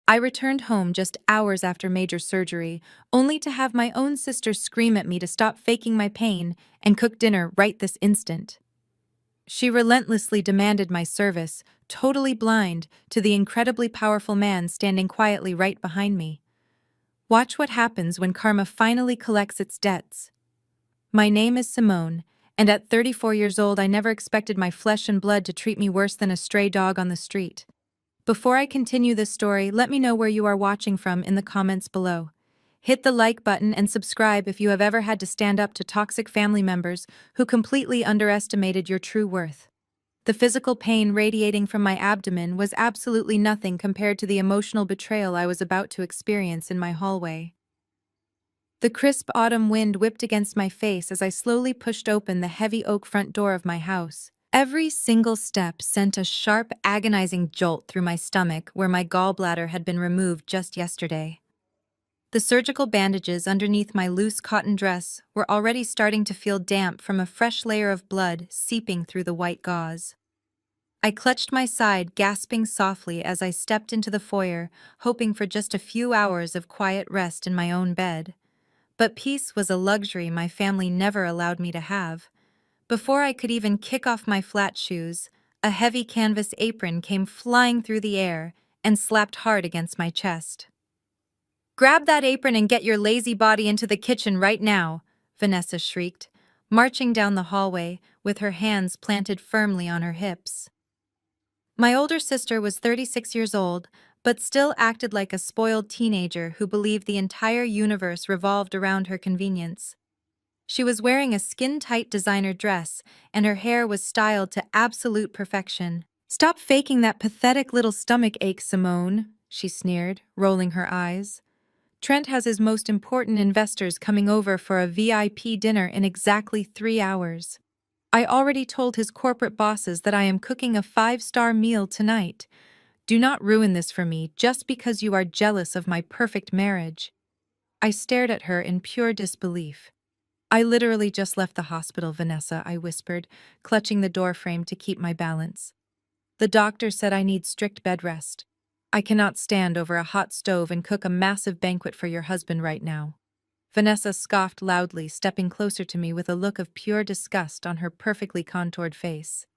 I returned home just hours after major surgery, only to have my own sister scream at me to stop faking my pain and cook dinner right this instant. She relentlessly demanded my service, totally blind to the incredibly powerful man standing quietly right behind me. Watch what happens when karma finally collects its debts. My name is Simone, and at 34 years old, I never expected my flesh and blood to treat me worse than a stray dog on the street. Before I continue this story, let me know where you are watching from in the comments below. Hit the like button and subscribe if you have ever had to stand up to toxic family members who completely underestimated your true worth. The physical pain radiating from my abdomen was absolutely nothing compared to the emotional betrayal I was about to experience in my hallway. The crisp autumn wind whipped against my face as I slowly pushed open the heavy oak front door of my house. Every single step sent a sharp, agonizing jolt through my stomach where my gallbladder had been removed just yesterday. The surgical bandages underneath my loose cotton dress were already starting to feel damp from a fresh layer of blood seeping through the white gauze. I clutched my side, gasping softly as I stepped into the foyer, hoping for just a few hours of quiet rest in my own bed. But peace was a luxury my family never allowed me to have. Before I could even kick off my flat shoes, a heavy canvas apron came flying through the air and slapped hard against my chest. "Grab that apron and get your lazy body into the kitchen right now," Vanessa shrieked, marching down the hallway with her hands planted firmly on her hips. My older sister was 36 years old, but still acted like a spoiled teenager who believed the entire universe revolved around her convenience. She was wearing a skin-tight designer dress, and her hair was styled to absolute perfection. "Stop faking that pathetic little stomach ache, Simone," she sneered, rolling her eyes. "Trent has his most important investors coming over for a VIP dinner in exactly 3 hours. I already told his corporate bosses that I am cooking a 5-star meal tonight. Do not ruin this for me just because you are jealous of my perfect marriage." I stared at her in pure disbelief. "I literally just left the hospital, Vanessa," I whispered, clutching the doorframe to keep my balance. "The doctor said I need strict bed rest. I cannot stand over a hot stove and cook a massive banquet for your husband right now." Vanessa scoffed loudly, stepping closer to me with a look of pure disgust on her perfectly contoured face.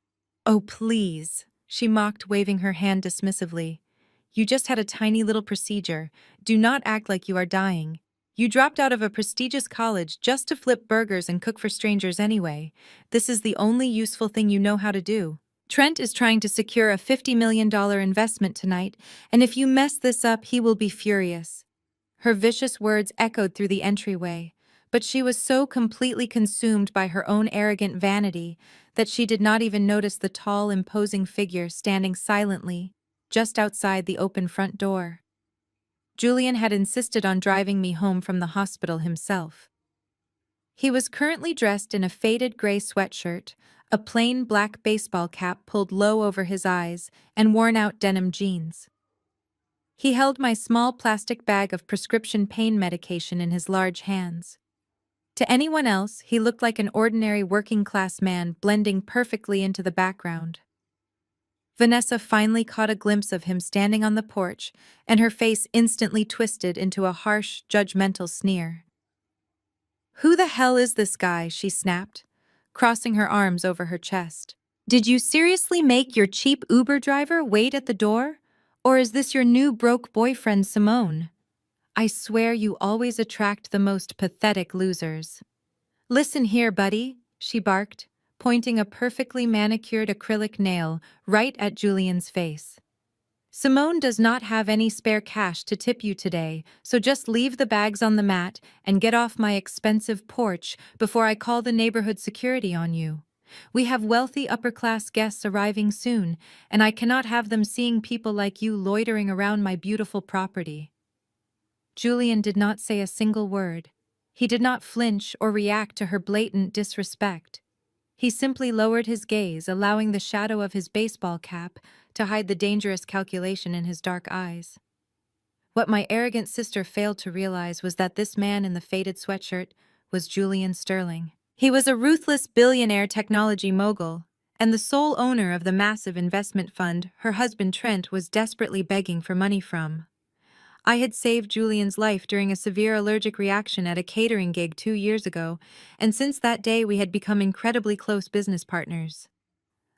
"Oh, please," she mocked, waving her hand dismissively. "You just had a tiny little procedure. Do not act like you are dying. You dropped out of a prestigious college just to flip burgers and cook for strangers anyway. This is the only useful thing you know how to do. Trent is trying to secure a $50 million investment tonight, and if you mess this up, he will be furious." Her vicious words echoed through the entryway, but she was so completely consumed by her own arrogant vanity that she did not even notice the tall, imposing figure standing silently just outside the open front door. Julian had insisted on driving me home from the hospital himself. He was currently dressed in a faded gray sweatshirt, a plain black baseball cap pulled low over his eyes, and worn-out denim jeans. He held my small plastic bag of prescription pain medication in his large hands. To anyone else, he looked like an ordinary working-class man blending perfectly into the background. Vanessa finally caught a glimpse of him standing on the porch, and her face instantly twisted into a harsh, judgmental sneer. "Who the hell is this guy?" she snapped, crossing her arms over her chest. "Did you seriously make your cheap Uber driver wait at the door? Or is this your new broke boyfriend, Simone? I swear you always attract the most pathetic losers." "Listen here, buddy," she barked, pointing a perfectly manicured acrylic nail right at Julian's face. "Simone does not have any spare cash to tip you today, so just leave the bags on the mat and get off my expensive porch before I call the neighborhood security on you. We have wealthy upper-class guests arriving soon, and I cannot have them seeing people like you loitering around my beautiful property." Julian did not say a single word. He did not flinch or react to her blatant disrespect. He simply lowered his gaze, allowing the shadow of his baseball cap to hide the dangerous calculation in his dark eyes. What my arrogant sister failed to realize was that this man in the faded sweatshirt was Julian Sterling. He was a ruthless billionaire technology mogul, and the sole owner of the massive investment fund her husband Trent was desperately begging for money from. I had saved Julian's life during a severe allergic reaction at a catering gig 2 years ago, and since that day we had become incredibly close business partners.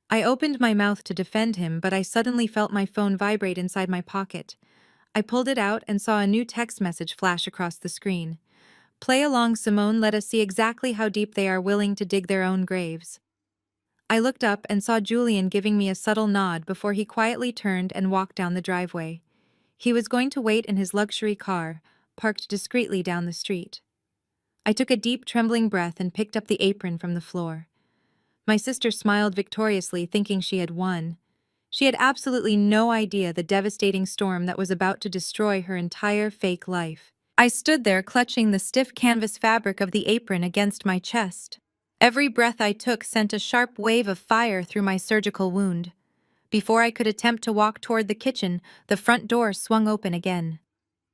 I opened my mouth to defend him, but I suddenly felt my phone vibrate inside my pocket. I pulled it out and saw a new text message flash across the screen. Play along, Simone, let us see exactly how deep they are willing to dig their own graves. I looked up and saw Julian giving me a subtle nod before he quietly turned and walked down the driveway. He was going to wait in his luxury car, parked discreetly down the street. I took a deep, trembling breath and picked up the apron from the floor. My sister smiled victoriously, thinking she had won. She had absolutely no idea the devastating storm that was about to destroy her entire fake life. I stood there clutching the stiff canvas fabric of the apron against my chest. Every breath I took sent a sharp wave of fire through my surgical wound. Before I could attempt to walk toward the kitchen, the front door swung open again.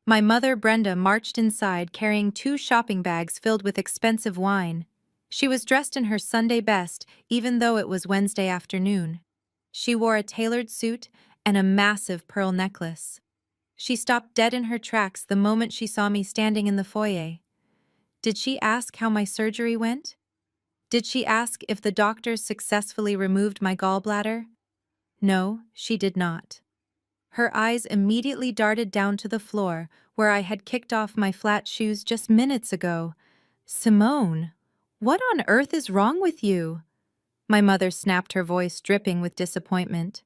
My mother, Brenda, marched inside carrying 2 shopping bags filled with expensive wine. She was dressed in her Sunday best, even though it was Wednesday afternoon. She wore a tailored suit and a massive pearl necklace. She stopped dead in her tracks the moment she saw me standing in the foyer. Did she ask how my surgery went? Did she ask if the doctors successfully removed my gallbladder? No, she did not. Her eyes immediately darted down to the floor, where I had kicked off my flat shoes just minutes ago. Simone, what on earth is wrong with you? My mother snapped, her voice dripping with disappointment.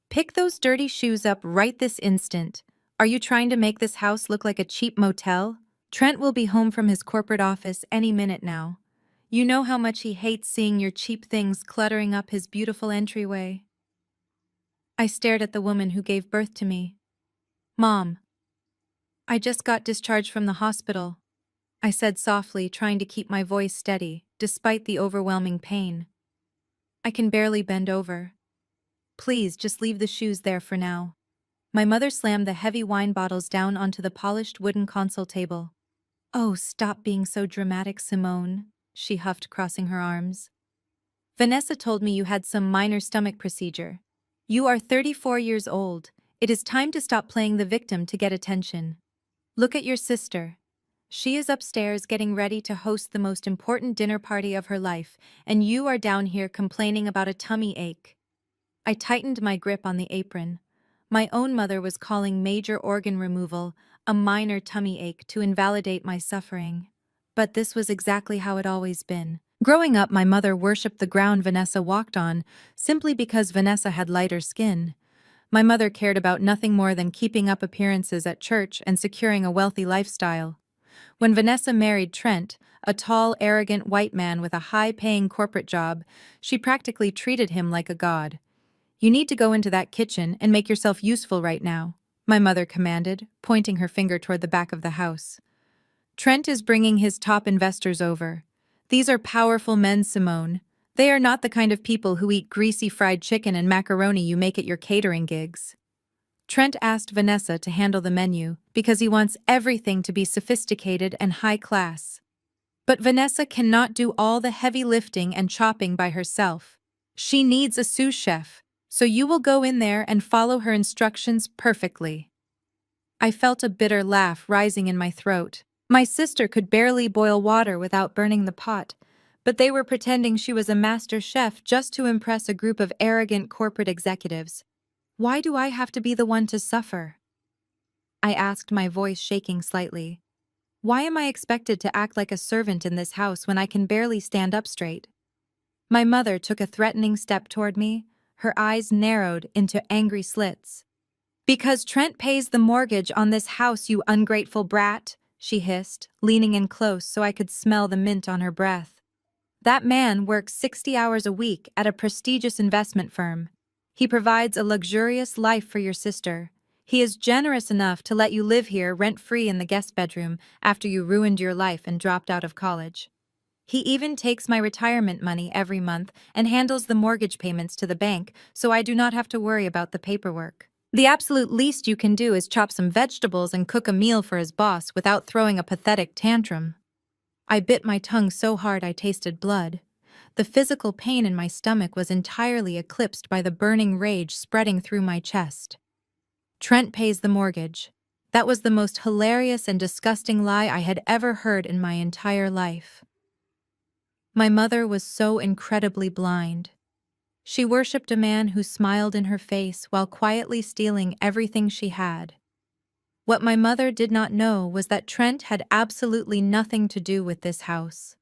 Pick those dirty shoes up right this instant. Are you trying to make this house look like a cheap motel? Trent will be home from his corporate office any minute now. You know how much he hates seeing your cheap things cluttering up his beautiful entryway. I stared at the woman who gave birth to me. Mom, I just got discharged from the hospital, I said softly, trying to keep my voice steady, despite the overwhelming pain. I can barely bend over. Please, just leave the shoes there for now. My mother slammed the heavy wine bottles down onto the polished wooden console table. Oh, stop being so dramatic, Simone, she huffed, crossing her arms. Vanessa told me you had some minor stomach procedure. You are 34 years old. It is time to stop playing the victim to get attention. Look at your sister. She is upstairs getting ready to host the most important dinner party of her life, and you are down here complaining about a tummy ache. I tightened my grip on the apron. My own mother was calling major organ removal a minor tummy ache to invalidate my suffering. But this was exactly how it always been. Growing up, my mother worshipped the ground Vanessa walked on, simply because Vanessa had lighter skin. My mother cared about nothing more than keeping up appearances at church and securing a wealthy lifestyle. When Vanessa married Trent, a tall, arrogant white man with a high-paying corporate job, she practically treated him like a god. You need to go into that kitchen and make yourself useful right now, my mother commanded, pointing her finger toward the back of the house. Trent is bringing his top investors over. These are powerful men, Simone. They are not the kind of people who eat greasy fried chicken and macaroni you make at your catering gigs. Trent asked Vanessa to handle the menu because he wants everything to be sophisticated and high class. But Vanessa cannot do all the heavy lifting and chopping by herself. She needs a sous chef, so you will go in there and follow her instructions perfectly. I felt a bitter laugh rising in my throat. My sister could barely boil water without burning the pot, but they were pretending she was a master chef just to impress a group of arrogant corporate executives. Why do I have to be the one to suffer? I asked, my voice shaking slightly. Why am I expected to act like a servant in this house when I can barely stand up straight? My mother took a threatening step toward me, her eyes narrowed into angry slits. Because Trent pays the mortgage on this house, you ungrateful brat, she hissed, leaning in close so I could smell the mint on her breath. That man works 60 hours a week at a prestigious investment firm. He provides a luxurious life for your sister. He is generous enough to let you live here rent-free in the guest bedroom after you ruined your life and dropped out of college. He even takes my retirement money every month and handles the mortgage payments to the bank, so I do not have to worry about the paperwork. The absolute least you can do is chop some vegetables and cook a meal for his boss without throwing a pathetic tantrum. I bit my tongue so hard I tasted blood. The physical pain in my stomach was entirely eclipsed by the burning rage spreading through my chest. Trent pays the mortgage. That was the most hilarious and disgusting lie I had ever heard in my entire life. My mother was so incredibly blind. She worshipped a man who smiled in her face while quietly stealing everything she had. What my mother did not know was that Trent had absolutely nothing to do with this house.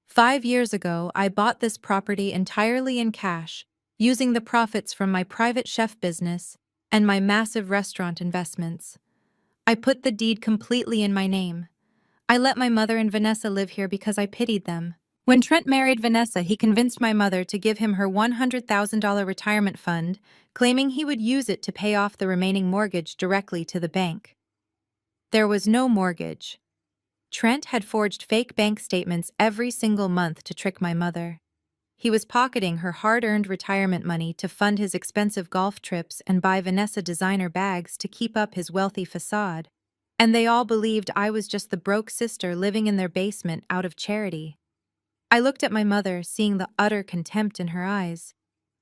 5 years ago, I bought this property entirely in cash, using the profits from my private chef business and my massive restaurant investments. I put the deed completely in my name. I let my mother and Vanessa live here because I pitied them. When Trent married Vanessa, he convinced my mother to give him her $100,000 retirement fund, claiming he would use it to pay off the remaining mortgage directly to the bank. There was no mortgage. Trent had forged fake bank statements every single month to trick my mother. He was pocketing her hard-earned retirement money to fund his expensive golf trips and buy Vanessa designer bags to keep up his wealthy facade. And they all believed I was just the broke sister living in their basement out of charity. I looked at my mother, seeing the utter contempt in her eyes.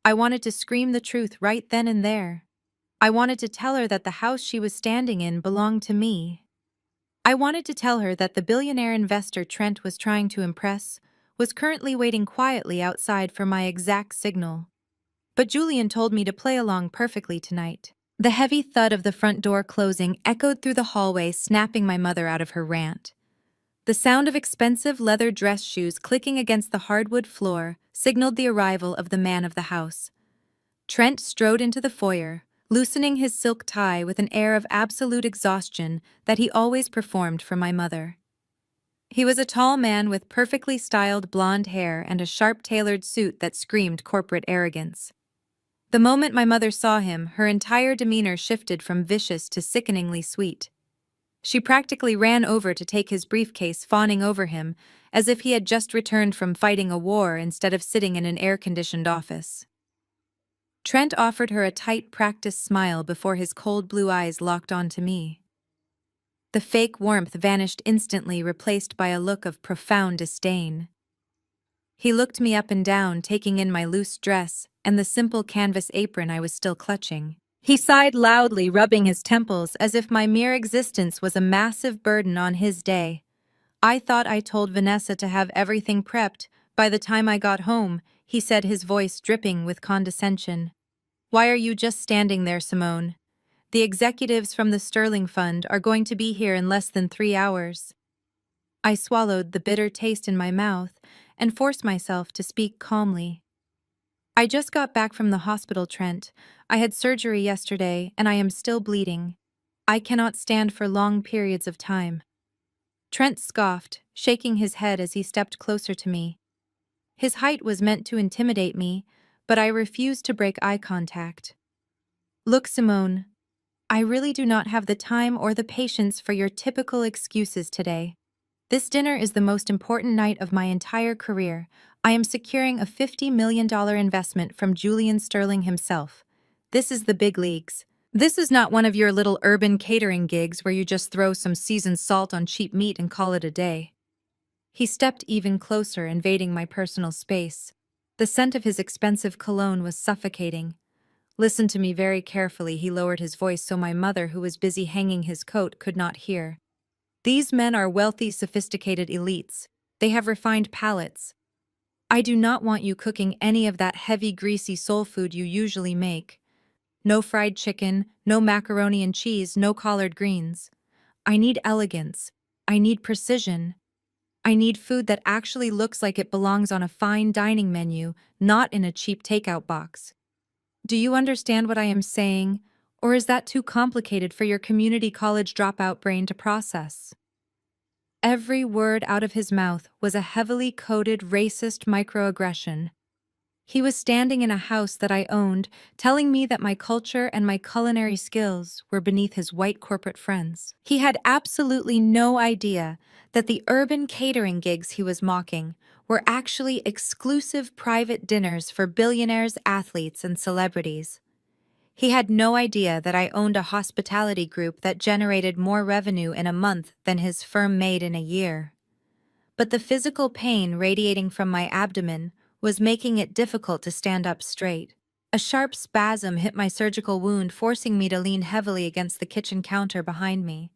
I wanted to scream the truth right then and there. I wanted to tell her that the house she was standing in belonged to me. I wanted to tell her that the billionaire investor Trent was trying to impress was currently waiting quietly outside for my exact signal. But Julian told me to play along perfectly tonight. The heavy thud of the front door closing echoed through the hallway, snapping my mother out of her rant. The sound of expensive leather dress shoes clicking against the hardwood floor signaled the arrival of the man of the house. Trent strode into the foyer, loosening his silk tie with an air of absolute exhaustion that he always performed for my mother. He was a tall man with perfectly styled blonde hair and a sharp-tailored suit that screamed corporate arrogance. The moment my mother saw him, her entire demeanor shifted from vicious to sickeningly sweet. She practically ran over to take his briefcase, fawning over him, as if he had just returned from fighting a war instead of sitting in an air-conditioned office. Trent offered her a tight, practiced smile before his cold blue eyes locked onto me. The fake warmth vanished instantly, replaced by a look of profound disdain. He looked me up and down, taking in my loose dress and the simple canvas apron I was still clutching. He sighed loudly, rubbing his temples as if my mere existence was a massive burden on his day. I thought I told Vanessa to have everything prepped by the time I got home, he said, his voice dripping with condescension. Why are you just standing there, Simone? The executives from the Sterling Fund are going to be here in less than 3 hours. I swallowed the bitter taste in my mouth and forced myself to speak calmly. I just got back from the hospital, Trent. I had surgery yesterday and I am still bleeding. I cannot stand for long periods of time. Trent scoffed, shaking his head as he stepped closer to me. His height was meant to intimidate me, but I refused to break eye contact. Look, Simone, I really do not have the time or the patience for your typical excuses today. This dinner is the most important night of my entire career. I am securing a $50 million investment from Julian Sterling himself. This is the big leagues. This is not one of your little urban catering gigs where you just throw some seasoned salt on cheap meat and call it a day. He stepped even closer, invading my personal space. The scent of his expensive cologne was suffocating. Listen to me very carefully, he lowered his voice so my mother, who was busy hanging his coat, could not hear. These men are wealthy, sophisticated elites. They have refined palates. I do not want you cooking any of that heavy, greasy soul food you usually make. No fried chicken, no macaroni and cheese, no collard greens. I need elegance. I need precision. I need food that actually looks like it belongs on a fine dining menu, not in a cheap takeout box. Do you understand what I am saying, or is that too complicated for your community college dropout brain to process? Every word out of his mouth was a heavily coded racist microaggression. He was standing in a house that I owned, telling me that my culture and my culinary skills were beneath his white corporate friends. He had absolutely no idea that the urban catering gigs he was mocking were actually exclusive private dinners for billionaires, athletes, and celebrities. He had no idea that I owned a hospitality group that generated more revenue in a month than his firm made in a year. But the physical pain radiating from my abdomen was making it difficult to stand up straight. A sharp spasm hit my surgical wound, forcing me to lean heavily against the kitchen counter behind me.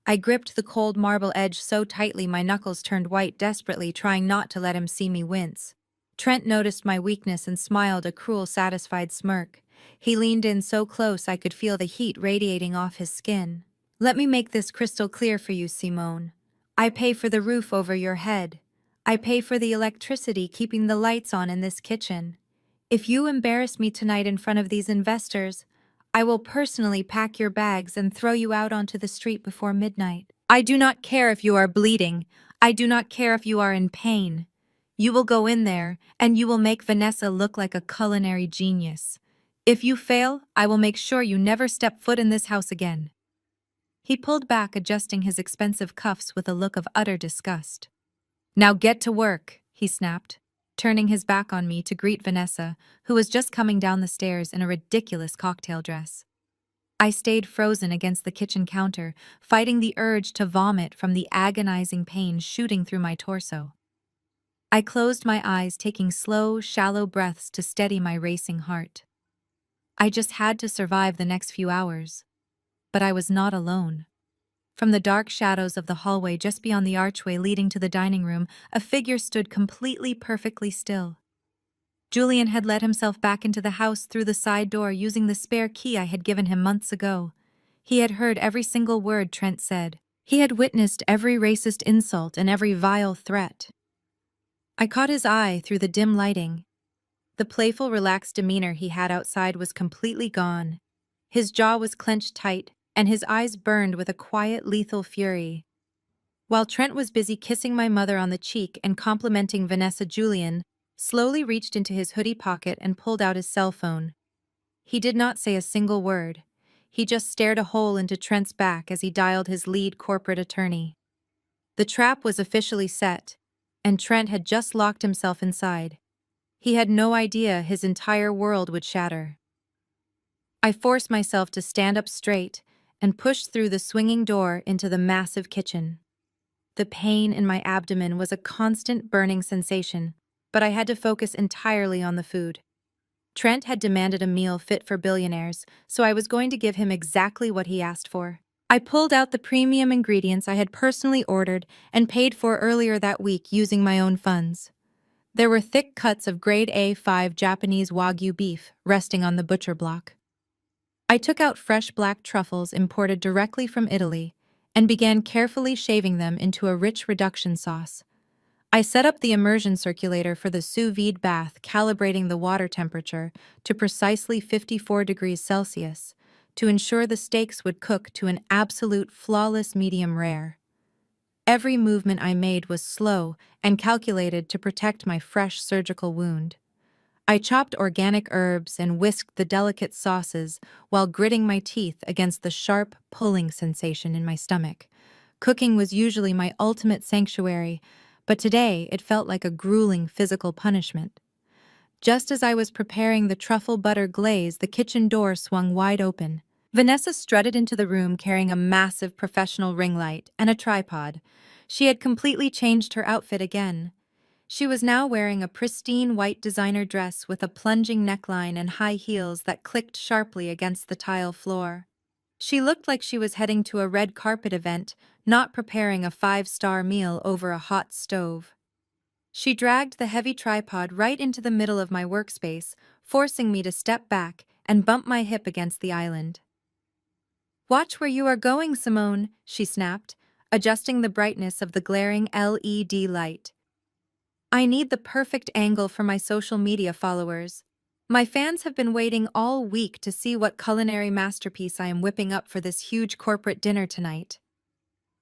I gripped the cold marble edge so tightly my knuckles turned white, desperately trying not to let him see me wince. Trent noticed my weakness and smiled a cruel, satisfied smirk. He leaned in so close I could feel the heat radiating off his skin. "Let me make this crystal clear for you, Simone. I pay for the roof over your head. I pay for the electricity keeping the lights on in this kitchen. If you embarrass me tonight in front of these investors, I will personally pack your bags and throw you out onto the street before midnight. I do not care if you are bleeding. I do not care if you are in pain. You will go in there, and you will make Vanessa look like a culinary genius. If you fail, I will make sure you never step foot in this house again." He pulled back, adjusting his expensive cuffs with a look of utter disgust. "Now get to work," he snapped, turning his back on me to greet Vanessa, who was just coming down the stairs in a ridiculous cocktail dress. I stayed frozen against the kitchen counter, fighting the urge to vomit from the agonizing pain shooting through my torso. I closed my eyes, taking slow, shallow breaths to steady my racing heart. I just had to survive the next few hours. But I was not alone. From the dark shadows of the hallway just beyond the archway leading to the dining room, a figure stood completely perfectly still. Julian had let himself back into the house through the side door using the spare key I had given him months ago. He had heard every single word Trent said. He had witnessed every racist insult and every vile threat. I caught his eye through the dim lighting. The playful, relaxed demeanor he had outside was completely gone. His jaw was clenched tight, and his eyes burned with a quiet, lethal fury. While Trent was busy kissing my mother on the cheek and complimenting Vanessa, Julian slowly reached into his hoodie pocket and pulled out his cell phone. He did not say a single word. He just stared a hole into Trent's back as he dialed his lead corporate attorney. The trap was officially set, and Trent had just locked himself inside. He had no idea his entire world would shatter. I forced myself to stand up straight and push through the swinging door into the massive kitchen. The pain in my abdomen was a constant burning sensation, but I had to focus entirely on the food. Trent had demanded a meal fit for billionaires, so I was going to give him exactly what he asked for. I pulled out the premium ingredients I had personally ordered and paid for earlier that week using my own funds. There were thick cuts of grade A5 Japanese Wagyu beef resting on the butcher block. I took out fresh black truffles imported directly from Italy and began carefully shaving them into a rich reduction sauce. I set up the immersion circulator for the sous vide bath, calibrating the water temperature to precisely 54 degrees Celsius to ensure the steaks would cook to an absolute flawless medium rare. Every movement I made was slow and calculated to protect my fresh surgical wound. I chopped organic herbs and whisked the delicate sauces while gritting my teeth against the sharp, pulling sensation in my stomach. Cooking was usually my ultimate sanctuary, but today it felt like a grueling physical punishment. Just as I was preparing the truffle butter glaze, the kitchen door swung wide open. Vanessa strutted into the room carrying a massive professional ring light and a tripod. She had completely changed her outfit again. She was now wearing a pristine white designer dress with a plunging neckline and high heels that clicked sharply against the tile floor. She looked like she was heading to a red carpet event, not preparing a 5-star meal over a hot stove. She dragged the heavy tripod right into the middle of my workspace, forcing me to step back and bump my hip against the island. "Watch where you are going, Simone," she snapped, adjusting the brightness of the glaring LED light. "I need the perfect angle for my social media followers. My fans have been waiting all week to see what culinary masterpiece I am whipping up for this huge corporate dinner tonight."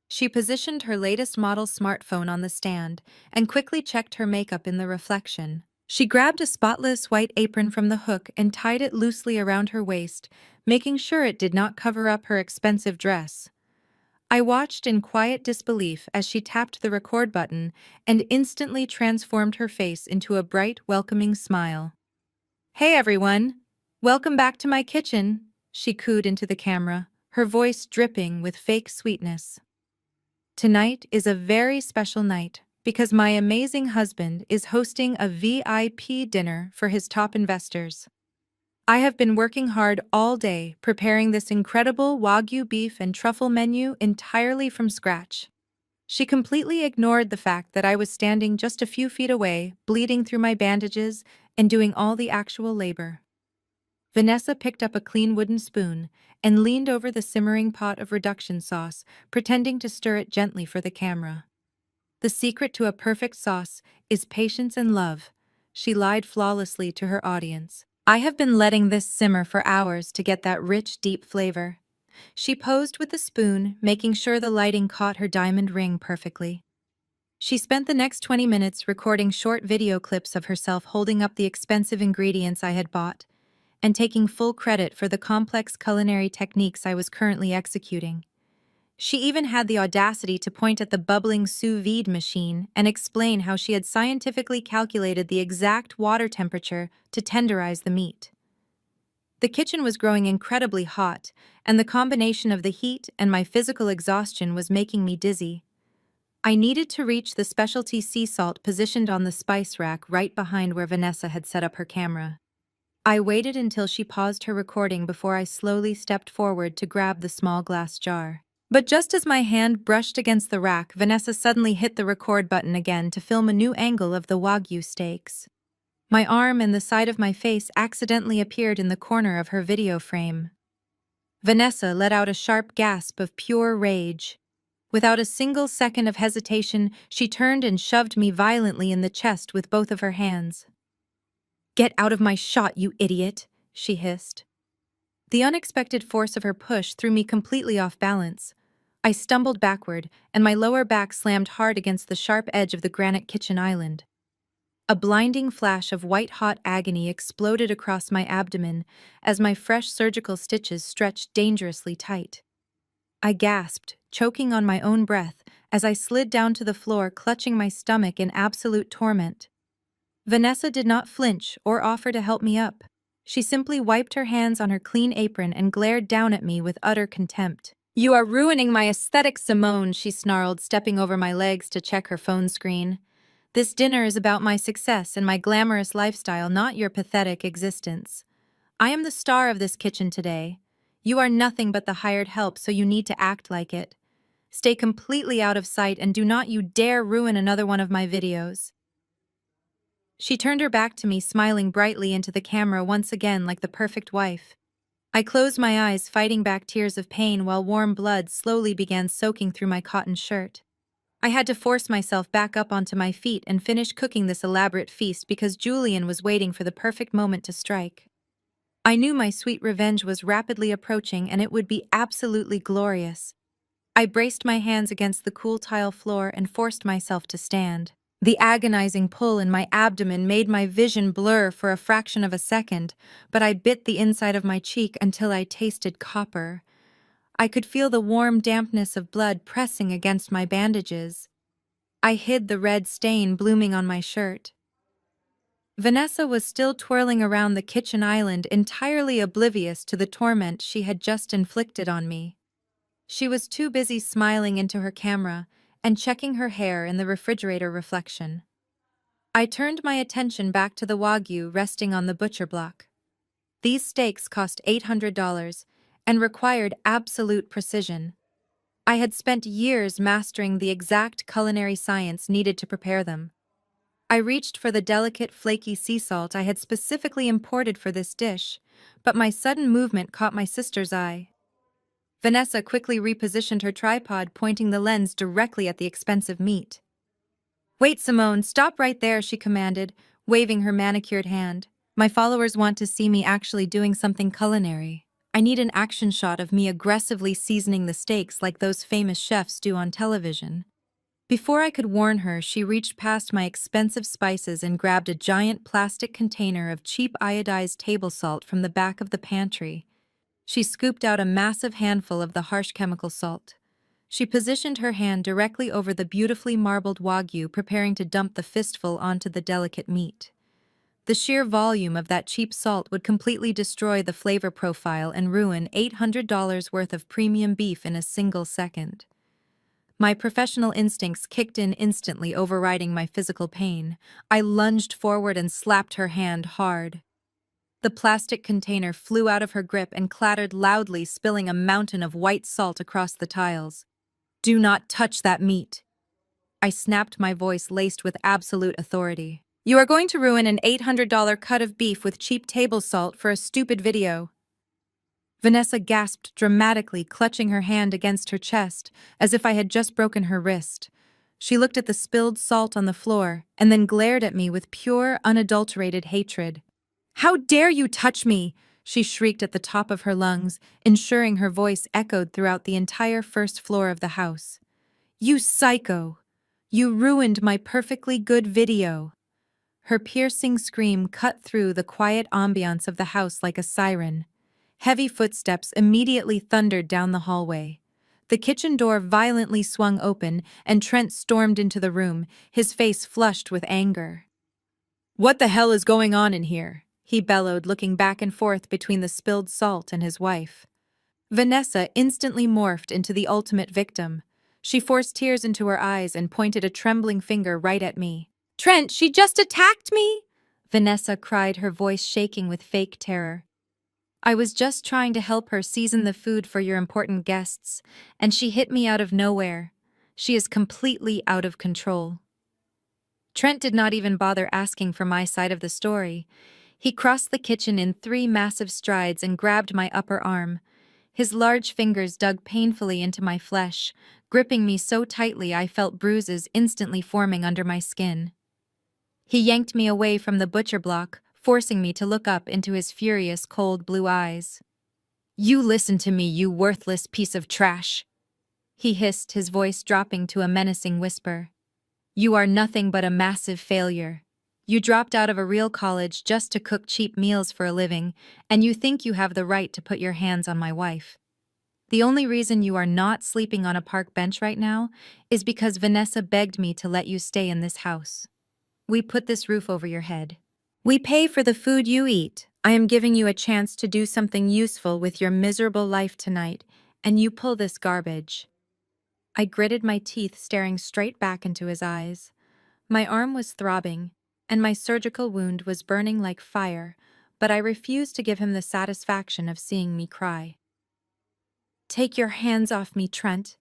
She positioned her latest model smartphone on the stand and quickly checked her makeup in the reflection. She grabbed a spotless white apron from the hook and tied it loosely around her waist, making sure it did not cover up her expensive dress. I watched in quiet disbelief as she tapped the record button and instantly transformed her face into a bright, welcoming smile. "Hey everyone! Welcome back to my kitchen," she cooed into the camera, her voice dripping with fake sweetness. "Tonight is a very special night because my amazing husband is hosting a VIP dinner for his top investors. I have been working hard all day preparing this incredible Wagyu beef and truffle menu entirely from scratch. She completely ignored the fact that I was standing just a few feet away, bleeding through my bandages and doing all the actual labor. Vanessa picked up a clean wooden spoon and leaned over the simmering pot of reduction sauce, pretending to stir it gently for the camera. The secret to a perfect sauce is patience and love, she lied flawlessly to her audience. I have been letting this simmer for hours to get that rich, deep flavor. She posed with the spoon, making sure the lighting caught her diamond ring perfectly. She spent the next 20 minutes recording short video clips of herself holding up the expensive ingredients I had bought, and taking full credit for the complex culinary techniques I was currently executing. She even had the audacity to point at the bubbling sous vide machine and explain how she had scientifically calculated the exact water temperature to tenderize the meat. The kitchen was growing incredibly hot, and the combination of the heat and my physical exhaustion was making me dizzy. I needed to reach the specialty sea salt positioned on the spice rack right behind where Vanessa had set up her camera. I waited until she paused her recording before I slowly stepped forward to grab the small glass jar. But just as my hand brushed against the rack, Vanessa suddenly hit the record button again to film a new angle of the Wagyu steaks. My arm and the side of my face accidentally appeared in the corner of her video frame. Vanessa let out a sharp gasp of pure rage. Without a single second of hesitation, she turned and shoved me violently in the chest with both of her hands. "Get out of my shot, you idiot," she hissed. The unexpected force of her push threw me completely off balance. I stumbled backward, and my lower back slammed hard against the sharp edge of the granite kitchen island. A blinding flash of white-hot agony exploded across my abdomen as my fresh surgical stitches stretched dangerously tight. I gasped, choking on my own breath, as I slid down to the floor, clutching my stomach in absolute torment. Vanessa did not flinch or offer to help me up. She simply wiped her hands on her clean apron and glared down at me with utter contempt. "You are ruining my aesthetic, Simone," she snarled, stepping over my legs to check her phone screen. "This dinner is about my success and my glamorous lifestyle, not your pathetic existence. I am the star of this kitchen today. You are nothing but the hired help, so you need to act like it. Stay completely out of sight and do not you dare ruin another one of my videos." She turned her back to me, smiling brightly into the camera once again like the perfect wife. I closed my eyes, fighting back tears of pain while warm blood slowly began soaking through my cotton shirt. I had to force myself back up onto my feet and finish cooking this elaborate feast because Julian was waiting for the perfect moment to strike. I knew my sweet revenge was rapidly approaching and it would be absolutely glorious. I braced my hands against the cool tile floor and forced myself to stand. The agonizing pull in my abdomen made my vision blur for a fraction of a second, but I bit the inside of my cheek until I tasted copper. I could feel the warm dampness of blood pressing against my bandages. I hid the red stain blooming on my shirt. Vanessa was still twirling around the kitchen island, entirely oblivious to the torment she had just inflicted on me. She was too busy smiling into her camera and checking her hair in the refrigerator reflection. I turned my attention back to the Wagyu resting on the butcher block. These steaks cost $800 and required absolute precision. I had spent years mastering the exact culinary science needed to prepare them. I reached for the delicate, flaky sea salt I had specifically imported for this dish, but my sudden movement caught my sister's eye. Vanessa quickly repositioned her tripod, pointing the lens directly at the expensive meat. "Wait, Simone, stop right there," she commanded, waving her manicured hand. "My followers want to see me actually doing something culinary. I need an action shot of me aggressively seasoning the steaks like those famous chefs do on television." Before I could warn her, she reached past my expensive spices and grabbed a giant plastic container of cheap iodized table salt from the back of the pantry. She scooped out a massive handful of the harsh chemical salt. She positioned her hand directly over the beautifully marbled Wagyu, preparing to dump the fistful onto the delicate meat. The sheer volume of that cheap salt would completely destroy the flavor profile and ruin $800 worth of premium beef in a single second. My professional instincts kicked in instantly, overriding my physical pain. I lunged forward and slapped her hand hard. The plastic container flew out of her grip and clattered loudly, spilling a mountain of white salt across the tiles. "Do not touch that meat." I snapped, my voice laced with absolute authority. "You are going to ruin an $800 cut of beef with cheap table salt for a stupid video." Vanessa gasped dramatically, clutching her hand against her chest, as if I had just broken her wrist. She looked at the spilled salt on the floor, and then glared at me with pure, unadulterated hatred. "How dare you touch me!" she shrieked at the top of her lungs, ensuring her voice echoed throughout the entire first floor of the house. "You psycho! You ruined my perfectly good video!" Her piercing scream cut through the quiet ambiance of the house like a siren. Heavy footsteps immediately thundered down the hallway. The kitchen door violently swung open, and Trent stormed into the room, his face flushed with anger. "What the hell is going on in here?" he bellowed, looking back and forth between the spilled salt and his wife. Vanessa instantly morphed into the ultimate victim. She forced tears into her eyes and pointed a trembling finger right at me. "Trent, she just attacked me!" Vanessa cried, her voice shaking with fake terror. "I was just trying to help her season the food for your important guests, and she hit me out of nowhere. She is completely out of control." Trent did not even bother asking for my side of the story. He crossed the kitchen in 3 massive strides and grabbed my upper arm. His large fingers dug painfully into my flesh, gripping me so tightly I felt bruises instantly forming under my skin. He yanked me away from the butcher block, forcing me to look up into his furious, cold blue eyes. "You listen to me, you worthless piece of trash!" he hissed, his voice dropping to a menacing whisper. "You are nothing but a massive failure. You dropped out of a real college just to cook cheap meals for a living, and you think you have the right to put your hands on my wife. The only reason you are not sleeping on a park bench right now is because Vanessa begged me to let you stay in this house. We put this roof over your head. We pay for the food you eat. I am giving you a chance to do something useful with your miserable life tonight, and you pull this garbage." I gritted my teeth, staring straight back into his eyes. My arm was throbbing, and my surgical wound was burning like fire, but I refused to give him the satisfaction of seeing me cry. "Take your hands off me, Trent,"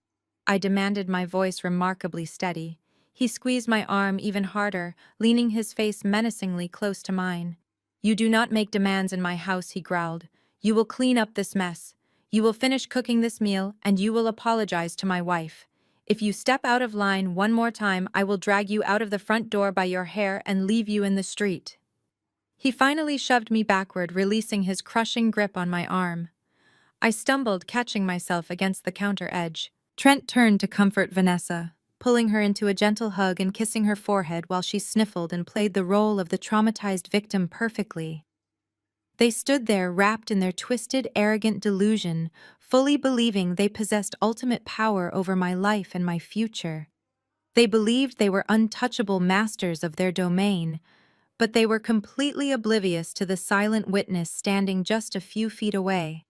I demanded, my voice remarkably steady. He squeezed my arm even harder, leaning his face menacingly close to mine. "You do not make demands in my house," he growled. "You will clean up this mess. You will finish cooking this meal, and you will apologize to my wife. If you step out of line one more time, I will drag you out of the front door by your hair and leave you in the street." He finally shoved me backward, releasing his crushing grip on my arm. I stumbled, catching myself against the counter edge. Trent turned to comfort Vanessa, pulling her into a gentle hug and kissing her forehead while she sniffled and played the role of the traumatized victim perfectly. They stood there wrapped in their twisted, arrogant delusion, fully believing they possessed ultimate power over my life and my future. They believed they were untouchable masters of their domain, but they were completely oblivious to the silent witness standing just a few feet away.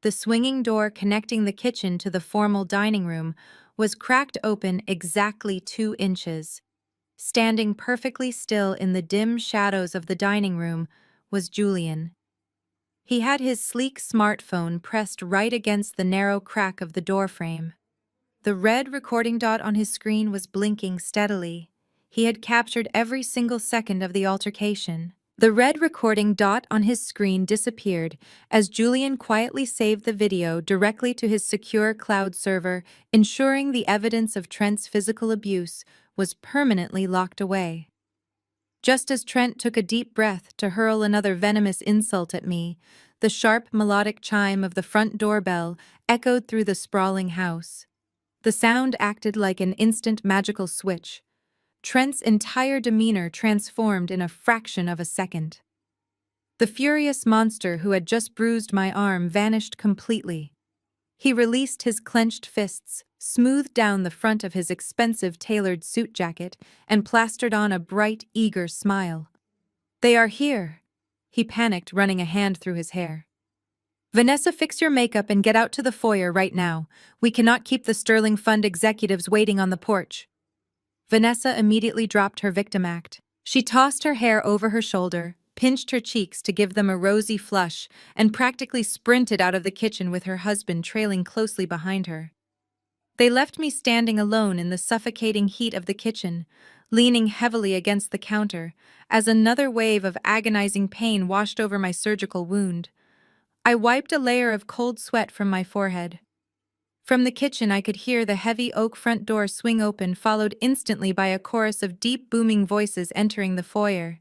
The swinging door connecting the kitchen to the formal dining room was cracked open exactly 2 inches. Standing perfectly still in the dim shadows of the dining room was Julian. He had his sleek smartphone pressed right against the narrow crack of the doorframe. The red recording dot on his screen was blinking steadily. He had captured every single second of the altercation. The red recording dot on his screen disappeared as Julian quietly saved the video directly to his secure cloud server, ensuring the evidence of Trent's physical abuse was permanently locked away. Just as Trent took a deep breath to hurl another venomous insult at me, the sharp melodic chime of the front doorbell echoed through the sprawling house. The sound acted like an instant magical switch. Trent's entire demeanor transformed in a fraction of a second. The furious monster who had just bruised my arm vanished completely. He released his clenched fists, smoothed down the front of his expensive tailored suit jacket, and plastered on a bright, eager smile. "They are here," he panicked, running a hand through his hair. "Vanessa, fix your makeup and get out to the foyer right now. We cannot keep the Sterling Fund executives waiting on the porch." Vanessa immediately dropped her victim act. She tossed her hair over her shoulder, pinched her cheeks to give them a rosy flush, and practically sprinted out of the kitchen with her husband trailing closely behind her. They left me standing alone in the suffocating heat of the kitchen, leaning heavily against the counter, as another wave of agonizing pain washed over my surgical wound. I wiped a layer of cold sweat from my forehead. From the kitchen I could hear the heavy oak front door swing open, followed instantly by a chorus of deep booming voices entering the foyer.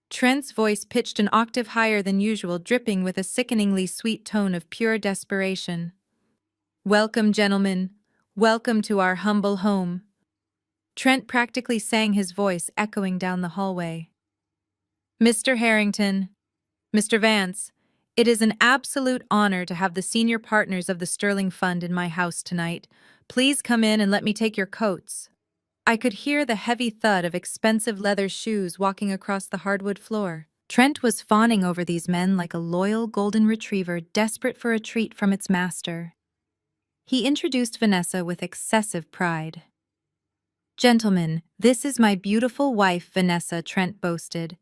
Trent's voice pitched an octave higher than usual, dripping with a sickeningly sweet tone of pure desperation. "Welcome, gentlemen. Welcome to our humble home." Trent practically sang, his voice echoing down the hallway. "Mr. Harrington, Mr. Vance, it is an absolute honor to have the senior partners of the Sterling Fund in my house tonight. Please come in and let me take your coats." I could hear the heavy thud of expensive leather shoes walking across the hardwood floor. Trent was fawning over these men like a loyal golden retriever desperate for a treat from its master. He introduced Vanessa with excessive pride. "Gentlemen, this is my beautiful wife, Vanessa," Trent boasted.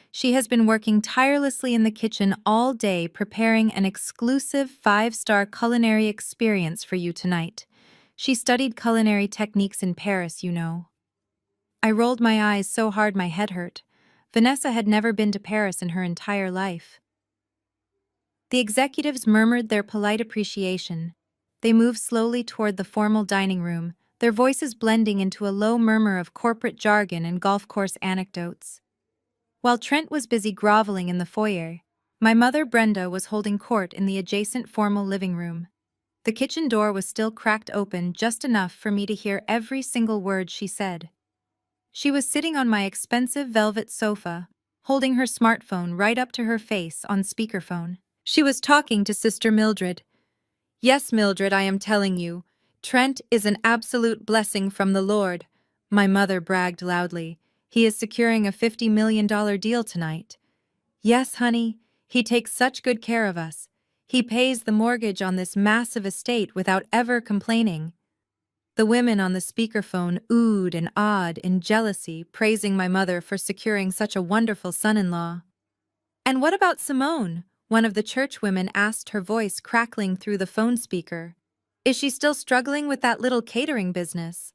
"She has been working tirelessly in the kitchen all day preparing an exclusive 5-star culinary experience for you tonight. She studied culinary techniques in Paris, you know." I rolled my eyes so hard my head hurt. Vanessa had never been to Paris in her entire life. The executives murmured their polite appreciation. They moved slowly toward the formal dining room, their voices blending into a low murmur of corporate jargon and golf course anecdotes. While Trent was busy groveling in the foyer, my mother Brenda was holding court in the adjacent formal living room. The kitchen door was still cracked open just enough for me to hear every single word she said. She was sitting on my expensive velvet sofa, holding her smartphone right up to her face on speakerphone. She was talking to Sister Mildred. "Yes, Mildred, I am telling you, Trent is an absolute blessing from the Lord," my mother bragged loudly. "He is securing a $50 million deal tonight." "Yes, honey, he takes such good care of us. He pays the mortgage on this massive estate without ever complaining." The women on the speakerphone oohed and awed in jealousy, praising my mother for securing such a wonderful son-in-law. "And what about Simone?" one of the churchwomen asked, her voice crackling through the phone speaker. "Is she still struggling with that little catering business?"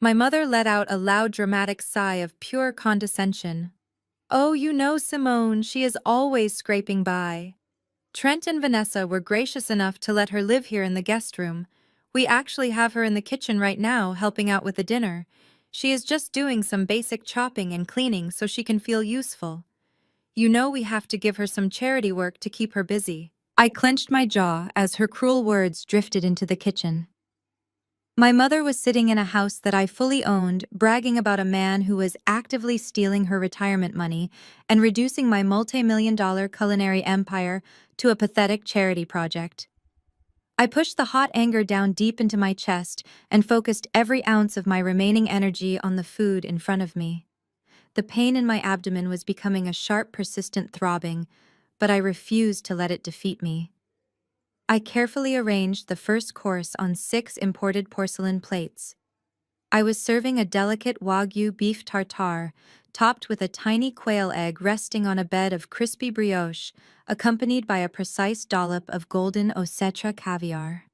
My mother let out a loud dramatic sigh of pure condescension. "Oh, you know Simone, she is always scraping by." Trent and Vanessa were gracious enough to let her live here in the guest room. We actually have her in the kitchen right now, helping out with the dinner. She is just doing some basic chopping and cleaning so she can feel useful. You know we have to give her some charity work to keep her busy. I clenched my jaw as her cruel words drifted into the kitchen. My mother was sitting in a house that I fully owned, bragging about a man who was actively stealing her retirement money and reducing my multi-million-dollar culinary empire to a pathetic charity project. I pushed the hot anger down deep into my chest and focused every ounce of my remaining energy on the food in front of me. The pain in my abdomen was becoming a sharp, persistent throbbing, but I refused to let it defeat me. I carefully arranged the first course on 6 imported porcelain plates. I was serving a delicate Wagyu beef tartare, topped with a tiny quail egg resting on a bed of crispy brioche, accompanied by a precise dollop of golden Osetra caviar.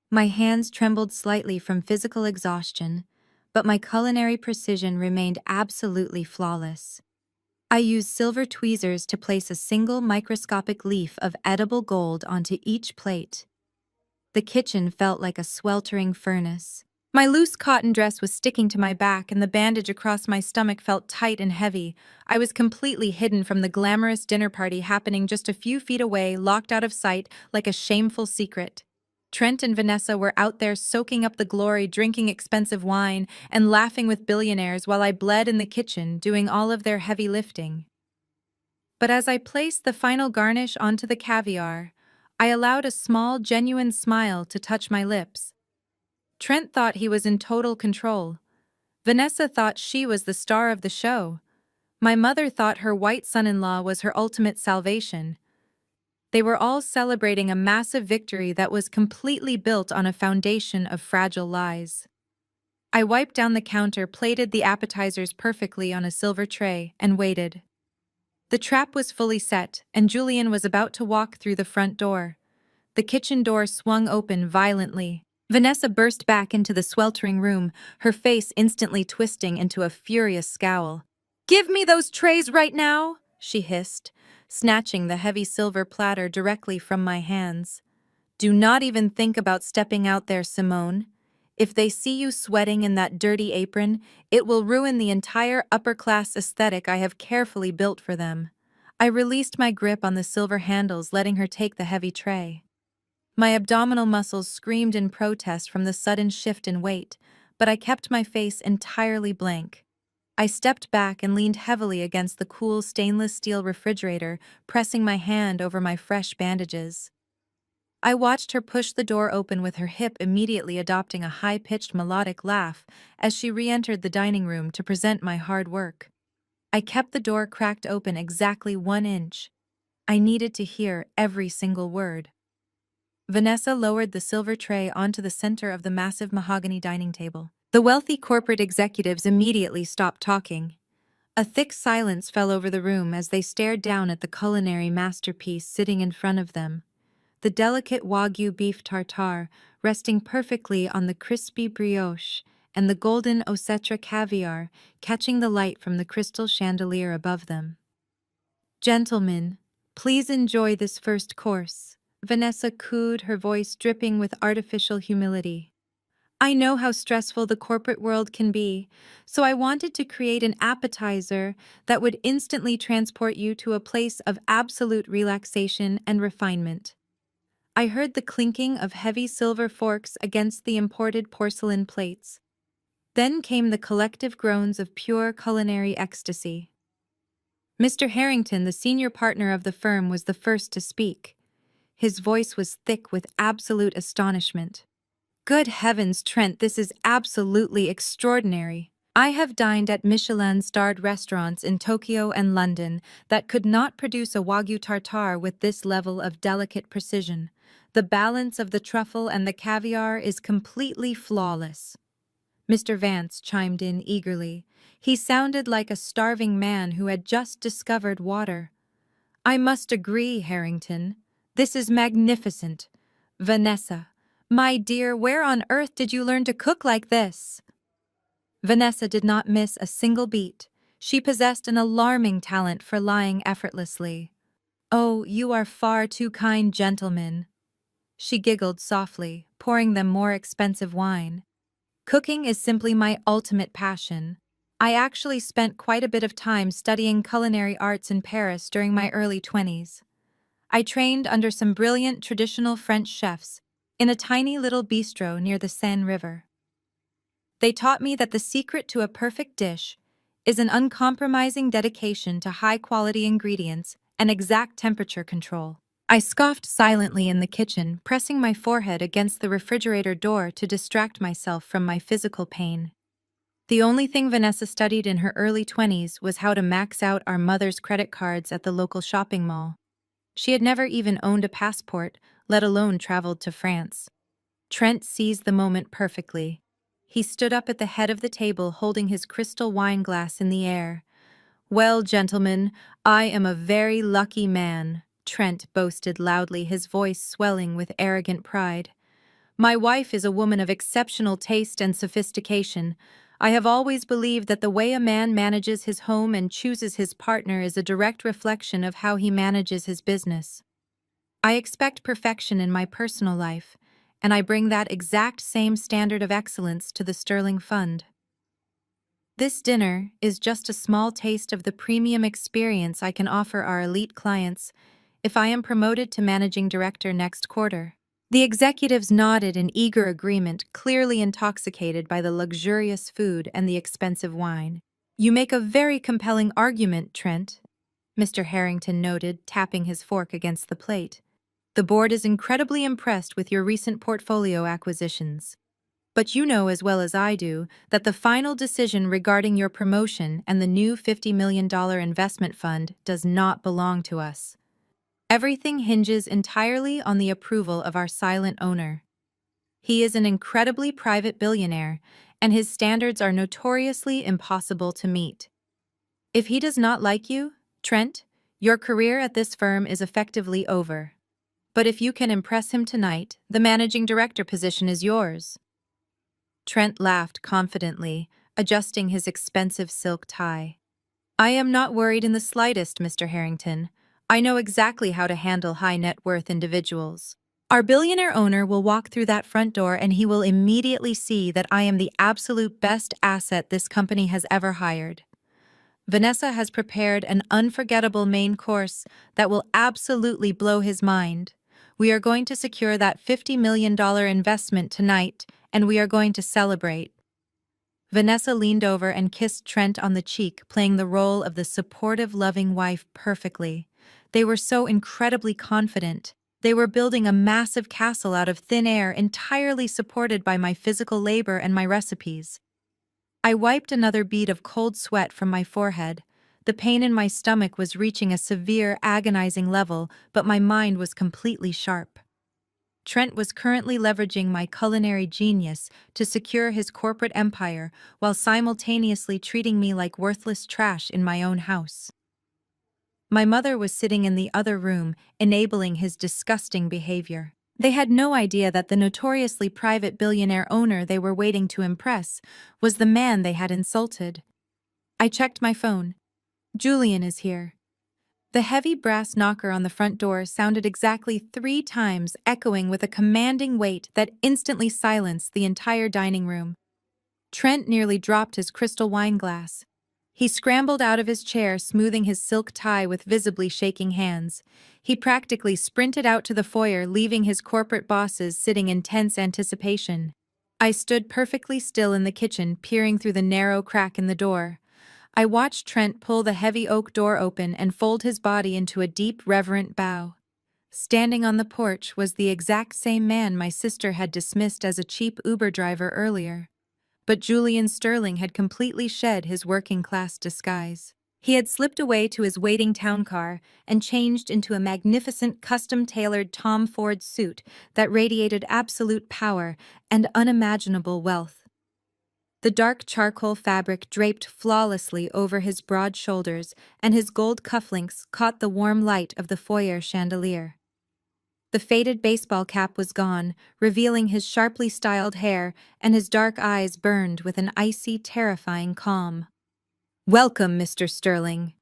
My hands trembled slightly from physical exhaustion, but my culinary precision remained absolutely flawless. I used silver tweezers to place a single microscopic leaf of edible gold onto each plate. The kitchen felt like a sweltering furnace. My loose cotton dress was sticking to my back and the bandage across my stomach felt tight and heavy. I was completely hidden from the glamorous dinner party happening just a few feet away, locked out of sight like a shameful secret. Trent and Vanessa were out there soaking up the glory, drinking expensive wine, and laughing with billionaires while I bled in the kitchen, doing all of their heavy lifting. But as I placed the final garnish onto the caviar, I allowed a small, genuine smile to touch my lips. Trent thought he was in total control. Vanessa thought she was the star of the show. My mother thought her white son-in-law was her ultimate salvation. They were all celebrating a massive victory that was completely built on a foundation of fragile lies. I wiped down the counter, plated the appetizers perfectly on a silver tray, and waited. The trap was fully set, and Julian was about to walk through the front door. The kitchen door swung open violently. Vanessa burst back into the sweltering room, her face instantly twisting into a furious scowl. "Give me those trays right now!" she hissed, snatching the heavy silver platter directly from my hands. "Do not even think about stepping out there, Simone. If they see you sweating in that dirty apron, it will ruin the entire upper-class aesthetic I have carefully built for them." I released my grip on the silver handles, letting her take the heavy tray. My abdominal muscles screamed in protest from the sudden shift in weight, but I kept my face entirely blank. I stepped back and leaned heavily against the cool stainless steel refrigerator, pressing my hand over my fresh bandages. I watched her push the door open with her hip immediately adopting a high-pitched melodic laugh as she re-entered the dining room to present my hard work. I kept the door cracked open exactly 1 inch. I needed to hear every single word. Vanessa lowered the silver tray onto the center of the massive mahogany dining table. The wealthy corporate executives immediately stopped talking. A thick silence fell over the room as they stared down at the culinary masterpiece sitting in front of them. The delicate Wagyu beef tartare resting perfectly on the crispy brioche and the golden Osetra caviar catching the light from the crystal chandelier above them. "Gentlemen, please enjoy this first course," Vanessa cooed, her voice dripping with artificial humility. "I know how stressful the corporate world can be, so I wanted to create an appetizer that would instantly transport you to a place of absolute relaxation and refinement." I heard the clinking of heavy silver forks against the imported porcelain plates. Then came the collective groans of pure culinary ecstasy. Mr. Harrington, the senior partner of the firm, was the first to speak. His voice was thick with absolute astonishment. "Good heavens, Trent, this is absolutely extraordinary. I have dined at Michelin-starred restaurants in Tokyo and London that could not produce a Wagyu tartare with this level of delicate precision. The balance of the truffle and the caviar is completely flawless." Mr. Vance chimed in eagerly. He sounded like a starving man who had just discovered water. "I must agree, Harrington. This is magnificent. Vanessa, my dear, where on earth did you learn to cook like this?" Vanessa did not miss a single beat. She possessed an alarming talent for lying effortlessly. "Oh, you are far too kind, gentlemen." She giggled softly, pouring them more expensive wine. "Cooking is simply my ultimate passion. I actually spent quite a bit of time studying culinary arts in Paris during my early 20s. I trained under some brilliant traditional French chefs in a tiny little bistro near the Seine River. They taught me that the secret to a perfect dish is an uncompromising dedication to high-quality ingredients and exact temperature control." I scoffed silently in the kitchen, pressing my forehead against the refrigerator door to distract myself from my physical pain. The only thing Vanessa studied in her early 20s was how to max out our mother's credit cards at the local shopping mall. She had never even owned a passport, let alone traveled to France. Trent seized the moment perfectly. He stood up at the head of the table holding his crystal wine glass in the air. "Well, gentlemen, I am a very lucky man," Trent boasted loudly, his voice swelling with arrogant pride. "My wife is a woman of exceptional taste and sophistication. I have always believed that the way a man manages his home and chooses his partner is a direct reflection of how he manages his business. I expect perfection in my personal life, and I bring that exact same standard of excellence to the Sterling Fund. This dinner is just a small taste of the premium experience I can offer our elite clients if I am promoted to managing director next quarter." The executives nodded in eager agreement, clearly intoxicated by the luxurious food and the expensive wine. "You make a very compelling argument, Trent," Mr. Harrington noted, tapping his fork against the plate. "The board is incredibly impressed with your recent portfolio acquisitions. But you know as well as I do that the final decision regarding your promotion and the new $50 million investment fund does not belong to us. Everything hinges entirely on the approval of our silent owner. He is an incredibly private billionaire, and his standards are notoriously impossible to meet. If he does not like you, Trent, Your career at this firm is effectively over. But if you can impress him tonight, the managing director position is yours. Trent laughed confidently, adjusting his expensive silk tie. I am not worried in the slightest, Mr. Harrington. I know exactly how to handle high net worth individuals. Our billionaire owner will walk through that front door and he will immediately see that I am the absolute best asset this company has ever hired. Vanessa has prepared an unforgettable main course that will absolutely blow his mind. We are going to secure that $50 million investment tonight, and we are going to celebrate. Vanessa leaned over and kissed Trent on the cheek, playing the role of the supportive, loving wife perfectly. They were so incredibly confident. They were building a massive castle out of thin air, entirely supported by my physical labor and my recipes. I wiped another bead of cold sweat from my forehead. The pain in my stomach was reaching a severe, agonizing level, but my mind was completely sharp. Trent was currently leveraging my culinary genius to secure his corporate empire while simultaneously treating me like worthless trash in my own house. My mother was sitting in the other room, enabling his disgusting behavior. They had no idea that the notoriously private billionaire owner they were waiting to impress was the man they had insulted. I checked my phone. Julian is here. The heavy brass knocker on the front door sounded exactly 3 times, echoing with a commanding weight that instantly silenced the entire dining room. Trent nearly dropped his crystal wine glass. He scrambled out of his chair, smoothing his silk tie with visibly shaking hands. He practically sprinted out to the foyer, leaving his corporate bosses sitting in tense anticipation. I stood perfectly still in the kitchen, peering through the narrow crack in the door. I watched Trent pull the heavy oak door open and fold his body into a deep, reverent bow. Standing on the porch was the exact same man my sister had dismissed as a cheap Uber driver earlier. But Julian Sterling had completely shed his working-class disguise. He had slipped away to his waiting town car and changed into a magnificent custom-tailored Tom Ford suit that radiated absolute power and unimaginable wealth. The dark charcoal fabric draped flawlessly over his broad shoulders, and his gold cufflinks caught the warm light of the foyer chandelier. The faded baseball cap was gone, revealing his sharply styled hair, and his dark eyes burned with an icy, terrifying calm. "Welcome, Mr. Sterling."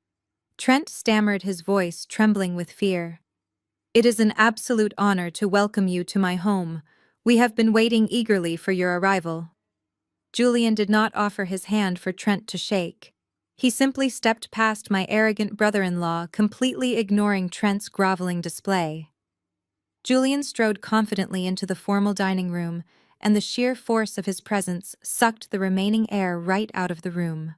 Trent stammered, his voice trembling with fear. "It is an absolute honor to welcome you to my home. We have been waiting eagerly for your arrival." Julian did not offer his hand for Trent to shake. He simply stepped past my arrogant brother-in-law, completely ignoring Trent's groveling display. Julian strode confidently into the formal dining room, and the sheer force of his presence sucked the remaining air right out of the room.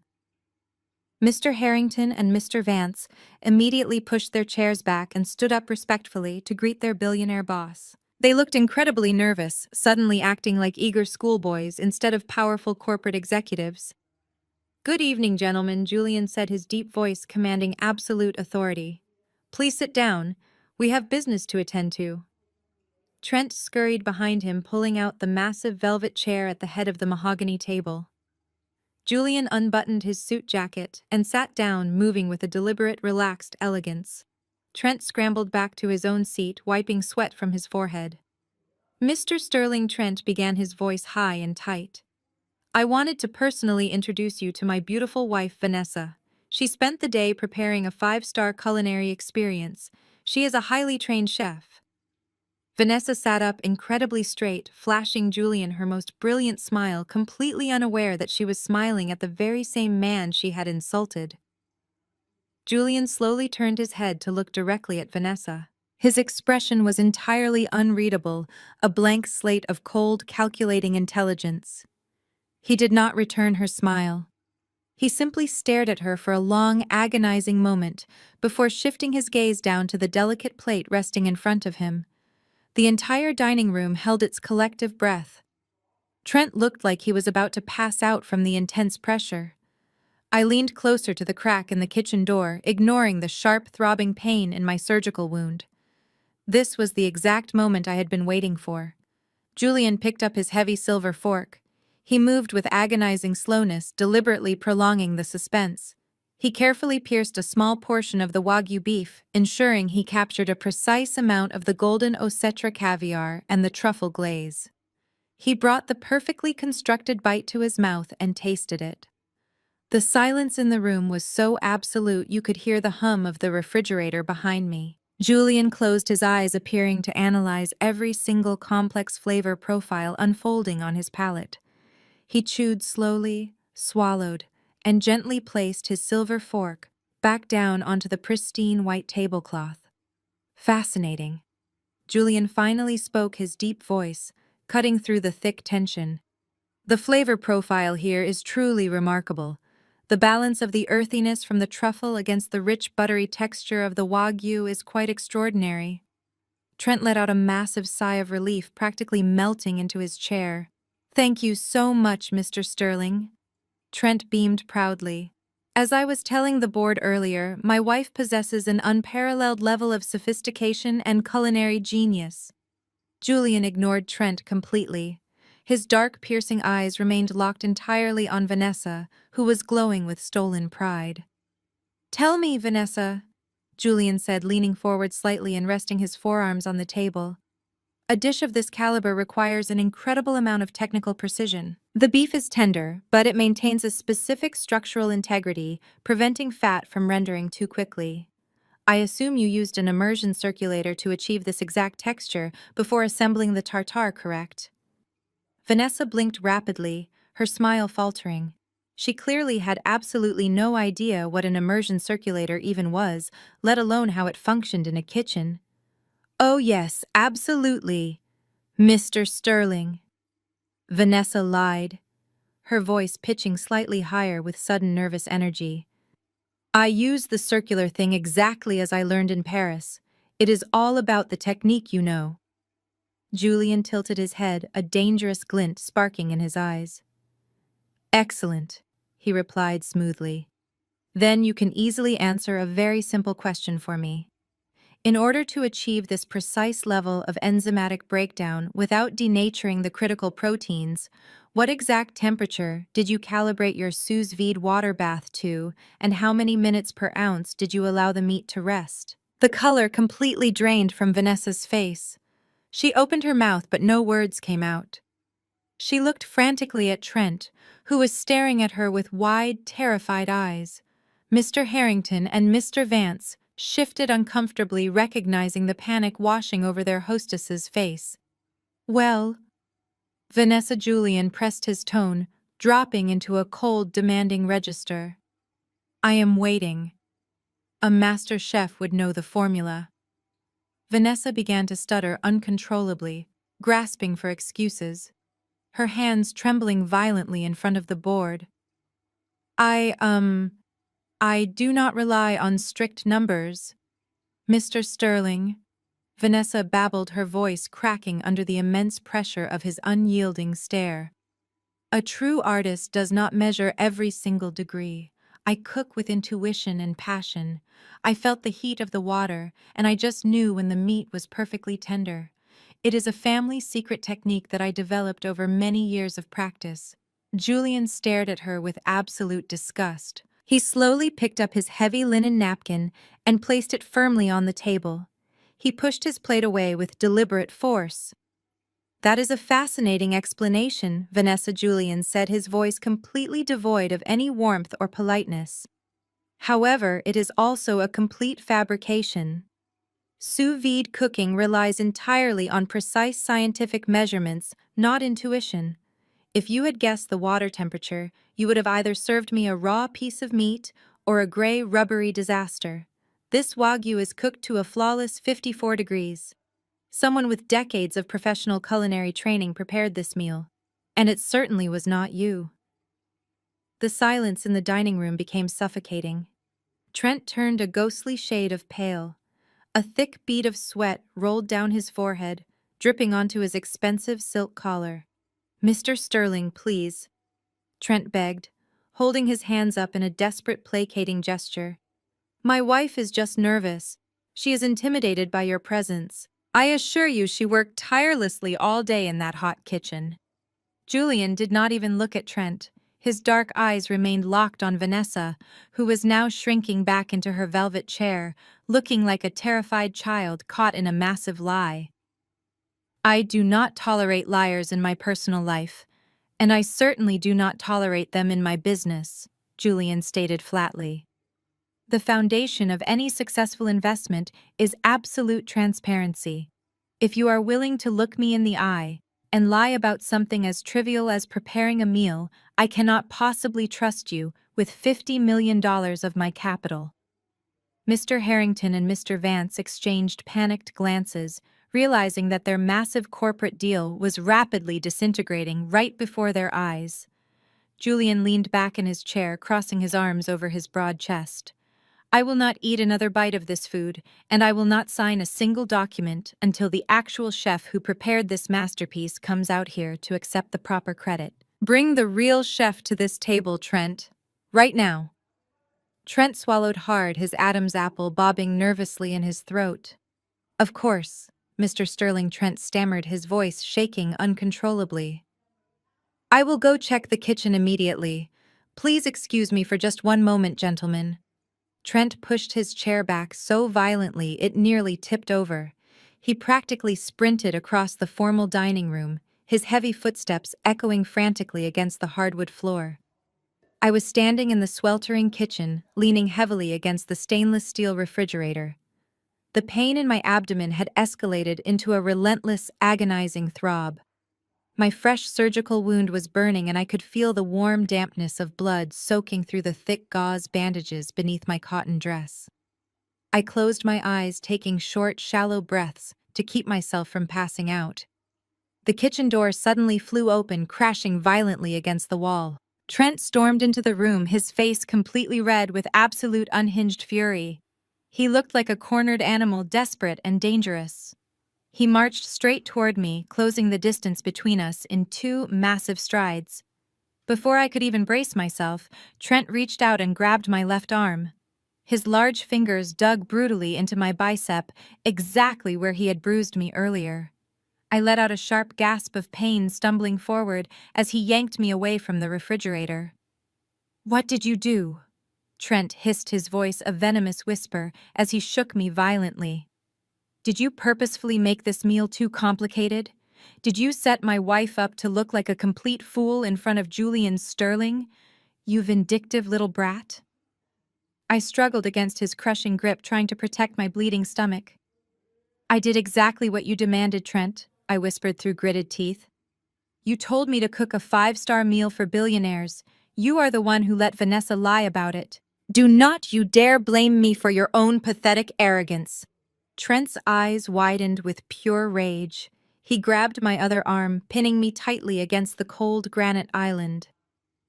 Mr. Harrington and Mr. Vance immediately pushed their chairs back and stood up respectfully to greet their billionaire boss. They looked incredibly nervous, suddenly acting like eager schoolboys instead of powerful corporate executives. "Good evening, gentlemen," Julian said, his deep voice commanding absolute authority. "Please sit down. We have business to attend to." Trent scurried behind him, pulling out the massive velvet chair at the head of the mahogany table. Julian unbuttoned his suit jacket and sat down, moving with a deliberate, relaxed elegance. Trent scrambled back to his own seat, wiping sweat from his forehead. "Mr. Sterling," Trent began, his voice high and tight. "I wanted to personally introduce you to my beautiful wife, Vanessa. She spent the day preparing a 5-star culinary experience. She is a highly trained chef." Vanessa sat up incredibly straight, flashing Julian her most brilliant smile, completely unaware that she was smiling at the very same man she had insulted. Julian slowly turned his head to look directly at Vanessa. His expression was entirely unreadable, a blank slate of cold, calculating intelligence. He did not return her smile. He simply stared at her for a long, agonizing moment before shifting his gaze down to the delicate plate resting in front of him. The entire dining room held its collective breath. Trent looked like he was about to pass out from the intense pressure. I leaned closer to the crack in the kitchen door, ignoring the sharp, throbbing pain in my surgical wound. This was the exact moment I had been waiting for. Julian picked up his heavy silver fork. He moved with agonizing slowness, deliberately prolonging the suspense. He carefully pierced a small portion of the Wagyu beef, ensuring he captured a precise amount of the golden Osetra caviar and the truffle glaze. He brought the perfectly constructed bite to his mouth and tasted it. The silence in the room was so absolute you could hear the hum of the refrigerator behind me. Julian closed his eyes, appearing to analyze every single complex flavor profile unfolding on his palate. He chewed slowly, swallowed, and gently placed his silver fork back down onto the pristine white tablecloth. Fascinating. Julian finally spoke, his deep voice cutting through the thick tension. The flavor profile here is truly remarkable. The balance of the earthiness from the truffle against the rich, buttery texture of the Wagyu is quite extraordinary. Trent let out a massive sigh of relief, practically melting into his chair. "Thank you so much, Mr. Sterling." Trent beamed proudly. "As I was telling the board earlier, my wife possesses an unparalleled level of sophistication and culinary genius." Julian ignored Trent completely. His dark, piercing eyes remained locked entirely on Vanessa, who was glowing with stolen pride. "Tell me, Vanessa," Julian said, leaning forward slightly and resting his forearms on the table. "A dish of this caliber requires an incredible amount of technical precision. The beef is tender, but it maintains a specific structural integrity, preventing fat from rendering too quickly. I assume you used an immersion circulator to achieve this exact texture before assembling the tartare, correct?" Vanessa blinked rapidly, her smile faltering. She clearly had absolutely no idea what an immersion circulator even was, let alone how it functioned in a kitchen. "Oh yes, absolutely, Mr. Sterling." Vanessa lied, her voice pitching slightly higher with sudden nervous energy. "I use the circular thing exactly as I learned in Paris. It is all about the technique, you know." Julian tilted his head, a dangerous glint sparking in his eyes. "Excellent," he replied smoothly. "Then you can easily answer a very simple question for me. In order to achieve this precise level of enzymatic breakdown without denaturing the critical proteins, what exact temperature did you calibrate your sous vide water bath to, and how many minutes per ounce did you allow the meat to rest?" The color completely drained from Vanessa's face. She opened her mouth, but no words came out. She looked frantically at Trent, who was staring at her with wide, terrified eyes. Mr. Harrington and Mr. Vance shifted uncomfortably, recognizing the panic washing over their hostess's face. "Well," Vanessa. Julian pressed his tone, dropping into a cold, demanding register. "I am waiting. A master chef would know the formula." Vanessa began to stutter uncontrollably, grasping for excuses, her hands trembling violently in front of the board. I do not rely on strict numbers, Mr. Sterling," Vanessa babbled, her voice cracking under the immense pressure of his unyielding stare. "A true artist does not measure every single degree. I cook with intuition and passion. I felt the heat of the water, and I just knew when the meat was perfectly tender. It is a family secret technique that I developed over many years of practice." Julian stared at her with absolute disgust. He slowly picked up his heavy linen napkin and placed it firmly on the table. He pushed his plate away with deliberate force. "That is a fascinating explanation," Vanessa. Julian said, his voice completely devoid of any warmth or politeness. "However, it is also a complete fabrication. Sous vide cooking relies entirely on precise scientific measurements, not intuition. If you had guessed the water temperature, you would have either served me a raw piece of meat or a gray, rubbery disaster. This Wagyu is cooked to a flawless 54 degrees. Someone with decades of professional culinary training prepared this meal. And it certainly was not you." The silence in the dining room became suffocating. Trent turned a ghostly shade of pale. A thick bead of sweat rolled down his forehead, dripping onto his expensive silk collar. "Mr. Sterling, please," Trent begged, holding his hands up in a desperate, placating gesture. "My wife is just nervous. She is intimidated by your presence. I assure you she worked tirelessly all day in that hot kitchen." Julian did not even look at Trent. His dark eyes remained locked on Vanessa, who was now shrinking back into her velvet chair, looking like a terrified child caught in a massive lie. I do not tolerate liars in my personal life, and I certainly do not tolerate them in my business, Julian stated flatly. The foundation of any successful investment is absolute transparency. If you are willing to look me in the eye and lie about something as trivial as preparing a meal, I cannot possibly trust you with $50 million of my capital. Mr. Harrington and Mr. Vance exchanged panicked glances, realizing that their massive corporate deal was rapidly disintegrating right before their eyes. Julian leaned back in his chair, crossing his arms over his broad chest. I will not eat another bite of this food, and I will not sign a single document until the actual chef who prepared this masterpiece comes out here to accept the proper credit. Bring the real chef to this table, Trent. Right now. Trent swallowed hard, his Adam's apple bobbing nervously in his throat. Of course, Mr. Sterling Trent stammered, his voice shaking uncontrollably. I will go check the kitchen immediately. Please excuse me for just one moment, gentlemen. Trent pushed his chair back so violently it nearly tipped over. He practically sprinted across the formal dining room, his heavy footsteps echoing frantically against the hardwood floor. I was standing in the sweltering kitchen, leaning heavily against the stainless steel refrigerator. The pain in my abdomen had escalated into a relentless, agonizing throb. My fresh surgical wound was burning, and I could feel the warm dampness of blood soaking through the thick gauze bandages beneath my cotton dress. I closed my eyes, taking short, shallow breaths to keep myself from passing out. The kitchen door suddenly flew open, crashing violently against the wall. Trent stormed into the room, his face completely red with absolute unhinged fury. He looked like a cornered animal, desperate and dangerous. He marched straight toward me, closing the distance between us in 2 massive strides. Before I could even brace myself, Trent reached out and grabbed my left arm. His large fingers dug brutally into my bicep, exactly where he had bruised me earlier. I let out a sharp gasp of pain, stumbling forward as he yanked me away from the refrigerator. What did you do? Trent hissed, his voice a venomous whisper as he shook me violently. Did you purposefully make this meal too complicated? Did you set my wife up to look like a complete fool in front of Julian Sterling? You vindictive little brat? I struggled against his crushing grip, trying to protect my bleeding stomach. I did exactly what you demanded, Trent, I whispered through gritted teeth. You told me to cook a 5-star meal for billionaires. You are the one who let Vanessa lie about it. Do not you dare blame me for your own pathetic arrogance. Trent's eyes widened with pure rage. He grabbed my other arm, pinning me tightly against the cold granite island.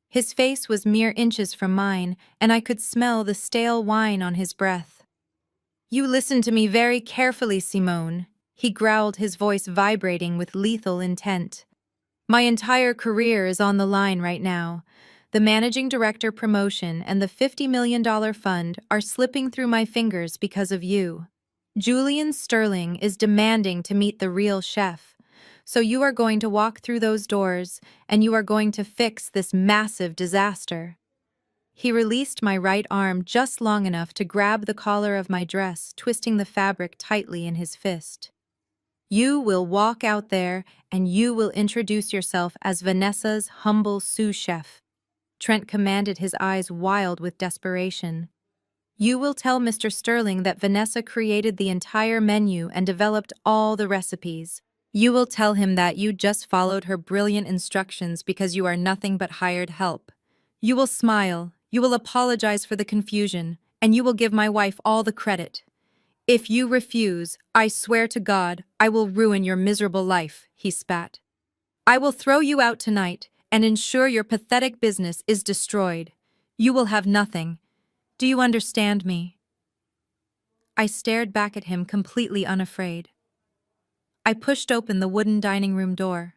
His face was mere inches from mine, and I could smell the stale wine on his breath. You listen to me very carefully, Simone, he growled, his voice vibrating with lethal intent. My entire career is on the line right now. The managing director promotion and the $50 million fund are slipping through my fingers because of you. Julian Sterling is demanding to meet the real chef. So you are going to walk through those doors, and you are going to fix this massive disaster. He released my right arm just long enough to grab the collar of my dress, twisting the fabric tightly in his fist. You will walk out there, and you will introduce yourself as Vanessa's humble sous chef. Trent commanded, his eyes wild with desperation. You will tell Mr. Sterling that Vanessa created the entire menu and developed all the recipes. You will tell him that you just followed her brilliant instructions because you are nothing but hired help. You will smile, you will apologize for the confusion, and you will give my wife all the credit. If you refuse, I swear to God, I will ruin your miserable life, he spat. I will throw you out tonight and ensure your pathetic business is destroyed. You will have nothing. Do you understand me? I stared back at him, completely unafraid. I pushed open the wooden dining room door.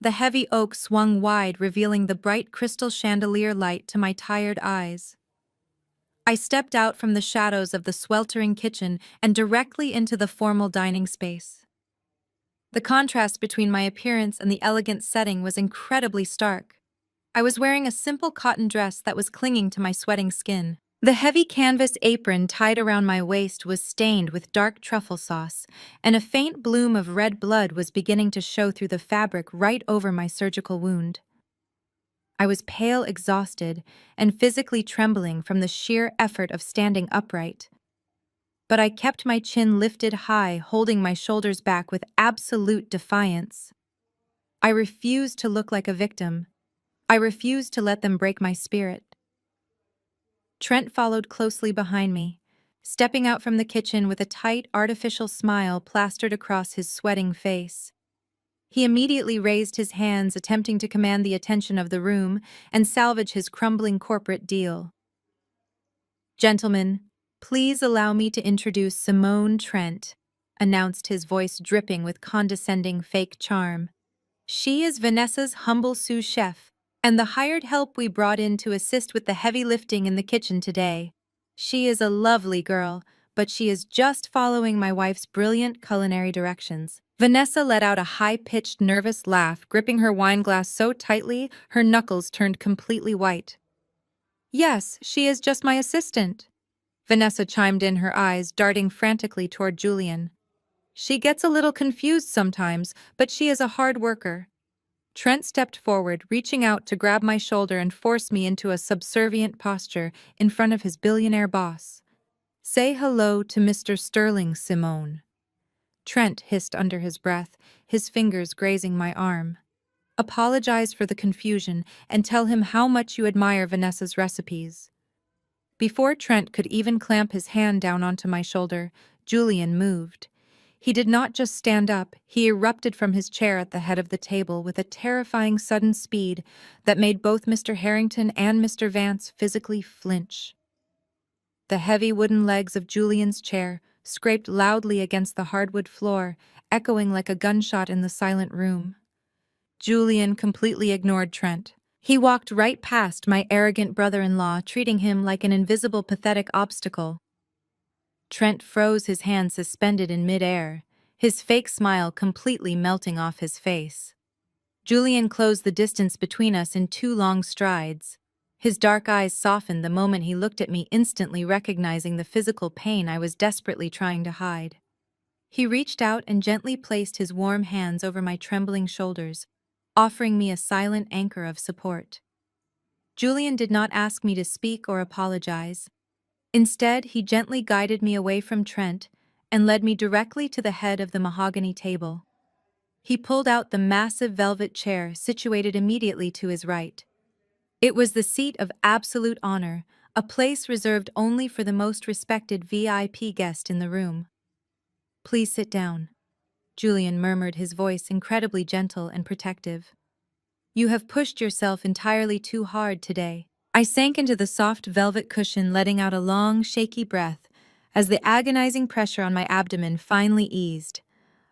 The heavy oak swung wide, revealing the bright crystal chandelier light to my tired eyes. I stepped out from the shadows of the sweltering kitchen and directly into the formal dining space. The contrast between my appearance and the elegant setting was incredibly stark. I was wearing a simple cotton dress that was clinging to my sweating skin. The heavy canvas apron tied around my waist was stained with dark truffle sauce, and a faint bloom of red blood was beginning to show through the fabric right over my surgical wound. I was pale, exhausted, and physically trembling from the sheer effort of standing upright. But I kept my chin lifted high, holding my shoulders back with absolute defiance. I refused to look like a victim. I refused to let them break my spirit. Trent followed closely behind me, stepping out from the kitchen with a tight, artificial smile plastered across his sweating face. He immediately raised his hands, attempting to command the attention of the room and salvage his crumbling corporate deal. "Gentlemen, please allow me to introduce Simone Trent," announced his voice dripping with condescending fake charm. "She is Vanessa's humble sous chef, and the hired help we brought in to assist with the heavy lifting in the kitchen today. She is a lovely girl, but she is just following my wife's brilliant culinary directions." Vanessa let out a high-pitched, nervous laugh, gripping her wine glass so tightly her knuckles turned completely white. "Yes, she is just my assistant," Vanessa chimed in, her eyes darting frantically toward Julian. "She gets a little confused sometimes, but she is a hard worker." Trent stepped forward, reaching out to grab my shoulder and force me into a subservient posture in front of his billionaire boss. "Say hello to Mr. Sterling, Simone," Trent hissed under his breath, his fingers grazing my arm. "Apologize for the confusion and tell him how much you admire Vanessa's recipes." Before Trent could even clamp his hand down onto my shoulder, Julian moved. He did not just stand up, he erupted from his chair at the head of the table with a terrifying sudden speed that made both Mr. Harrington and Mr. Vance physically flinch. The heavy wooden legs of Julian's chair scraped loudly against the hardwood floor, echoing like a gunshot in the silent room. Julian completely ignored Trent. He walked right past my arrogant brother-in-law, treating him like an invisible, pathetic obstacle. Trent froze, his hands suspended in mid-air, his fake smile completely melting off his face. Julian closed the distance between us in 2 long strides. His dark eyes softened the moment he looked at me, instantly recognizing the physical pain I was desperately trying to hide. He reached out and gently placed his warm hands over my trembling shoulders, offering me a silent anchor of support. Julian did not ask me to speak or apologize. Instead, he gently guided me away from Trent and led me directly to the head of the mahogany table. He pulled out the massive velvet chair situated immediately to his right. It was the seat of absolute honor, a place reserved only for the most respected VIP guest in the room. "Please sit down," Julian murmured, his voice incredibly gentle and protective. "You have pushed yourself entirely too hard today." I sank into the soft velvet cushion, letting out a long, shaky breath as the agonizing pressure on my abdomen finally eased.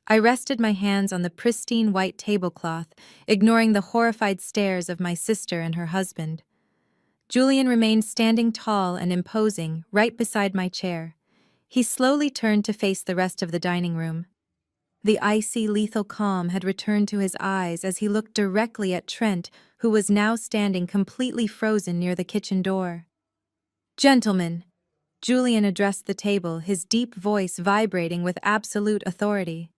I rested my hands on the pristine white tablecloth, ignoring the horrified stares of my sister and her husband. Julian remained standing tall and imposing right beside my chair. He slowly turned to face the rest of the dining room. The icy, lethal calm had returned to his eyes as he looked directly at Trent, who was now standing completely frozen near the kitchen door. "Gentlemen," Julian addressed the table, his deep voice vibrating with absolute authority.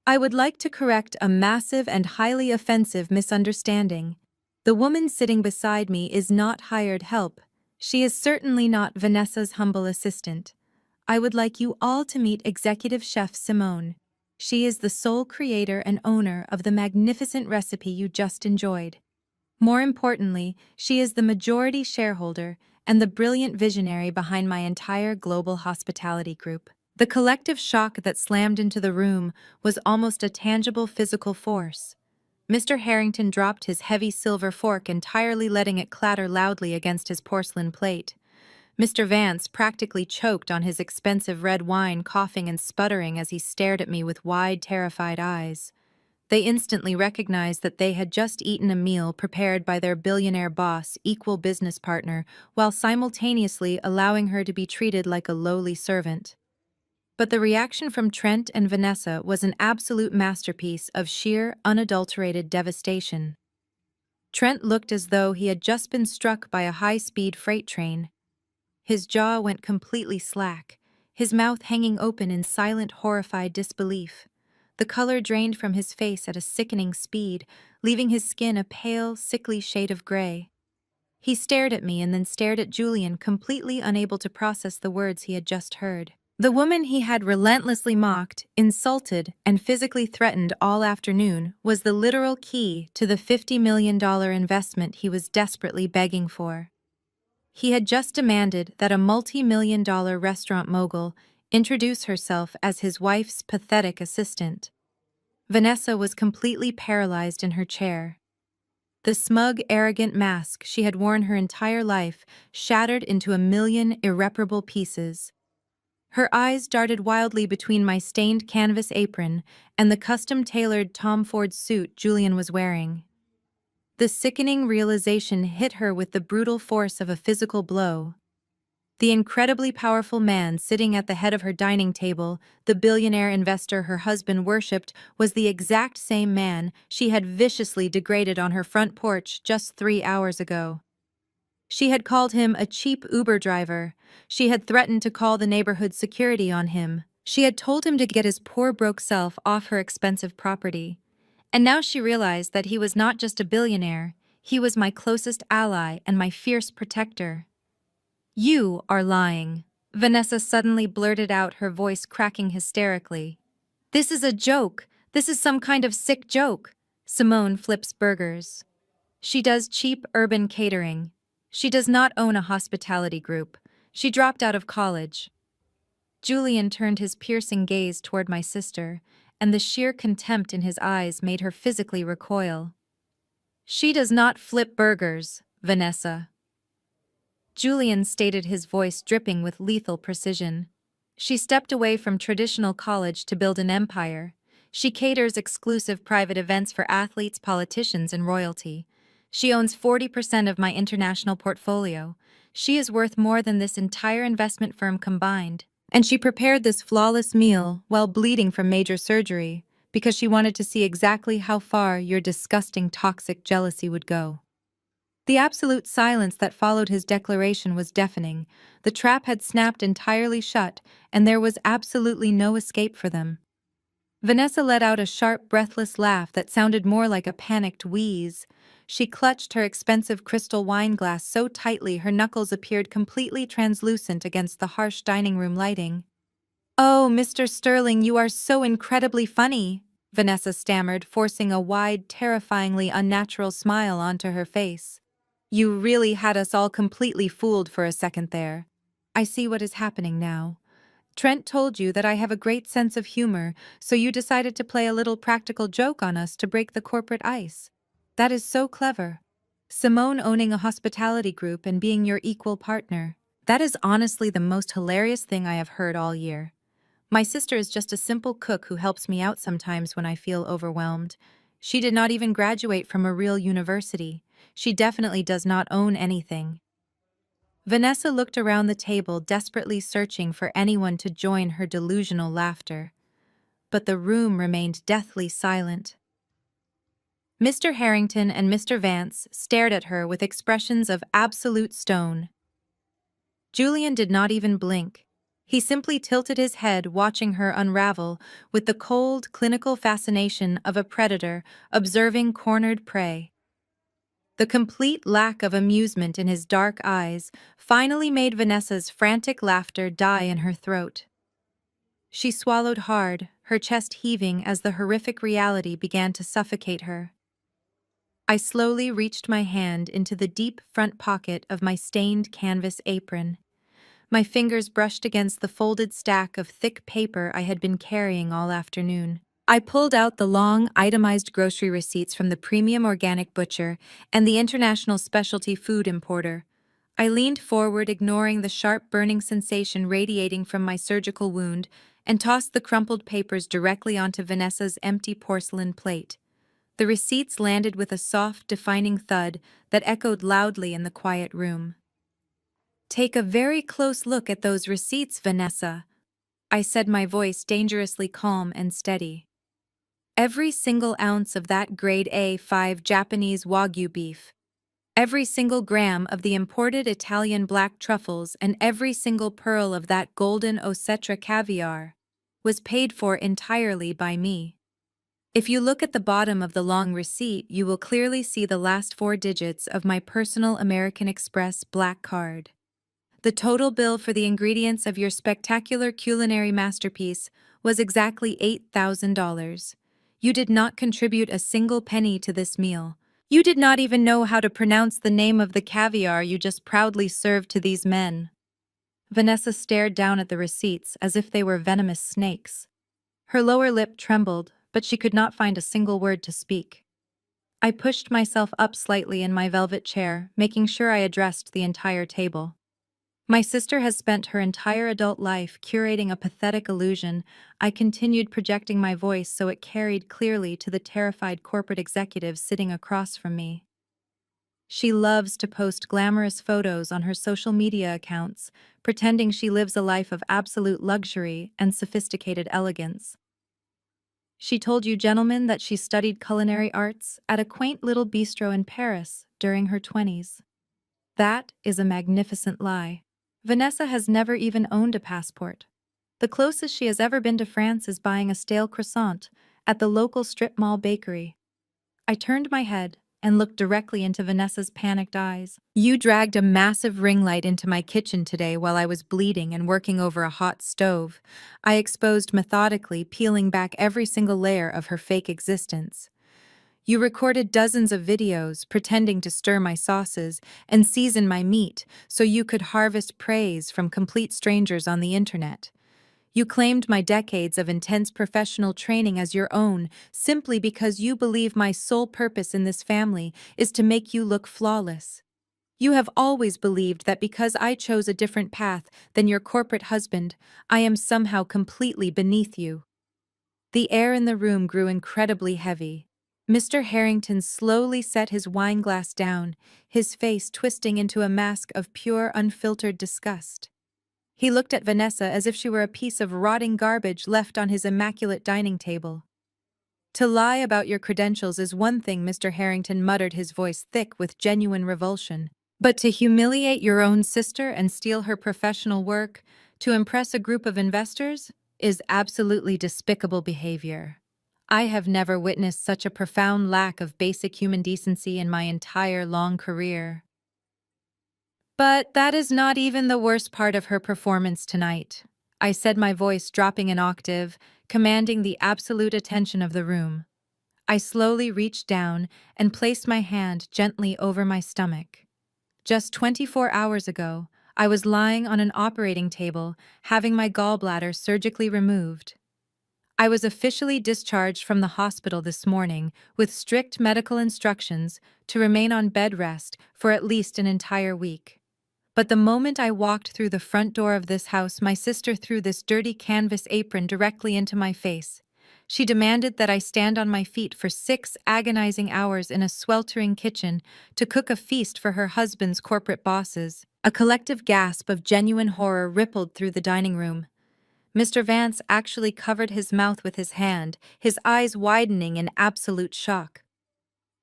"I would like to correct a massive and highly offensive misunderstanding. The woman sitting beside me is not hired help. She is certainly not Vanessa's humble assistant. I would like you all to meet Executive Chef Simone. She is the sole creator and owner of the magnificent recipe you just enjoyed. More importantly, she is the majority shareholder and the brilliant visionary behind my entire global hospitality group." The collective shock that slammed into the room was almost a tangible physical force. Mr. Harrington dropped his heavy silver fork, entirely letting it clatter loudly against his porcelain plate. Mr. Vance practically choked on his expensive red wine, coughing and sputtering as he stared at me with wide, terrified eyes. They instantly recognized that they had just eaten a meal prepared by their billionaire boss, equal business partner, while simultaneously allowing her to be treated like a lowly servant. But the reaction from Trent and Vanessa was an absolute masterpiece of sheer, unadulterated devastation. Trent looked as though he had just been struck by a high-speed freight train. His jaw went completely slack, his mouth hanging open in silent, horrified disbelief. The color drained from his face at a sickening speed, leaving his skin a pale, sickly shade of gray. He stared at me and then stared at Julian, completely unable to process the words he had just heard. The woman he had relentlessly mocked, insulted, and physically threatened all afternoon was the literal key to the $50 million investment he was desperately begging for. He had just demanded that a multi-million-dollar restaurant mogul introduce herself as his wife's pathetic assistant. Vanessa was completely paralyzed in her chair. The smug, arrogant mask she had worn her entire life shattered into a million irreparable pieces. Her eyes darted wildly between my stained canvas apron and the custom-tailored Tom Ford suit Julian was wearing. The sickening realization hit her with the brutal force of a physical blow. The incredibly powerful man sitting at the head of her dining table, the billionaire investor her husband worshipped, was the exact same man she had viciously degraded on her front porch just 3 hours ago. She had called him a cheap Uber driver. She had threatened to call the neighborhood security on him. She had told him to get his poor broke self off her expensive property. And now she realized that he was not just a billionaire, he was my closest ally and my fierce protector. "You are lying," Vanessa suddenly blurted out, her voice cracking hysterically. "This is a joke. This is some kind of sick joke." Simone flips burgers. She does cheap urban catering. She does not own a hospitality group. She dropped out of college. Julian turned his piercing gaze toward my sister, and the sheer contempt in his eyes made her physically recoil. "She does not flip burgers, Vanessa." Julian stated, his voice dripping with lethal precision. "She stepped away from traditional college to build an empire. She caters exclusive private events for athletes, politicians, and royalty. She owns 40% of my international portfolio. She is worth more than this entire investment firm combined. And she prepared this flawless meal while bleeding from major surgery because she wanted to see exactly how far your disgusting toxic jealousy would go." The absolute silence that followed his declaration was deafening. The trap had snapped entirely shut, and there was absolutely no escape for them. Vanessa let out a sharp, breathless laugh that sounded more like a panicked wheeze. She clutched her expensive crystal wine glass so tightly her knuckles appeared completely translucent against the harsh dining room lighting. "Oh, Mr. Sterling, you are so incredibly funny," Vanessa stammered, forcing a wide, terrifyingly unnatural smile onto her face. "You really had us all completely fooled for a second there. I see what is happening now. Trent told you that I have a great sense of humor, so you decided to play a little practical joke on us to break the corporate ice. That is so clever. Simone owning a hospitality group and being your equal partner. That is honestly the most hilarious thing I have heard all year. My sister is just a simple cook who helps me out sometimes when I feel overwhelmed. She did not even graduate from a real university. She definitely does not own anything." Vanessa looked around the table, desperately searching for anyone to join her delusional laughter. But the room remained deathly silent. Mr. Harrington and Mr. Vance stared at her with expressions of absolute stone. Julian did not even blink. He simply tilted his head, watching her unravel with the cold, clinical fascination of a predator observing cornered prey. The complete lack of amusement in his dark eyes finally made Vanessa's frantic laughter die in her throat. She swallowed hard, her chest heaving as the horrific reality began to suffocate her. I slowly reached my hand into the deep front pocket of my stained canvas apron. My fingers brushed against the folded stack of thick paper I had been carrying all afternoon. I pulled out the long, itemized grocery receipts from the premium organic butcher and the international specialty food importer. I leaned forward, ignoring the sharp burning sensation radiating from my surgical wound, and tossed the crumpled papers directly onto Vanessa's empty porcelain plate. The receipts landed with a soft, defining thud that echoed loudly in the quiet room. "Take a very close look at those receipts, Vanessa," I said, my voice dangerously calm and steady. Every single ounce of that grade A5 Japanese Wagyu beef, every single gram of the imported Italian black truffles, and every single pearl of that golden Osetra caviar was paid for entirely by me. If you look at the bottom of the long receipt, you will clearly see the last 4 digits of my personal American Express black card. The total bill for the ingredients of your spectacular culinary masterpiece was exactly $8,000. You did not contribute a single penny to this meal. You did not even know how to pronounce the name of the caviar you just proudly served to these men. Vanessa stared down at the receipts as if they were venomous snakes. Her lower lip trembled, but she could not find a single word to speak. I pushed myself up slightly in my velvet chair, making sure I addressed the entire table. My sister has spent her entire adult life curating a pathetic illusion. I continued, projecting my voice so it carried clearly to the terrified corporate executive sitting across from me. She loves to post glamorous photos on her social media accounts, pretending she lives a life of absolute luxury and sophisticated elegance. She told you gentlemen that she studied culinary arts at a quaint little bistro in Paris during her 20s. That is a magnificent lie. Vanessa has never even owned a passport. The closest she has ever been to France is buying a stale croissant at the local strip mall bakery. I turned my head and looked directly into Vanessa's panicked eyes. You dragged a massive ring light into my kitchen today while I was bleeding and working over a hot stove. I exposed methodically, peeling back every single layer of her fake existence. You recorded dozens of videos pretending to stir my sauces and season my meat so you could harvest praise from complete strangers on the internet. You claimed my decades of intense professional training as your own simply because you believe my sole purpose in this family is to make you look flawless. You have always believed that because I chose a different path than your corporate husband, I am somehow completely beneath you. The air in the room grew incredibly heavy. Mr. Harrington slowly set his wine glass down, his face twisting into a mask of pure, unfiltered disgust. He looked at Vanessa as if she were a piece of rotting garbage left on his immaculate dining table. To lie about your credentials is one thing, Mr. Harrington muttered, his voice thick with genuine revulsion. But to humiliate your own sister and steal her professional work to impress a group of investors is absolutely despicable behavior. I have never witnessed such a profound lack of basic human decency in my entire long career. But that is not even the worst part of her performance tonight, I said, my voice dropping an octave, commanding the absolute attention of the room. I slowly reached down and placed my hand gently over my stomach. Just 24 hours ago, I was lying on an operating table, having my gallbladder surgically removed. I was officially discharged from the hospital this morning with strict medical instructions to remain on bed rest for at least an entire week. But the moment I walked through the front door of this house, my sister threw this dirty canvas apron directly into my face. She demanded that I stand on my feet for 6 agonizing hours in a sweltering kitchen to cook a feast for her husband's corporate bosses. A collective gasp of genuine horror rippled through the dining room. Mr. Vance actually covered his mouth with his hand, his eyes widening in absolute shock.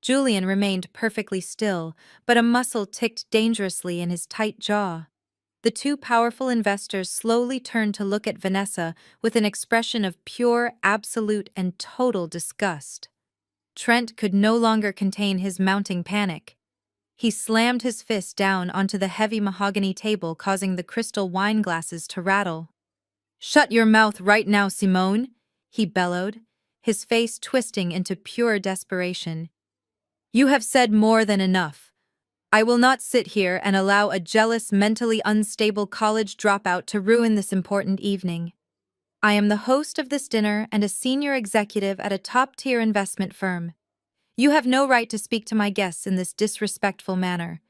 Julian remained perfectly still, but a muscle ticked dangerously in his tight jaw. The 2 powerful investors slowly turned to look at Vanessa with an expression of pure, absolute, and total disgust. Trent could no longer contain his mounting panic. He slammed his fist down onto the heavy mahogany table, causing the crystal wine glasses to rattle. "Shut your mouth right now, Simone," he bellowed, his face twisting into pure desperation. "You have said more than enough. I will not sit here and allow a jealous, mentally unstable college dropout to ruin this important evening. I am the host of this dinner and a senior executive at a top-tier investment firm. You have no right to speak to my guests in this disrespectful manner.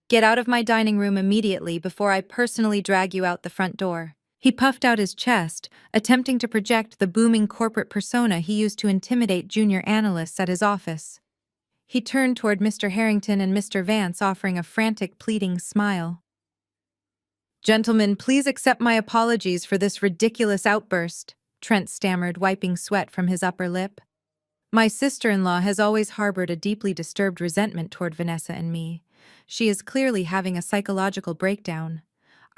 Get out of my dining room immediately before I personally drag you out the front door." He puffed out his chest, attempting to project the booming corporate persona he used to intimidate junior analysts at his office. He turned toward Mr. Harrington and Mr. Vance, offering a frantic, pleading smile. Gentlemen, please accept my apologies for this ridiculous outburst, Trent stammered, wiping sweat from his upper lip. My sister-in-law has always harbored a deeply disturbed resentment toward Vanessa and me. She is clearly having a psychological breakdown.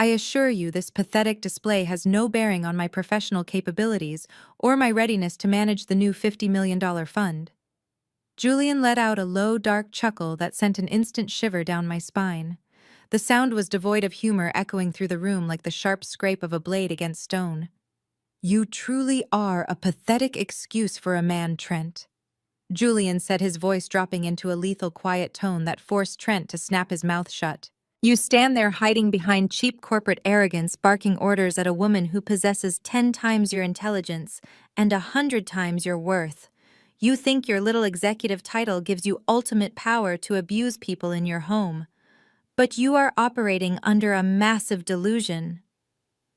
I assure you this pathetic display has no bearing on my professional capabilities or my readiness to manage the new $50 million fund. Julian let out a low, dark chuckle that sent an instant shiver down my spine. The sound was devoid of humor, echoing through the room like the sharp scrape of a blade against stone. You truly are a pathetic excuse for a man, Trent. Julian said, his voice dropping into a lethal, quiet tone that forced Trent to snap his mouth shut. You stand there hiding behind cheap corporate arrogance, barking orders at a woman who possesses 10 times your intelligence and 100 times your worth. You think your little executive title gives you ultimate power to abuse people in your home. But you are operating under a massive delusion.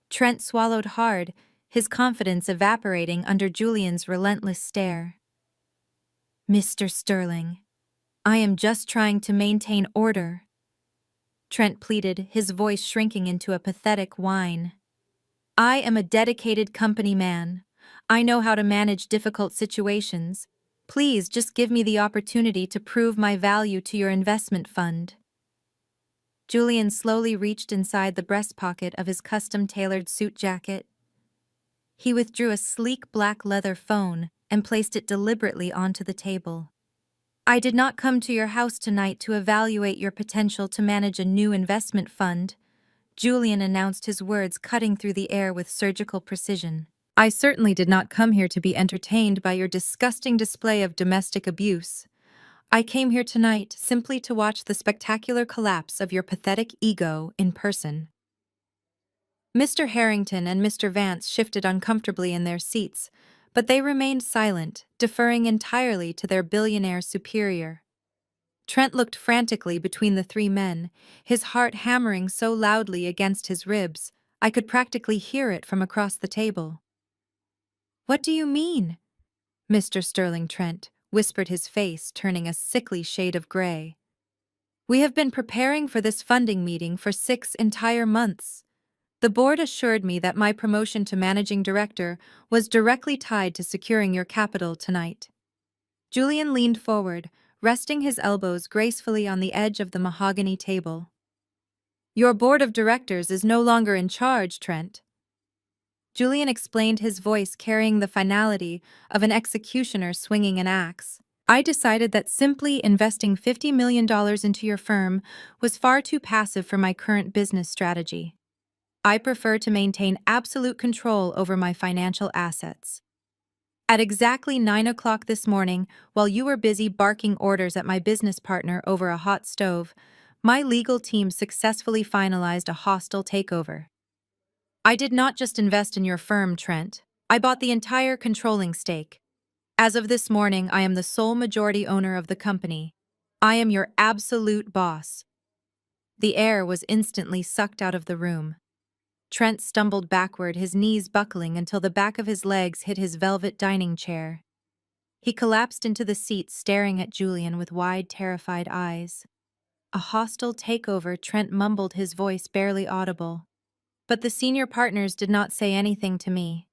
Trent swallowed hard, his confidence evaporating under Julian's relentless stare. Mr. Sterling, I am just trying to maintain order, Trent pleaded, his voice shrinking into a pathetic whine. I am a dedicated company man. I know how to manage difficult situations. Please just give me the opportunity to prove my value to your investment fund. Julian slowly reached inside the breast pocket of his custom-tailored suit jacket. He withdrew a sleek black leather phone and placed it deliberately onto the table. I did not come to your house tonight to evaluate your potential to manage a new investment fund, Julian announced, his words cutting through the air with surgical precision. I certainly did not come here to be entertained by your disgusting display of domestic abuse. I came here tonight simply to watch the spectacular collapse of your pathetic ego in person. Mr. Harrington and Mr. Vance shifted uncomfortably in their seats, but they remained silent, deferring entirely to their billionaire superior. Trent looked frantically between the three men, his heart hammering so loudly against his ribs, I could practically hear it from across the table. What do you mean? Mr. Sterling Trent whispered, his face turning a sickly shade of gray. We have been preparing for this funding meeting for 6 entire months. The board assured me that my promotion to managing director was directly tied to securing your capital tonight. Julian leaned forward, resting his elbows gracefully on the edge of the mahogany table. Your board of directors is no longer in charge, Trent. Julian explained, his voice carrying the finality of an executioner swinging an axe. I decided that simply investing $50 million into your firm was far too passive for my current business strategy. I prefer to maintain absolute control over my financial assets. At exactly 9 o'clock this morning, while you were busy barking orders at my business partner over a hot stove, my legal team successfully finalized a hostile takeover. I did not just invest in your firm, Trent. I bought the entire controlling stake. As of this morning, I am the sole majority owner of the company. I am your absolute boss. The air was instantly sucked out of the room. Trent stumbled backward, his knees buckling until the back of his legs hit his velvet dining chair. He collapsed into the seat, staring at Julian with wide, terrified eyes. A hostile takeover, Trent mumbled, his voice barely audible. But the senior partners did not say anything to me.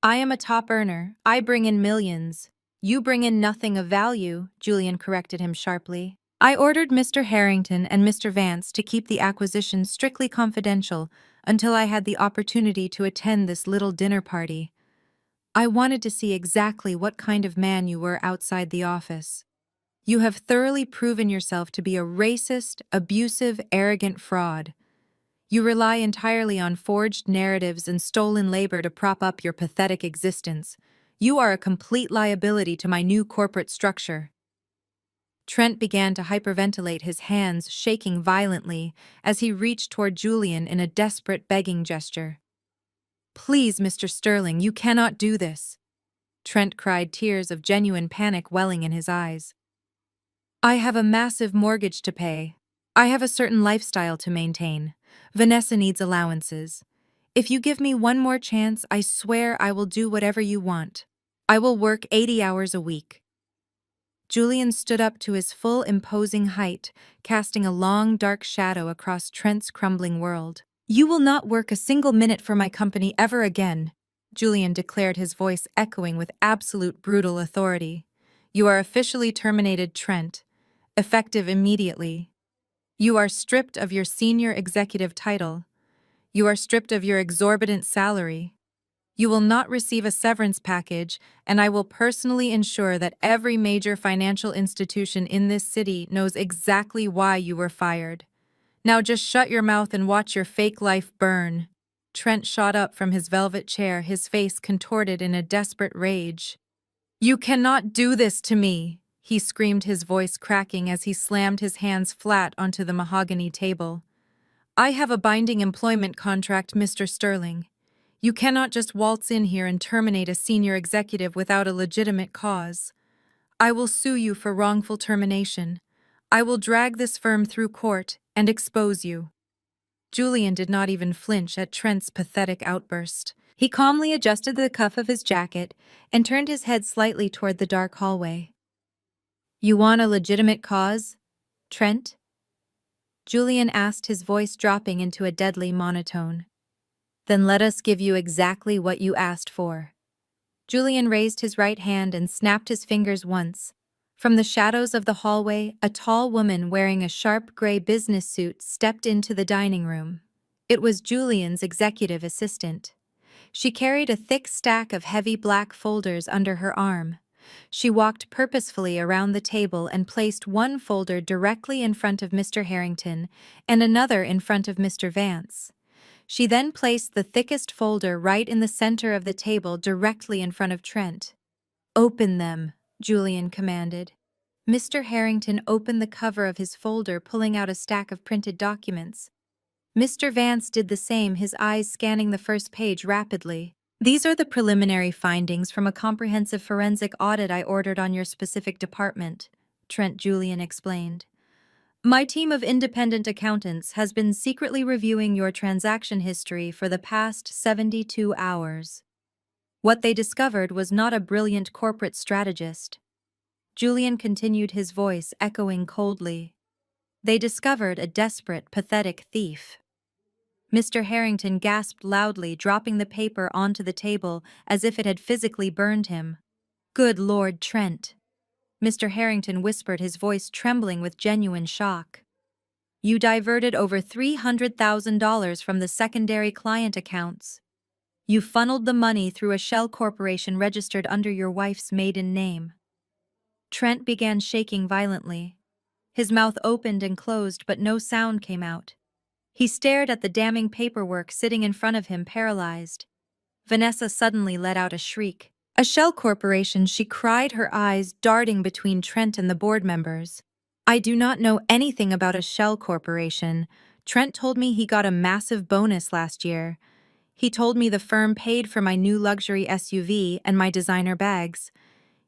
I am a top earner. I bring in millions. You bring in nothing of value, Julian corrected him sharply. I ordered Mr. Harrington and Mr. Vance to keep the acquisition strictly confidential until I had the opportunity to attend this little dinner party. I wanted to see exactly what kind of man you were outside the office. You have thoroughly proven yourself to be a racist, abusive, arrogant fraud. You rely entirely on forged narratives and stolen labor to prop up your pathetic existence. You are a complete liability to my new corporate structure. Trent began to hyperventilate, his hands shaking violently as he reached toward Julian in a desperate begging gesture. Please, Mr. Sterling, you cannot do this, Trent cried, tears of genuine panic welling in his eyes. I have a massive mortgage to pay. I have a certain lifestyle to maintain. Vanessa needs allowances. If you give me one more chance, I swear I will do whatever you want. I will work 80 hours a week. Julian stood up to his full imposing height, casting a long, dark shadow across Trent's crumbling world. You will not work a single minute for my company ever again, Julian declared, his voice echoing with absolute brutal authority. You are officially terminated, Trent, effective immediately. You are stripped of your senior executive title. You are stripped of your exorbitant salary. You will not receive a severance package, and I will personally ensure that every major financial institution in this city knows exactly why you were fired. Now just shut your mouth and watch your fake life burn. Trent shot up from his velvet chair, his face contorted in a desperate rage. You cannot do this to me, he screamed, his voice cracking as he slammed his hands flat onto the mahogany table. I have a binding employment contract, Mr. Sterling. You cannot just waltz in here and terminate a senior executive without a legitimate cause. I will sue you for wrongful termination. I will drag this firm through court and expose you. Julian did not even flinch at Trent's pathetic outburst. He calmly adjusted the cuff of his jacket and turned his head slightly toward the dark hallway. You want a legitimate cause, Trent? Julian asked, his voice dropping into a deadly monotone. Then let us give you exactly what you asked for. Julian raised his right hand and snapped his fingers once. From the shadows of the hallway, a tall woman wearing a sharp gray business suit stepped into the dining room. It was Julian's executive assistant. She carried a thick stack of heavy black folders under her arm. She walked purposefully around the table and placed one folder directly in front of Mr. Harrington and another in front of Mr. Vance. She then placed the thickest folder right in the center of the table directly in front of Trent. Open them, Julian commanded. Mr. Harrington opened the cover of his folder, pulling out a stack of printed documents. Mr. Vance did the same, his eyes scanning the first page rapidly. These are the preliminary findings from a comprehensive forensic audit I ordered on your specific department, Trent Julian explained. My team of independent accountants has been secretly reviewing your transaction history for the past 72 hours. What they discovered was not a brilliant corporate strategist. Julian continued, his voice echoing coldly. They discovered a desperate, pathetic thief. Mr. Harrington gasped loudly, dropping the paper onto the table as if it had physically burned him. Good Lord, Trent, Mr. Harrington whispered, his voice trembling with genuine shock. You diverted over $300,000 from the secondary client accounts. You funneled the money through a shell corporation registered under your wife's maiden name. Trent began shaking violently. His mouth opened and closed, but no sound came out. He stared at the damning paperwork sitting in front of him, paralyzed. Vanessa suddenly let out a shriek. A shell corporation, she cried, her eyes darting between Trent and the board members. I do not know anything about a shell corporation. Trent told me he got a massive bonus last year. He told me the firm paid for my new luxury SUV and my designer bags.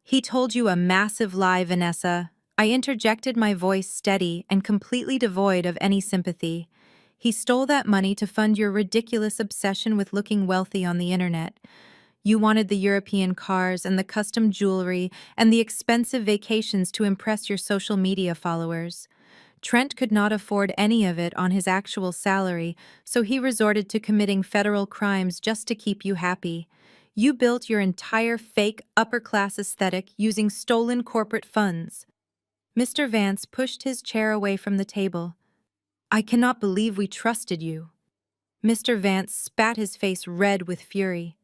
He told you a massive lie, Vanessa. I interjected, my voice steady and completely devoid of any sympathy. He stole that money to fund your ridiculous obsession with looking wealthy on the internet. You wanted the European cars and the custom jewelry and the expensive vacations to impress your social media followers. Trent could not afford any of it on his actual salary, so he resorted to committing federal crimes just to keep you happy. You built your entire fake upper-class aesthetic using stolen corporate funds. Mr. Vance pushed his chair away from the table. I cannot believe we trusted you. Mr. Vance spat, his face red with fury.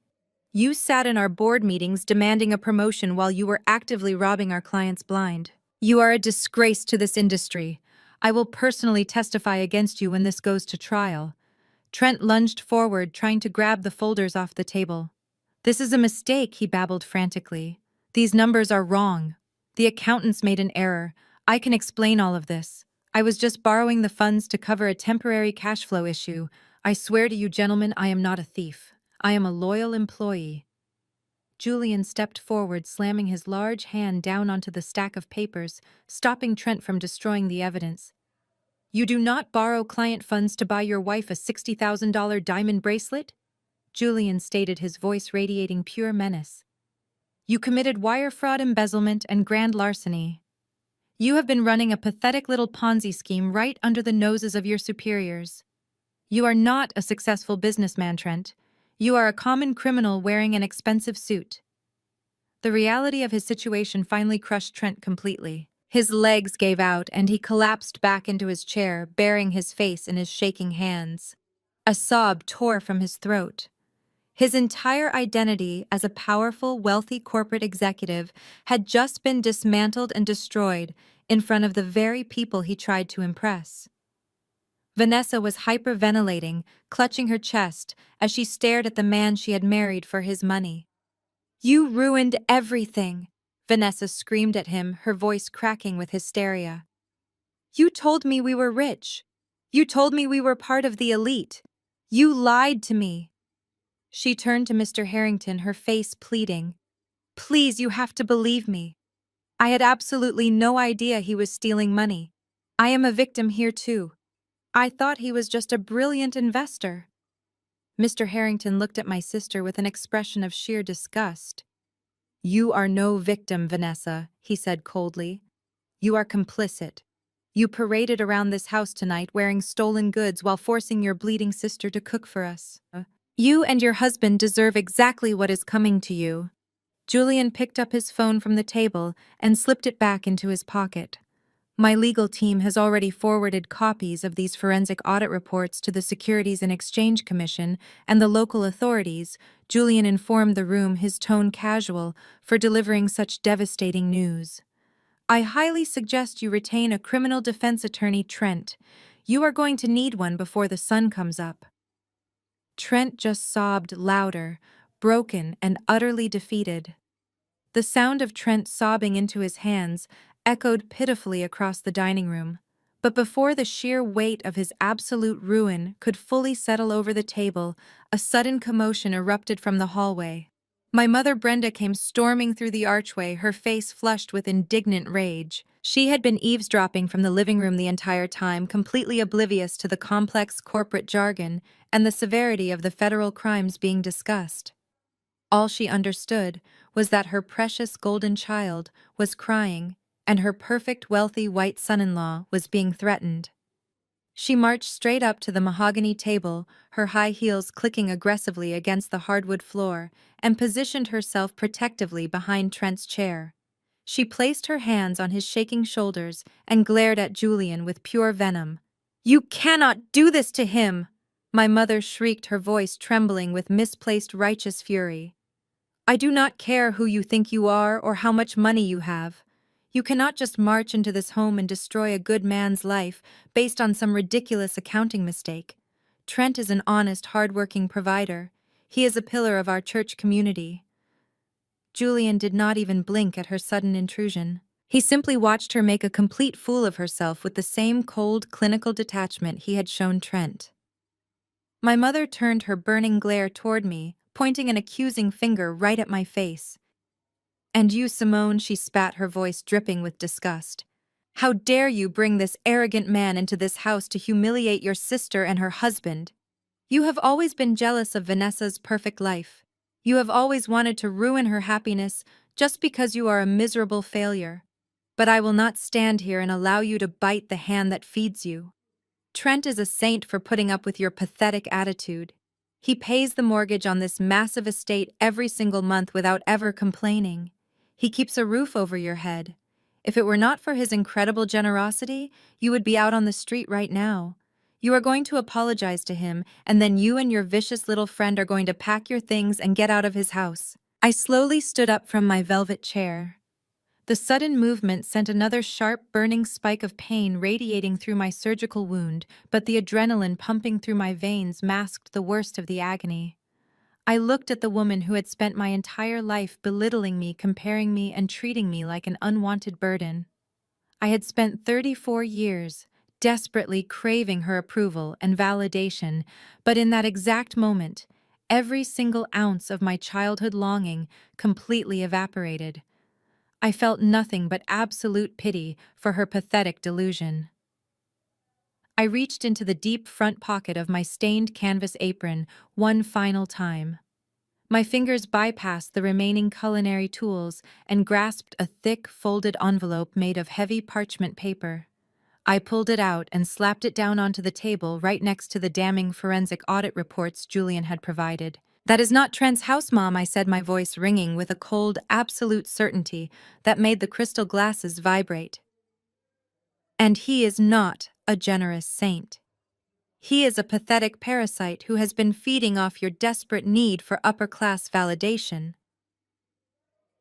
You sat in our board meetings demanding a promotion while you were actively robbing our clients blind. You are a disgrace to this industry. I will personally testify against you when this goes to trial. Trent lunged forward, trying to grab the folders off the table. This is a mistake, he babbled frantically. These numbers are wrong. The accountants made an error. I can explain all of this. I was just borrowing the funds to cover a temporary cash flow issue. I swear to you, gentlemen, I am not a thief. I am a loyal employee. Julian stepped forward, slamming his large hand down onto the stack of papers, stopping Trent from destroying the evidence. You do not borrow client funds to buy your wife a $60,000 diamond bracelet? Julian stated, his voice radiating pure menace. You committed wire fraud, embezzlement, and grand larceny. You have been running a pathetic little Ponzi scheme right under the noses of your superiors. You are not a successful businessman, Trent. You are a common criminal wearing an expensive suit. The reality of his situation finally crushed Trent completely. His legs gave out and he collapsed back into his chair, burying his face in his shaking hands. A sob tore from his throat. His entire identity as a powerful, wealthy corporate executive had just been dismantled and destroyed in front of the very people he tried to impress. Vanessa was hyperventilating, clutching her chest as she stared at the man she had married for his money. "You ruined everything," Vanessa screamed at him, her voice cracking with hysteria. "You told me we were rich. You told me we were part of the elite. You lied to me." She turned to Mr. Harrington, her face pleading. "Please, you have to believe me. I had absolutely no idea he was stealing money. I am a victim here too. I thought he was just a brilliant investor." Mr. Harrington looked at my sister with an expression of sheer disgust. "You are no victim, Vanessa," he said coldly. "You are complicit. You paraded around this house tonight wearing stolen goods while forcing your bleeding sister to cook for us. You and your husband deserve exactly what is coming to you." Julian picked up his phone from the table and slipped it back into his pocket. "My legal team has already forwarded copies of these forensic audit reports to the Securities and Exchange Commission and the local authorities," Julian informed the room, his tone casual, for delivering such devastating news. "I highly suggest you retain a criminal defense attorney, Trent. You are going to need one before the sun comes up." Trent just sobbed louder, broken and utterly defeated. The sound of Trent sobbing into his hands echoed pitifully across the dining room. But before the sheer weight of his absolute ruin could fully settle over the table, a sudden commotion erupted from the hallway. My mother Brenda came storming through the archway, her face flushed with indignant rage. She had been eavesdropping from the living room the entire time, completely oblivious to the complex corporate jargon and the severity of the federal crimes being discussed. All she understood was that her precious golden child was crying and her perfect wealthy white son-in-law was being threatened. She marched straight up to the mahogany table, her high heels clicking aggressively against the hardwood floor, and positioned herself protectively behind Trent's chair. She placed her hands on his shaking shoulders and glared at Julian with pure venom. "You cannot do this to him!" My mother shrieked, her voice trembling with misplaced righteous fury. "I do not care who you think you are or how much money you have. You cannot just march into this home and destroy a good man's life based on some ridiculous accounting mistake. Trent is an honest, hard-working provider. He is a pillar of our church community." Julian did not even blink at her sudden intrusion. He simply watched her make a complete fool of herself with the same cold, clinical detachment he had shown Trent. My mother turned her burning glare toward me, pointing an accusing finger right at my face. "And you, Simone," she spat, her voice dripping with disgust. "How dare you bring this arrogant man into this house to humiliate your sister and her husband? You have always been jealous of Vanessa's perfect life. You have always wanted to ruin her happiness just because you are a miserable failure. But I will not stand here and allow you to bite the hand that feeds you. Trent is a saint for putting up with your pathetic attitude. He pays the mortgage on this massive estate every single month without ever complaining. He keeps a roof over your head. If it were not for his incredible generosity, you would be out on the street right now. You are going to apologize to him, and then you and your vicious little friend are going to pack your things and get out of his house." I slowly stood up from my velvet chair. The sudden movement sent another sharp, burning spike of pain radiating through my surgical wound, but the adrenaline pumping through my veins masked the worst of the agony. I looked at the woman who had spent my entire life belittling me, comparing me, and treating me like an unwanted burden. I had spent 34 years desperately craving her approval and validation, but in that exact moment, every single ounce of my childhood longing completely evaporated. I felt nothing but absolute pity for her pathetic delusion. I reached into the deep front pocket of my stained canvas apron one final time. My fingers bypassed the remaining culinary tools and grasped a thick, folded envelope made of heavy parchment paper. I pulled it out and slapped it down onto the table right next to the damning forensic audit reports Julian had provided. "That is not Trent's house, Mom," I said, my voice ringing with a cold, absolute certainty that made the crystal glasses vibrate. "And he is not a generous saint. He is a pathetic parasite who has been feeding off your desperate need for upper-class validation."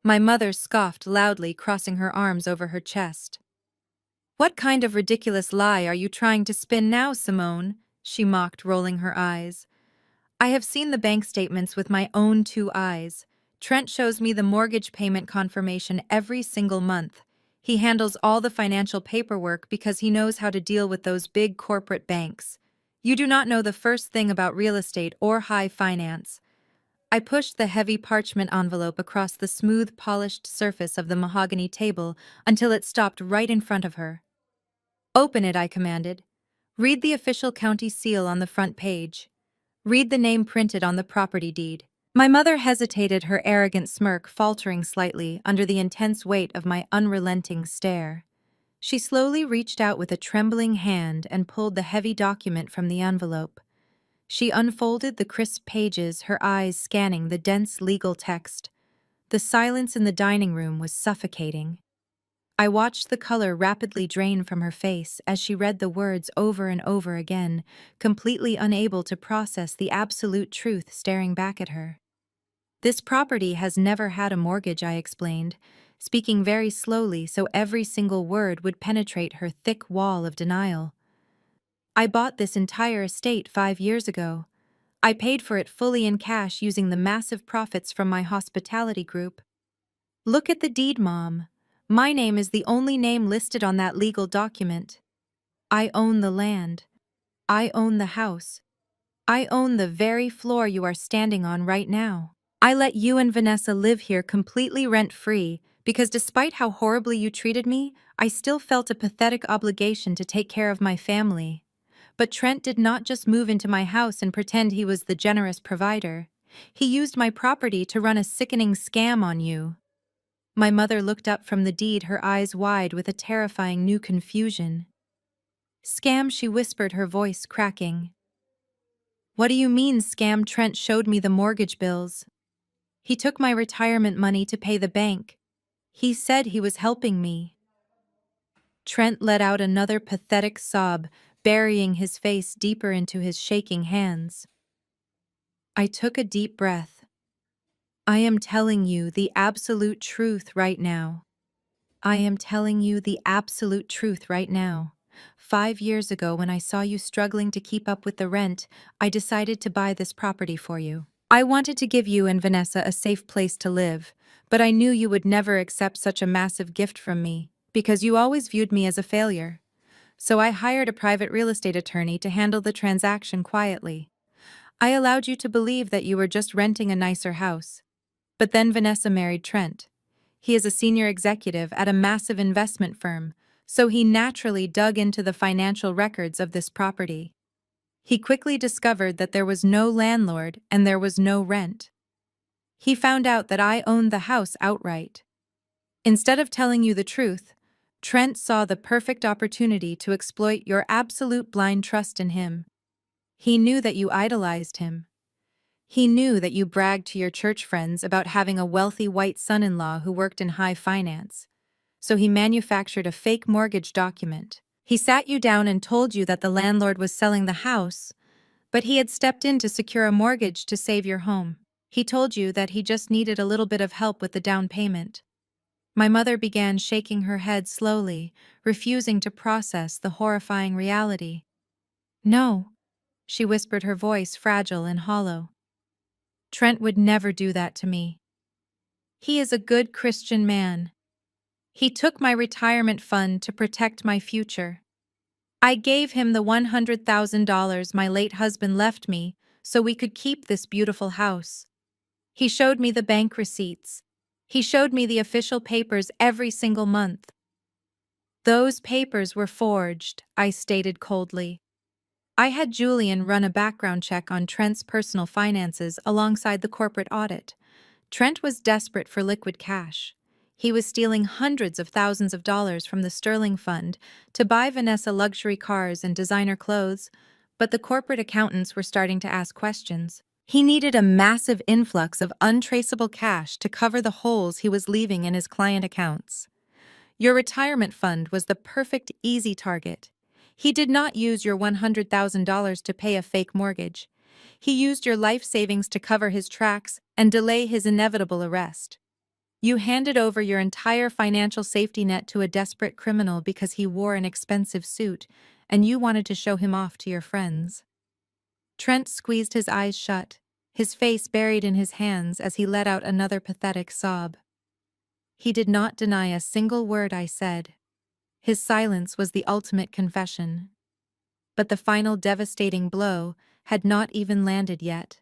My mother scoffed loudly, crossing her arms over her chest. "What kind of ridiculous lie are you trying to spin now, Simone?" she mocked, rolling her eyes. "I have seen the bank statements with my own 2 eyes. Trent shows me the mortgage payment confirmation every single month. He handles all the financial paperwork because he knows how to deal with those big corporate banks. You do not know the first thing about real estate or high finance." I pushed the heavy parchment envelope across the smooth, polished surface of the mahogany table until it stopped right in front of her. "Open it," I commanded. "Read the official county seal on the front page. Read the name printed on the property deed." My mother hesitated, her arrogant smirk faltering slightly under the intense weight of my unrelenting stare. She slowly reached out with a trembling hand and pulled the heavy document from the envelope. She unfolded the crisp pages, her eyes scanning the dense legal text. The silence in the dining room was suffocating. I watched the color rapidly drain from her face as she read the words over and over again, completely unable to process the absolute truth staring back at her. "This property has never had a mortgage," I explained, speaking very slowly so every single word would penetrate her thick wall of denial. "I bought this entire estate 5 years ago. I paid for it fully in cash using the massive profits from my hospitality group. Look at the deed, Mom. My name is the only name listed on that legal document. I own the land. I own the house. I own the very floor you are standing on right now. I let you and Vanessa live here completely rent-free because despite how horribly you treated me, I still felt a pathetic obligation to take care of my family. But Trent did not just move into my house and pretend he was the generous provider. He used my property to run a sickening scam on you." My mother looked up from the deed, her eyes wide with a terrifying new confusion. "Scam?" she whispered, her voice cracking. "What do you mean, scam?" "Trent showed me the mortgage bills. He took my retirement money to pay the bank. He said he was helping me." Trent let out another pathetic sob, burying his face deeper into his shaking hands. I took a deep breath. "I am telling you the absolute truth right now. I am telling you the absolute truth right now. 5 years ago, when I saw you struggling to keep up with the rent, I decided to buy this property for you. I wanted to give you and Vanessa a safe place to live, but I knew you would never accept such a massive gift from me, because you always viewed me as a failure. So I hired a private real estate attorney to handle the transaction quietly. I allowed you to believe that you were just renting a nicer house. But then Vanessa married Trent. He is a senior executive at a massive investment firm, so he naturally dug into the financial records of this property. He quickly discovered that there was no landlord and there was no rent. He found out that I owned the house outright. Instead of telling you the truth, Trent saw the perfect opportunity to exploit your absolute blind trust in him. He knew that you idolized him. He knew that you bragged to your church friends about having a wealthy white son-in-law who worked in high finance. So he manufactured a fake mortgage document. He sat you down and told you that the landlord was selling the house, but he had stepped in to secure a mortgage to save your home. He told you that he just needed a little bit of help with the down payment." My mother began shaking her head slowly, refusing to process the horrifying reality. "No," she whispered, her voice fragile and hollow. "Trent would never do that to me. He is a good Christian man. He took my retirement fund to protect my future. I gave him the $100,000 my late husband left me so we could keep this beautiful house. He showed me the bank receipts. He showed me the official papers every single month." "Those papers were forged," I stated coldly. "I had Julian run a background check on Trent's personal finances alongside the corporate audit. Trent was desperate for liquid cash. He was stealing hundreds of thousands of dollars from the Sterling Fund to buy Vanessa luxury cars and designer clothes, but the corporate accountants were starting to ask questions. He needed a massive influx of untraceable cash to cover the holes he was leaving in his client accounts. Your retirement fund was the perfect, easy target. He did not use your $100,000 to pay a fake mortgage. He used your life savings to cover his tracks and delay his inevitable arrest. You handed over your entire financial safety net to a desperate criminal because he wore an expensive suit, and you wanted to show him off to your friends. Trent squeezed his eyes shut, his face buried in his hands as he let out another pathetic sob. He did not deny a single word I said. His silence was the ultimate confession. But the final devastating blow had not even landed yet.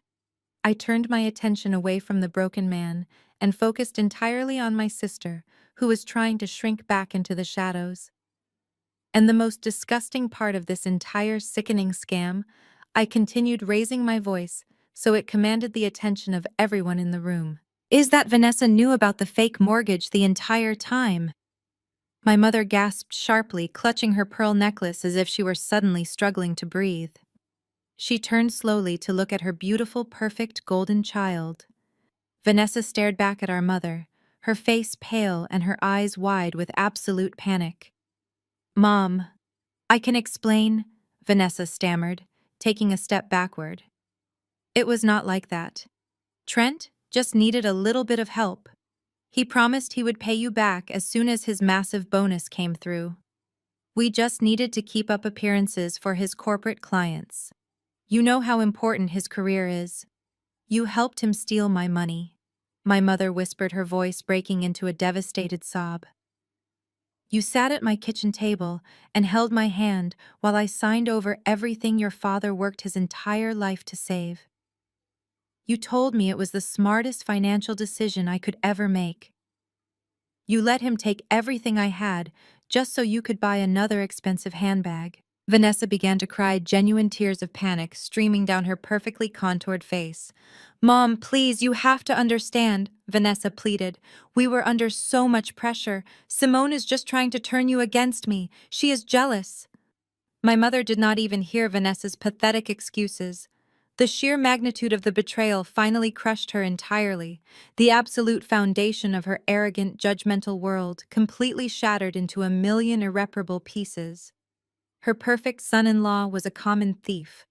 I turned my attention away from the broken man and focused entirely on my sister, who was trying to shrink back into the shadows. And the most disgusting part of this entire sickening scam, I continued raising my voice so it commanded the attention of everyone in the room, is that Vanessa knew about the fake mortgage the entire time. My mother gasped sharply, clutching her pearl necklace as if she were suddenly struggling to breathe. She turned slowly to look at her beautiful, perfect golden child. Vanessa stared back at our mother, her face pale and her eyes wide with absolute panic. "Mom, I can explain," Vanessa stammered, taking a step backward. "It was not like that. Trent just needed a little bit of help. He promised he would pay you back as soon as his massive bonus came through. We just needed to keep up appearances for his corporate clients. You know how important his career is. You helped him steal my money." My mother whispered, her voice breaking into a devastated sob. "You sat at my kitchen table and held my hand while I signed over everything your father worked his entire life to save. You told me it was the smartest financial decision I could ever make. You let him take everything I had just so you could buy another expensive handbag." Vanessa began to cry, genuine tears of panic streaming down her perfectly contoured face. "Mom, please, you have to understand," Vanessa pleaded. "We were under so much pressure. Simone is just trying to turn you against me. She is jealous." My mother did not even hear Vanessa's pathetic excuses. The sheer magnitude of the betrayal finally crushed her entirely, the absolute foundation of her arrogant, judgmental world completely shattered into a million irreparable pieces. Her perfect son-in-law was a common thief.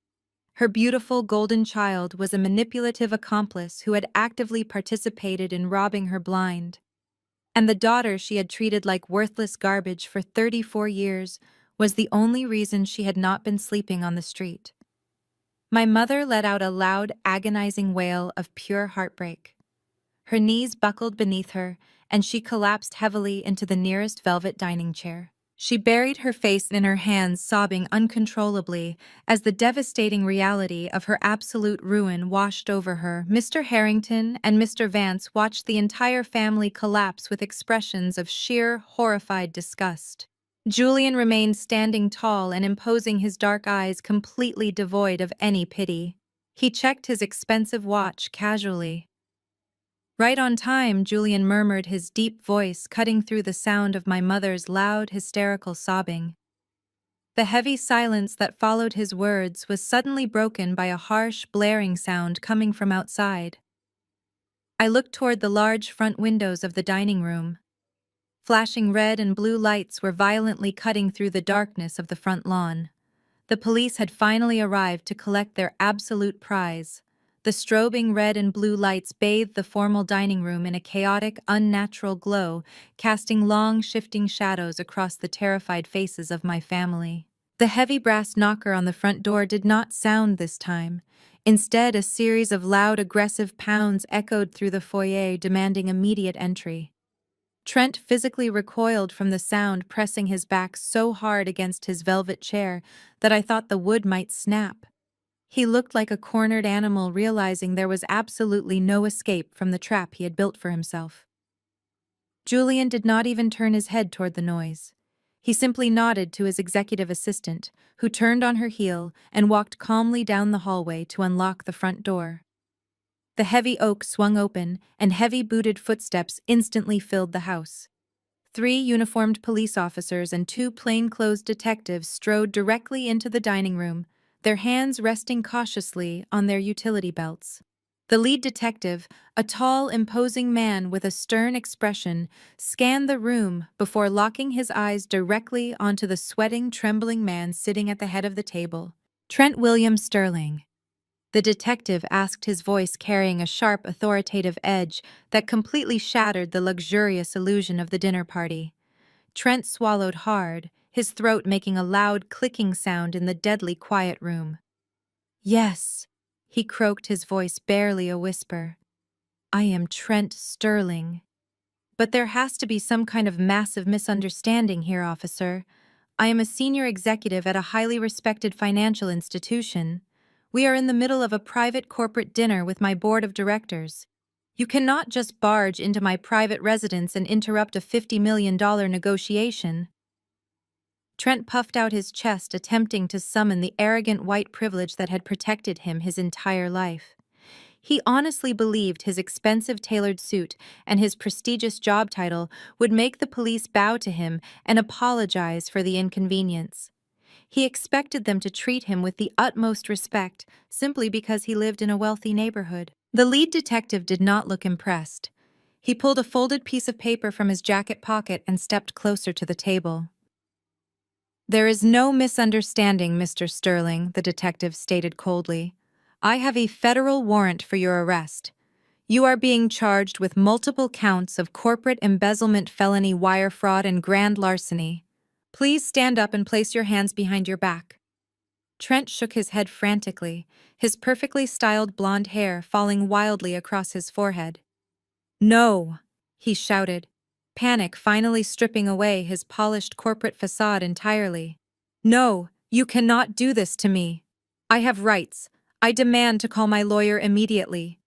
Her beautiful golden child was a manipulative accomplice who had actively participated in robbing her blind. And the daughter she had treated like worthless garbage for 34 years was the only reason she had not been sleeping on the street. My mother let out a loud, agonizing wail of pure heartbreak. Her knees buckled beneath her, and she collapsed heavily into the nearest velvet dining chair. She buried her face in her hands, sobbing uncontrollably as the devastating reality of her absolute ruin washed over her. Mr. Harrington and Mr. Vance watched the entire family collapse with expressions of sheer, horrified disgust. Julian remained standing tall and imposing, his dark eyes completely devoid of any pity. He checked his expensive watch casually. "Right on time," Julian murmured, his deep voice cutting through the sound of my mother's loud, hysterical sobbing. The heavy silence that followed his words was suddenly broken by a harsh, blaring sound coming from outside. I looked toward the large front windows of the dining room. Flashing red and blue lights were violently cutting through the darkness of the front lawn. The police had finally arrived to collect their absolute prize. The strobing red and blue lights bathed the formal dining room in a chaotic, unnatural glow, casting long, shifting shadows across the terrified faces of my family. The heavy brass knocker on the front door did not sound this time. Instead, a series of loud, aggressive pounds echoed through the foyer, demanding immediate entry. Trent physically recoiled from the sound, pressing his back so hard against his velvet chair that I thought the wood might snap. He looked like a cornered animal, realizing there was absolutely no escape from the trap he had built for himself. Julian did not even turn his head toward the noise. He simply nodded to his executive assistant, who turned on her heel and walked calmly down the hallway to unlock the front door. The heavy oak swung open, and heavy-booted footsteps instantly filled the house. 3 uniformed police officers and 2 plainclothes detectives strode directly into the dining room, their hands resting cautiously on their utility belts. The lead detective, a tall, imposing man with a stern expression, scanned the room before locking his eyes directly onto the sweating, trembling man sitting at the head of the table. Trent William Sterling. The detective asked, his voice carrying a sharp, authoritative edge that completely shattered the luxurious illusion of the dinner party. Trent swallowed hard, his throat making a loud clicking sound in the deadly quiet room. "Yes," he croaked, his voice barely a whisper. "I am Trent Sterling. But there has to be some kind of massive misunderstanding here, officer. I am a senior executive at a highly respected financial institution. We are in the middle of a private corporate dinner with my board of directors. You cannot just barge into my private residence and interrupt a $50 million negotiation." Trent puffed out his chest, attempting to summon the arrogant white privilege that had protected him his entire life. He honestly believed his expensive tailored suit and his prestigious job title would make the police bow to him and apologize for the inconvenience. He expected them to treat him with the utmost respect simply because he lived in a wealthy neighborhood. The lead detective did not look impressed. He pulled a folded piece of paper from his jacket pocket and stepped closer to the table. "There is no misunderstanding, Mr. Sterling," the detective stated coldly. "I have a federal warrant for your arrest. You are being charged with multiple counts of corporate embezzlement, felony wire fraud, and grand larceny. Please stand up and place your hands behind your back." Trent shook his head frantically, his perfectly styled blonde hair falling wildly across his forehead. "No!" he shouted, panic finally stripping away his polished corporate facade entirely. "No, you cannot do this to me. I have rights. I demand to call my lawyer immediately.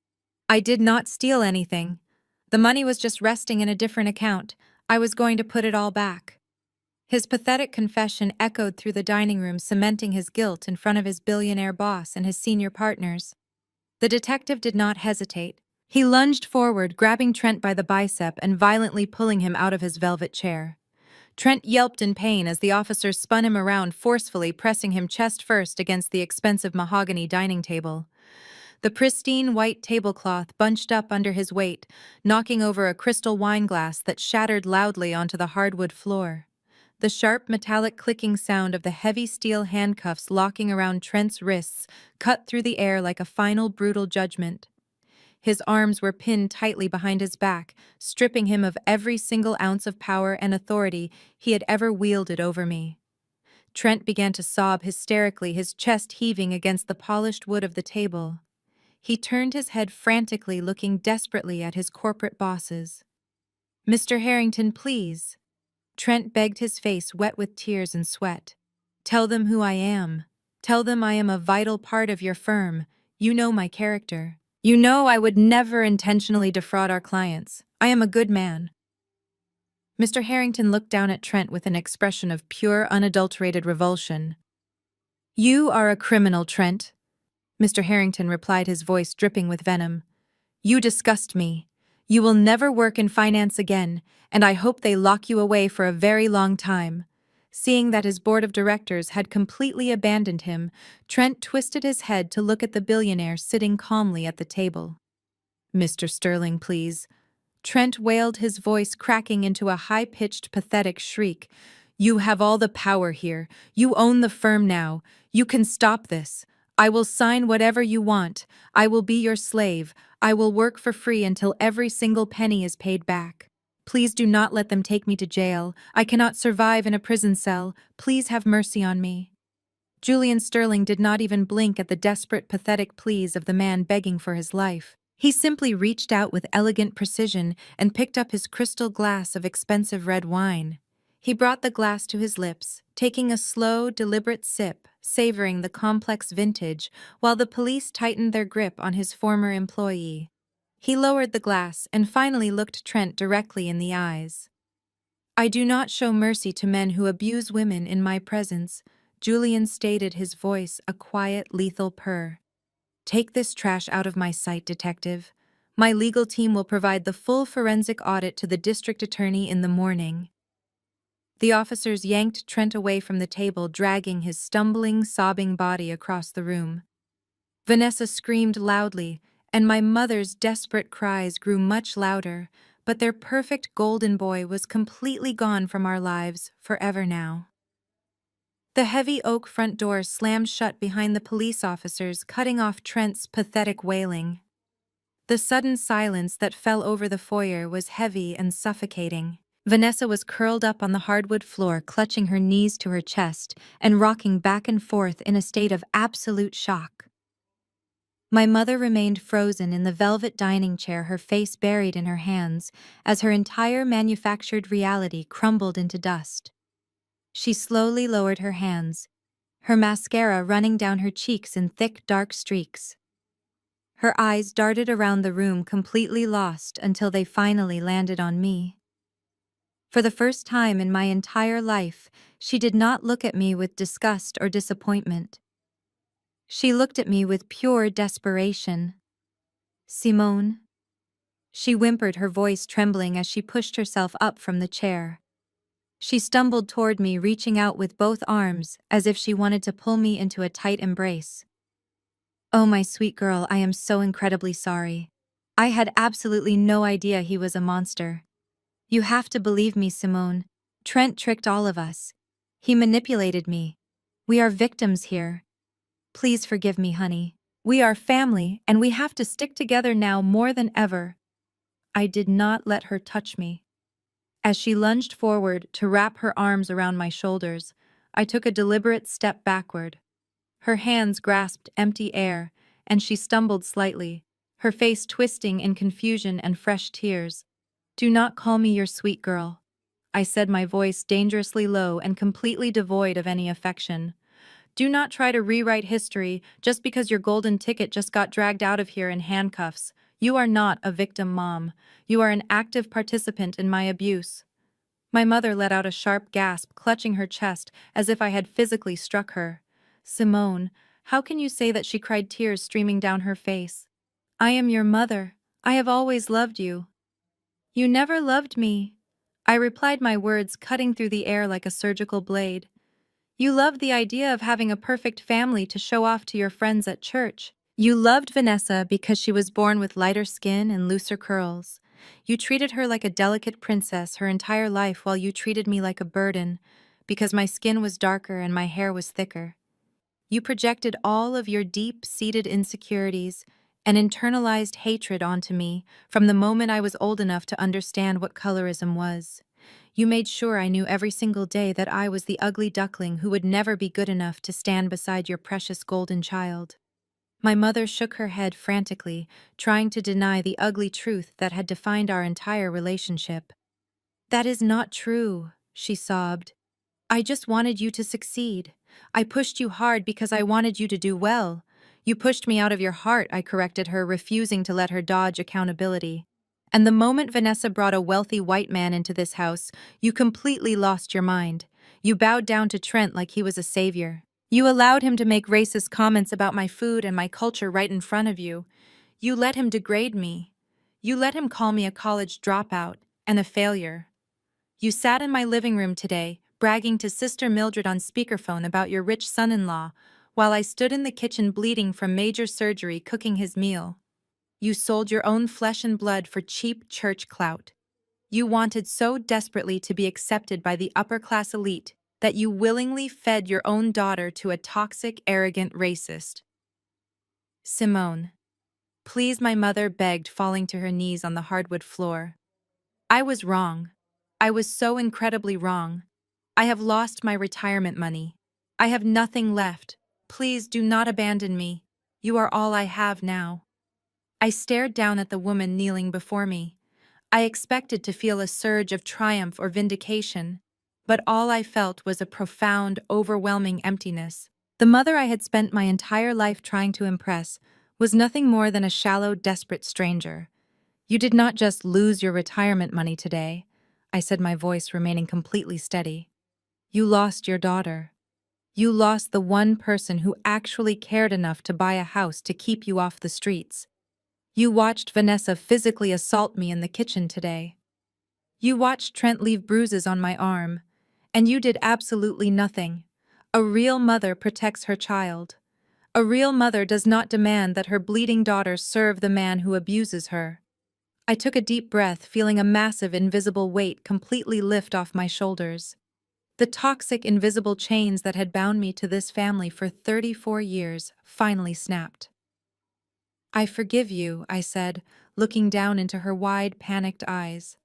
I did not steal anything. The money was just resting in a different account. I was going to put it all back." His pathetic confession echoed through the dining room, cementing his guilt in front of his billionaire boss and his senior partners. The detective did not hesitate. He lunged forward, grabbing Trent by the bicep and violently pulling him out of his velvet chair. Trent yelped in pain as the officer spun him around, forcefully pressing him chest first against the expensive mahogany dining table. The pristine white tablecloth bunched up under his weight, knocking over a crystal wine glass that shattered loudly onto the hardwood floor. The sharp metallic clicking sound of the heavy steel handcuffs locking around Trent's wrists cut through the air like a final brutal judgment. His arms were pinned tightly behind his back, stripping him of every single ounce of power and authority he had ever wielded over me. Trent began to sob hysterically, his chest heaving against the polished wood of the table. He turned his head frantically, looking desperately at his corporate bosses. "Mr. Harrington, please." Trent begged, his face wet with tears and sweat. "Tell them who I am. Tell them I am a vital part of your firm. You know my character. You know I would never intentionally defraud our clients. I am a good man." Mr. Harrington looked down at Trent with an expression of pure, unadulterated revulsion. "You are a criminal, Trent," Mr. Harrington replied, his voice dripping with venom. "You disgust me. You will never work in finance again, and I hope they lock you away for a very long time." Seeing that his board of directors had completely abandoned him, Trent twisted his head to look at the billionaire sitting calmly at the table. "Mr. Sterling, please." Trent wailed, his voice cracking into a high-pitched, pathetic shriek. "You have all the power here. You own the firm now. You can stop this. I will sign whatever you want. I will be your slave. I will work for free until every single penny is paid back. Please do not let them take me to jail. I cannot survive in a prison cell. Please have mercy on me." Julian Sterling did not even blink at the desperate, pathetic pleas of the man begging for his life. He simply reached out with elegant precision and picked up his crystal glass of expensive red wine. He brought the glass to his lips, taking a slow, deliberate sip, savoring the complex vintage, while the police tightened their grip on his former employee. He lowered the glass and finally looked Trent directly in the eyes. "I do not show mercy to men who abuse women in my presence," Julian stated, his voice a quiet, lethal purr. Take this trash out of my sight, detective. My legal team will provide the full forensic audit to the district attorney in the morning. The officers yanked Trent away from the table, dragging his stumbling, sobbing body across the room. Vanessa screamed loudly, and my mother's desperate cries grew much louder, but their perfect golden boy was completely gone from our lives forever now. The heavy oak front door slammed shut behind the police officers, cutting off Trent's pathetic wailing. The sudden silence that fell over the foyer was heavy and suffocating. Vanessa was curled up on the hardwood floor, clutching her knees to her chest and rocking back and forth in a state of absolute shock. My mother remained frozen in the velvet dining chair, her face buried in her hands, as her entire manufactured reality crumbled into dust. She slowly lowered her hands, her mascara running down her cheeks in thick, dark streaks. Her eyes darted around the room, completely lost, until they finally landed on me. For the first time in my entire life, she did not look at me with disgust or disappointment. She looked at me with pure desperation. "Simone," she whimpered, her voice trembling as she pushed herself up from the chair. She stumbled toward me, reaching out with both arms, as if she wanted to pull me into a tight embrace. "Oh, my sweet girl, I am so incredibly sorry. I had absolutely no idea he was a monster. You have to believe me, Simone. Trent tricked all of us. He manipulated me. We are victims here. Please forgive me, honey. We are family, and we have to stick together now more than ever." I did not let her touch me. As she lunged forward to wrap her arms around my shoulders, I took a deliberate step backward. Her hands grasped empty air, and she stumbled slightly, her face twisting in confusion and fresh tears. "Do not call me your sweet girl," I said, my voice dangerously low and completely devoid of any affection. "Do not try to rewrite history just because your golden ticket just got dragged out of here in handcuffs. You are not a victim, Mom. You are an active participant in my abuse." My mother let out a sharp gasp, clutching her chest as if I had physically struck her. "Simone, how can you say that?" She cried, tears streaming down her face. "I am your mother. I have always loved you." "You never loved me," I replied, my words cutting through the air like a surgical blade. "You loved the idea of having a perfect family to show off to your friends at church. You loved Vanessa because she was born with lighter skin and looser curls. You treated her like a delicate princess her entire life, while you treated me like a burden because my skin was darker and my hair was thicker. You projected all of your deep-seated insecurities and internalized hatred onto me from the moment I was old enough to understand what colorism was. You made sure I knew every single day that I was the ugly duckling who would never be good enough to stand beside your precious golden child." My mother shook her head frantically, trying to deny the ugly truth that had defined our entire relationship. "That is not true," she sobbed. "I just wanted you to succeed. I pushed you hard because I wanted you to do well. You pushed me out of your heart," I corrected her, refusing to let her dodge accountability. "And the moment Vanessa brought a wealthy white man into this house, you completely lost your mind. You bowed down to Trent like he was a savior. You allowed him to make racist comments about my food and my culture right in front of you. You let him degrade me. You let him call me a college dropout and a failure. You sat in my living room today, bragging to Sister Mildred on speakerphone about your rich son-in-law, while I stood in the kitchen bleeding from major surgery cooking his meal. You sold your own flesh and blood for cheap church clout. You wanted so desperately to be accepted by the upper-class elite that you willingly fed your own daughter to a toxic, arrogant racist." "Simone, please," my mother begged, falling to her knees on the hardwood floor. "I was wrong. I was so incredibly wrong. I have lost my retirement money. I have nothing left. Please do not abandon me. You are all I have now." I stared down at the woman kneeling before me. I expected to feel a surge of triumph or vindication, but all I felt was a profound, overwhelming emptiness. The mother I had spent my entire life trying to impress was nothing more than a shallow, desperate stranger. "You did not just lose your retirement money today," I said, my voice remaining completely steady. "You lost your daughter." You lost the one person who actually cared enough to buy a house to keep you off the streets. You watched Vanessa physically assault me in the kitchen today. You watched Trent leave bruises on my arm, and you did absolutely nothing. A real mother protects her child. A real mother does not demand that her bleeding daughter serve the man who abuses her. I took a deep breath, feeling a massive invisible weight completely lift off my shoulders. The toxic invisible chains that had bound me to this family for 34 years finally snapped. I forgive you, I said, looking down into her wide, panicked eyes.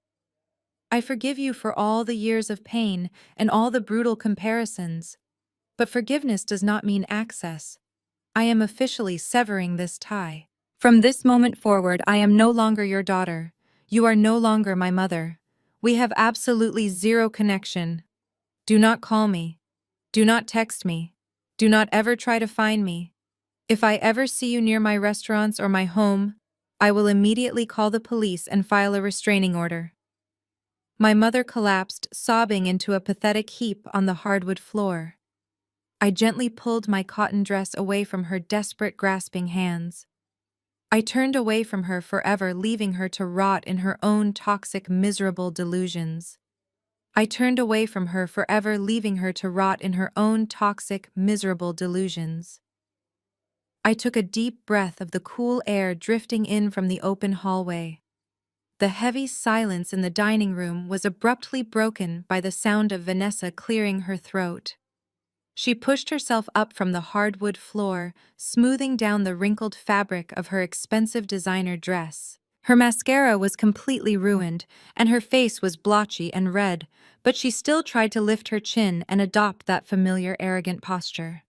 I forgive you for all the years of pain and all the brutal comparisons. But forgiveness does not mean access. I am officially severing this tie. From this moment forward, I am no longer your daughter. You are no longer my mother. We have absolutely zero connection. Do not call me. Do not text me. Do not ever try to find me. If I ever see you near my restaurants or my home, I will immediately call the police and file a restraining order. My mother collapsed, sobbing into a pathetic heap on the hardwood floor. I gently pulled my cotton dress away from her desperate, grasping hands. I turned away from her forever, leaving her to rot in her own toxic, miserable delusions. I turned away from her forever, leaving her to rot in her own toxic, miserable delusions. I took a deep breath of the cool air drifting in from the open hallway. The heavy silence in the dining room was abruptly broken by the sound of Vanessa clearing her throat. She pushed herself up from the hardwood floor, smoothing down the wrinkled fabric of her expensive designer dress. Her mascara was completely ruined, and her face was blotchy and red, but she still tried to lift her chin and adopt that familiar arrogant posture.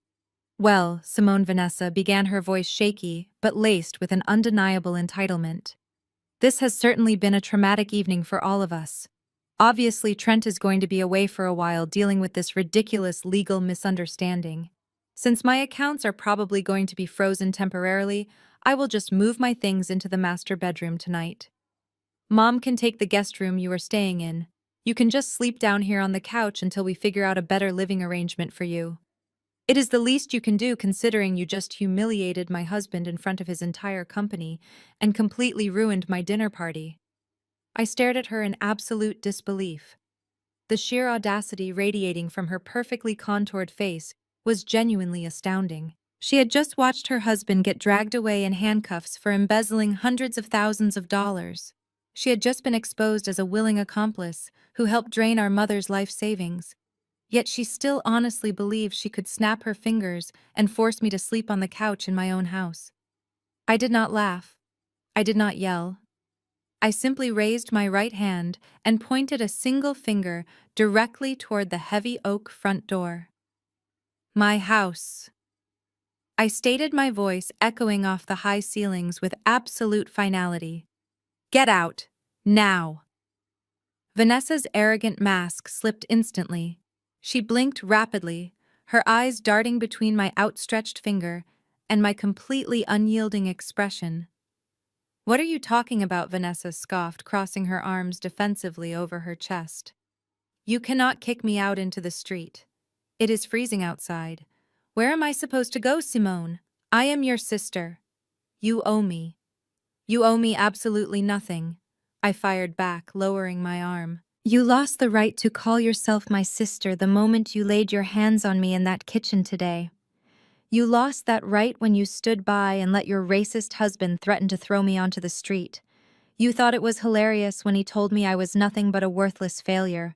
"Well," Simone Vanessa began, her voice shaky, but laced with an undeniable entitlement. "This has certainly been a traumatic evening for all of us. Obviously, Trent is going to be away for a while dealing with this ridiculous legal misunderstanding. Since my accounts are probably going to be frozen temporarily, I will just move my things into the master bedroom tonight. Mom can take the guest room you are staying in. You can just sleep down here on the couch until we figure out a better living arrangement for you. It is the least you can do, considering you just humiliated my husband in front of his entire company and completely ruined my dinner party." I stared at her in absolute disbelief. The sheer audacity radiating from her perfectly contoured face was genuinely astounding. She had just watched her husband get dragged away in handcuffs for embezzling hundreds of thousands of dollars. She had just been exposed as a willing accomplice who helped drain our mother's life savings. Yet she still honestly believed she could snap her fingers and force me to sleep on the couch in my own house. I did not laugh. I did not yell. I simply raised my right hand and pointed a single finger directly toward the heavy oak front door. "My house." I stated, my voice echoing off the high ceilings with absolute finality. "Get out. Now." Vanessa's arrogant mask slipped instantly. She blinked rapidly, her eyes darting between my outstretched finger and my completely unyielding expression. "What are you talking about?" Vanessa scoffed, crossing her arms defensively over her chest. "You cannot kick me out into the street. It is freezing outside. Where am I supposed to go, Simone? I am your sister. You owe me." "You owe me absolutely nothing," I fired back, lowering my arm. "You lost the right to call yourself my sister the moment you laid your hands on me in that kitchen today. You lost that right when you stood by and let your racist husband threaten to throw me onto the street. You thought it was hilarious when he told me I was nothing but a worthless failure.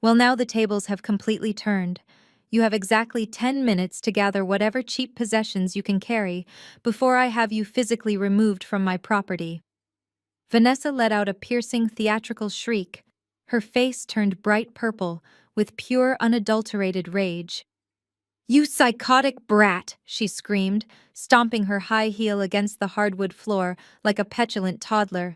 Well, now the tables have completely turned. You have exactly 10 minutes to gather whatever cheap possessions you can carry before I have you physically removed from my property." Vanessa let out a piercing theatrical shriek. Her face turned bright purple with pure, unadulterated rage. "You psychotic brat!" she screamed, stomping her high heel against the hardwood floor like a petulant toddler.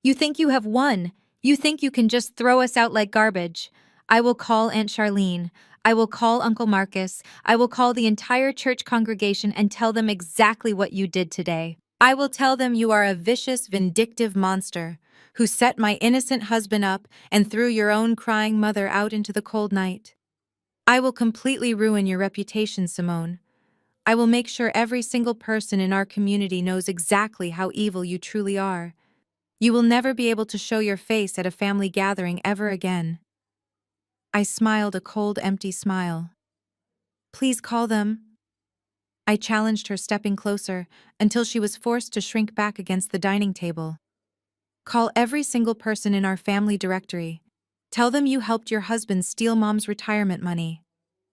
"You think you have won? You think you can just throw us out like garbage? I will call Aunt Charlene. I will call Uncle Marcus. I will call the entire church congregation and tell them exactly what you did today. I will tell them you are a vicious, vindictive monster who set my innocent husband up and threw your own crying mother out into the cold night." I will completely ruin your reputation, Simone. I will make sure every single person in our community knows exactly how evil you truly are. You will never be able to show your face at a family gathering ever again. I smiled a cold, empty smile. Please call them. I challenged her, stepping closer, until she was forced to shrink back against the dining table. Call every single person in our family directory. Tell them you helped your husband steal Mom's retirement money.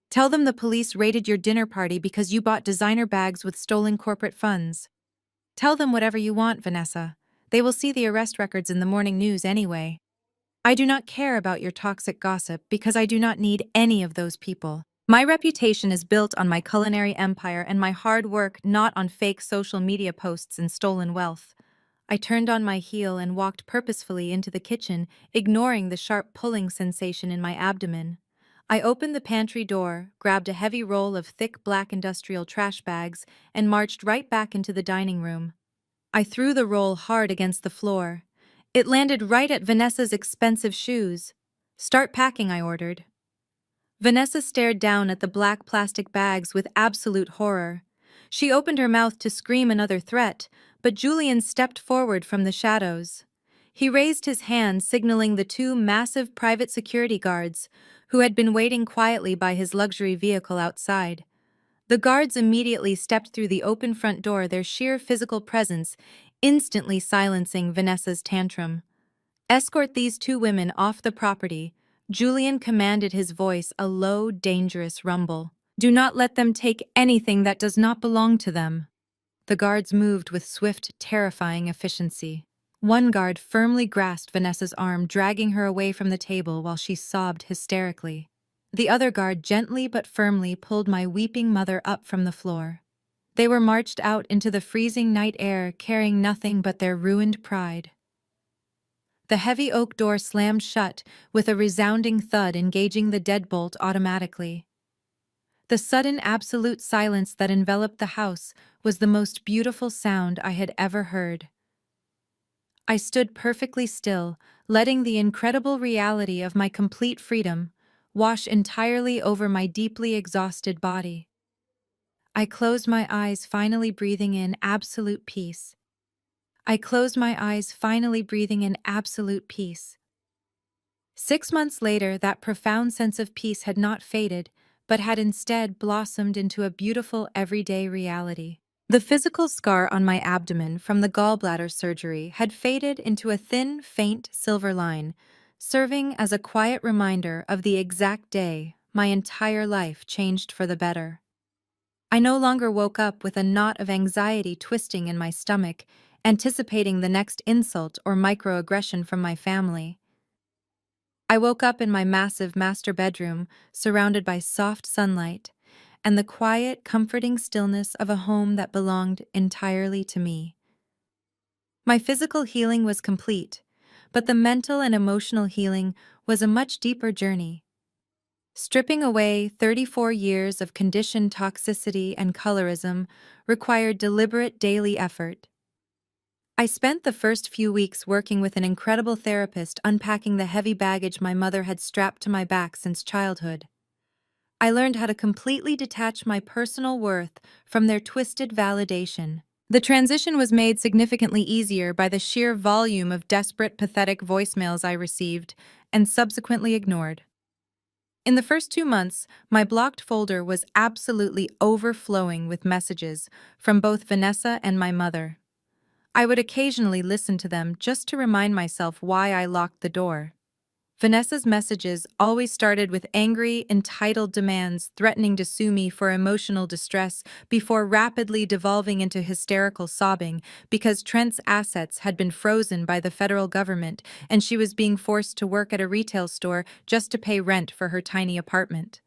Tell them the police raided your dinner party because you bought designer bags with stolen corporate funds. Tell them whatever you want, Vanessa. They will see the arrest records in the morning news anyway. I do not care about your toxic gossip because I do not need any of those people. My reputation is built on my culinary empire and my hard work, not on fake social media posts and stolen wealth. I turned on my heel and walked purposefully into the kitchen, ignoring the sharp pulling sensation in my abdomen. I opened the pantry door, grabbed a heavy roll of thick black industrial trash bags, and marched right back into the dining room. I threw the roll hard against the floor. It landed right at Vanessa's expensive shoes. Start packing, I ordered. Vanessa stared down at the black plastic bags with absolute horror. She opened her mouth to scream another threat, but Julian stepped forward from the shadows. He raised his hand, signaling the two massive private security guards, who had been waiting quietly by his luxury vehicle outside. The guards immediately stepped through the open front door, their sheer physical presence instantly silencing Vanessa's tantrum. Escort these two women off the property, Julian commanded, his voice a low, dangerous rumble. Do not let them take anything that does not belong to them. The guards moved with swift, terrifying efficiency. One guard firmly grasped Vanessa's arm, dragging her away from the table while she sobbed hysterically. The other guard gently but firmly pulled my weeping mother up from the floor. They were marched out into the freezing night air, carrying nothing but their ruined pride. The heavy oak door slammed shut with a resounding thud, engaging the deadbolt automatically. The sudden absolute silence that enveloped the house was the most beautiful sound I had ever heard. I stood perfectly still, letting the incredible reality of my complete freedom wash entirely over my deeply exhausted body. I closed my eyes, finally breathing in absolute peace. I closed my eyes, finally breathing in absolute peace. 6 months later, that profound sense of peace had not faded, but had instead blossomed into a beautiful everyday reality. The physical scar on my abdomen from the gallbladder surgery had faded into a thin, faint silver line, serving as a quiet reminder of the exact day my entire life changed for the better. I no longer woke up with a knot of anxiety twisting in my stomach, anticipating the next insult or microaggression from my family. I woke up in my massive master bedroom, surrounded by soft sunlight and the quiet, comforting stillness of a home that belonged entirely to me. My physical healing was complete, but the mental and emotional healing was a much deeper journey. Stripping away 34 years of conditioned toxicity and colorism required deliberate daily effort. I spent the first few weeks working with an incredible therapist, unpacking the heavy baggage my mother had strapped to my back since childhood. I learned how to completely detach my personal worth from their twisted validation. The transition was made significantly easier by the sheer volume of desperate, pathetic voicemails I received and subsequently ignored. In the first 2 months, my blocked folder was absolutely overflowing with messages from both Vanessa and my mother. I would occasionally listen to them just to remind myself why I locked the door. Vanessa's messages always started with angry, entitled demands threatening to sue me for emotional distress before rapidly devolving into hysterical sobbing because Trent's assets had been frozen by the federal government and she was being forced to work at a retail store just to pay rent for her tiny apartment.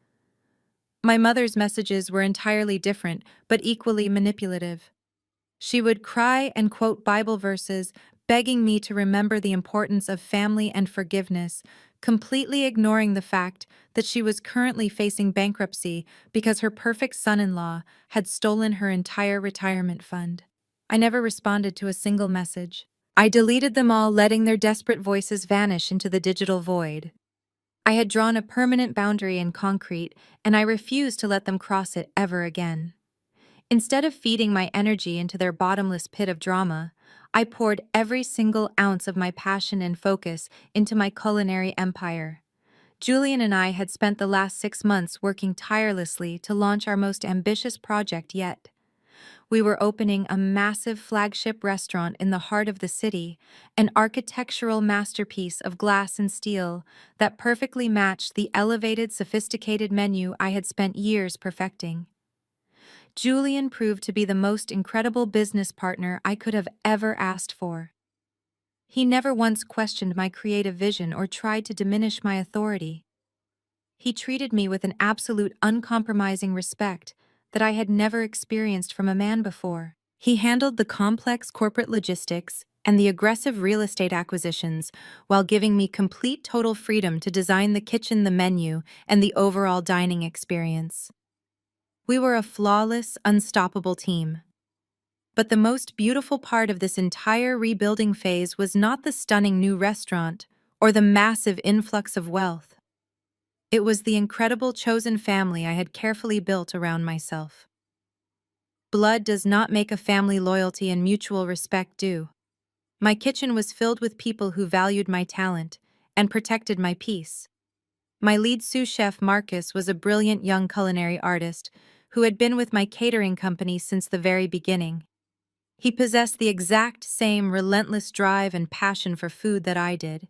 My mother's messages were entirely different, but equally manipulative. She would cry and quote Bible verses, begging me to remember the importance of family and forgiveness, completely ignoring the fact that she was currently facing bankruptcy because her perfect son-in-law had stolen her entire retirement fund. I never responded to a single message. I deleted them all, letting their desperate voices vanish into the digital void. I had drawn a permanent boundary in concrete, and I refused to let them cross it ever again. Instead of feeding my energy into their bottomless pit of drama, I poured every single ounce of my passion and focus into my culinary empire. Julian and I had spent the last 6 months working tirelessly to launch our most ambitious project yet. We were opening a massive flagship restaurant in the heart of the city, an architectural masterpiece of glass and steel that perfectly matched the elevated, sophisticated menu I had spent years perfecting. Julian proved to be the most incredible business partner I could have ever asked for. He never once questioned my creative vision or tried to diminish my authority. He treated me with an absolute uncompromising respect that I had never experienced from a man before. He handled the complex corporate logistics and the aggressive real estate acquisitions while giving me complete total freedom to design the kitchen, the menu, and the overall dining experience. We were a flawless, unstoppable team. But the most beautiful part of this entire rebuilding phase was not the stunning new restaurant or the massive influx of wealth. It was the incredible chosen family I had carefully built around myself. Blood does not make a family, loyalty and mutual respect do. My kitchen was filled with people who valued my talent and protected my peace. My lead sous chef Marcus was a brilliant young culinary artist who had been with my catering company since the very beginning. He possessed the exact same relentless drive and passion for food that I did.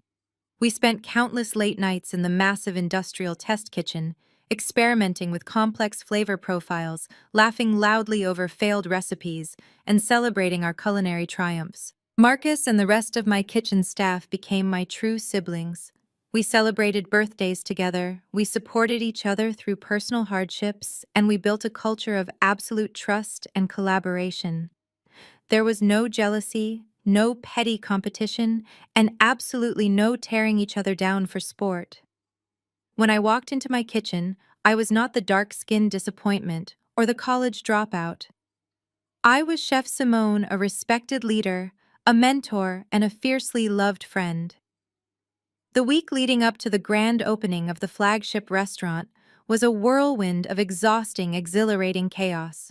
We spent countless late nights in the massive industrial test kitchen, experimenting with complex flavor profiles, laughing loudly over failed recipes, and celebrating our culinary triumphs. Marcus and the rest of my kitchen staff became my true siblings. We celebrated birthdays together, we supported each other through personal hardships, and we built a culture of absolute trust and collaboration. There was no jealousy, no petty competition, and absolutely no tearing each other down for sport. When I walked into my kitchen, I was not the dark-skinned disappointment or the college dropout. I was Chef Simone, a respected leader, a mentor, and a fiercely loved friend. The week leading up to the grand opening of the flagship restaurant was a whirlwind of exhausting, exhilarating chaos.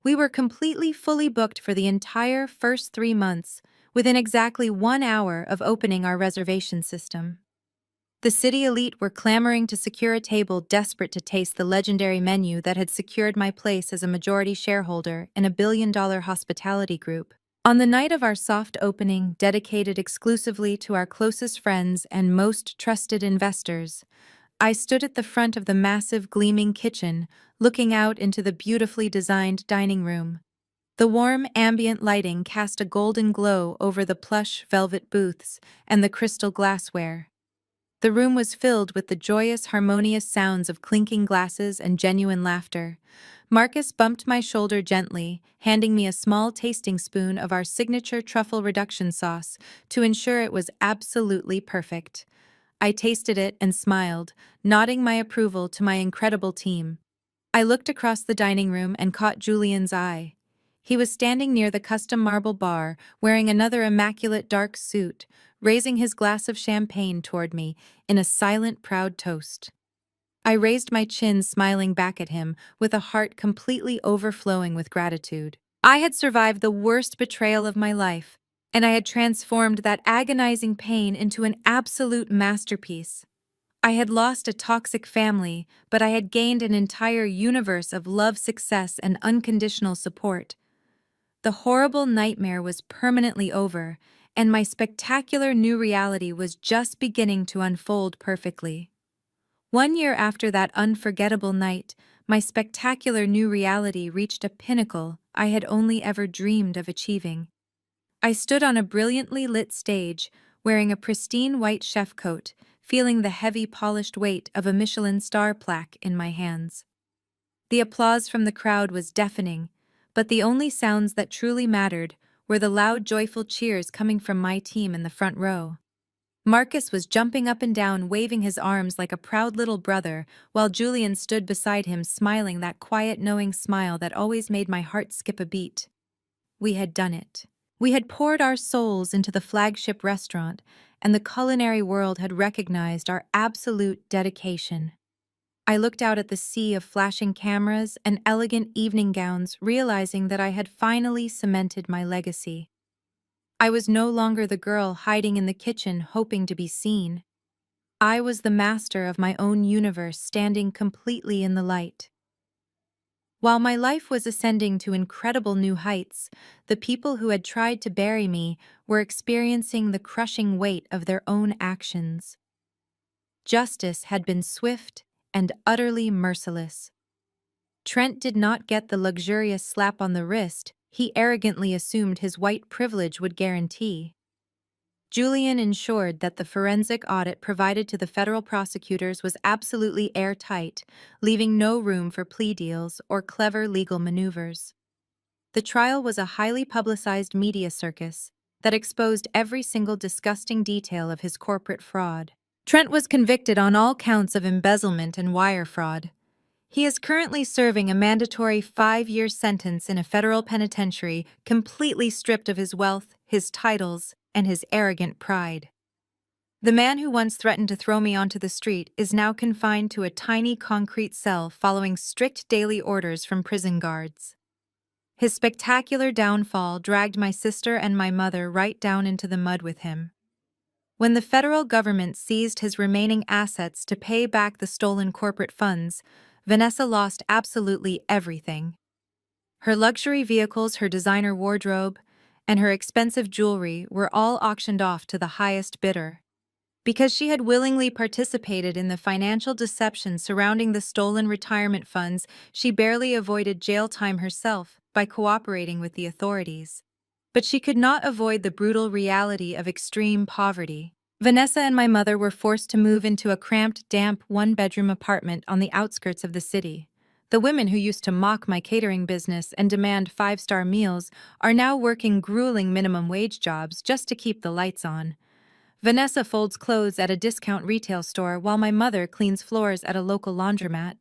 We were completely fully booked for the entire first 3 months, within exactly 1 hour of opening our reservation system. The city elite were clamoring to secure a table, desperate to taste the legendary menu that had secured my place as a majority shareholder in a billion-dollar hospitality group. On the night of our soft opening, dedicated exclusively to our closest friends and most trusted investors, I stood at the front of the massive, gleaming kitchen, looking out into the beautifully designed dining room. The warm, ambient lighting cast a golden glow over the plush velvet booths and the crystal glassware. The room was filled with the joyous, harmonious sounds of clinking glasses and genuine laughter. Marcus bumped my shoulder gently, handing me a small tasting spoon of our signature truffle reduction sauce to ensure it was absolutely perfect. I tasted it and smiled, nodding my approval to my incredible team. I looked across the dining room and caught Julian's eye. He was standing near the custom marble bar, wearing another immaculate dark suit, raising his glass of champagne toward me in a silent, proud toast. I raised my chin, smiling back at him, with a heart completely overflowing with gratitude. I had survived the worst betrayal of my life, and I had transformed that agonizing pain into an absolute masterpiece. I had lost a toxic family, but I had gained an entire universe of love, success, and unconditional support. The horrible nightmare was permanently over, and my spectacular new reality was just beginning to unfold perfectly. 1 year after that unforgettable night, my spectacular new reality reached a pinnacle I had only ever dreamed of achieving. I stood on a brilliantly lit stage, wearing a pristine white chef coat, feeling the heavy, polished weight of a Michelin star plaque in my hands. The applause from the crowd was deafening, but the only sounds that truly mattered were the loud, joyful cheers coming from my team in the front row. Marcus was jumping up and down, waving his arms like a proud little brother, while Julian stood beside him, smiling that quiet, knowing smile that always made my heart skip a beat. We had done it. We had poured our souls into the flagship restaurant, and the culinary world had recognized our absolute dedication. I looked out at the sea of flashing cameras and elegant evening gowns, realizing that I had finally cemented my legacy. I was no longer the girl hiding in the kitchen hoping to be seen. I was the master of my own universe, standing completely in the light. While my life was ascending to incredible new heights, the people who had tried to bury me were experiencing the crushing weight of their own actions. Justice had been swift and utterly merciless. Trent did not get the luxurious slap on the wrist he arrogantly assumed his white privilege would guarantee. Julian ensured that the forensic audit provided to the federal prosecutors was absolutely airtight, leaving no room for plea deals or clever legal maneuvers. The trial was a highly publicized media circus that exposed every single disgusting detail of his corporate fraud. Trent was convicted on all counts of embezzlement and wire fraud. He is currently serving a mandatory 5-year sentence in a federal penitentiary, completely stripped of his wealth, his titles, and his arrogant pride. The man who once threatened to throw me onto the street is now confined to a tiny concrete cell following strict daily orders from prison guards. His spectacular downfall dragged my sister and my mother right down into the mud with him. When the federal government seized his remaining assets to pay back the stolen corporate funds, Vanessa lost absolutely everything. Her luxury vehicles, her designer wardrobe, and her expensive jewelry were all auctioned off to the highest bidder. Because she had willingly participated in the financial deception surrounding the stolen retirement funds, she barely avoided jail time herself by cooperating with the authorities. But she could not avoid the brutal reality of extreme poverty. Vanessa and my mother were forced to move into a cramped, damp, one-bedroom apartment on the outskirts of the city. The women who used to mock my catering business and demand 5-star meals are now working grueling minimum wage jobs just to keep the lights on. Vanessa folds clothes at a discount retail store while my mother cleans floors at a local laundromat.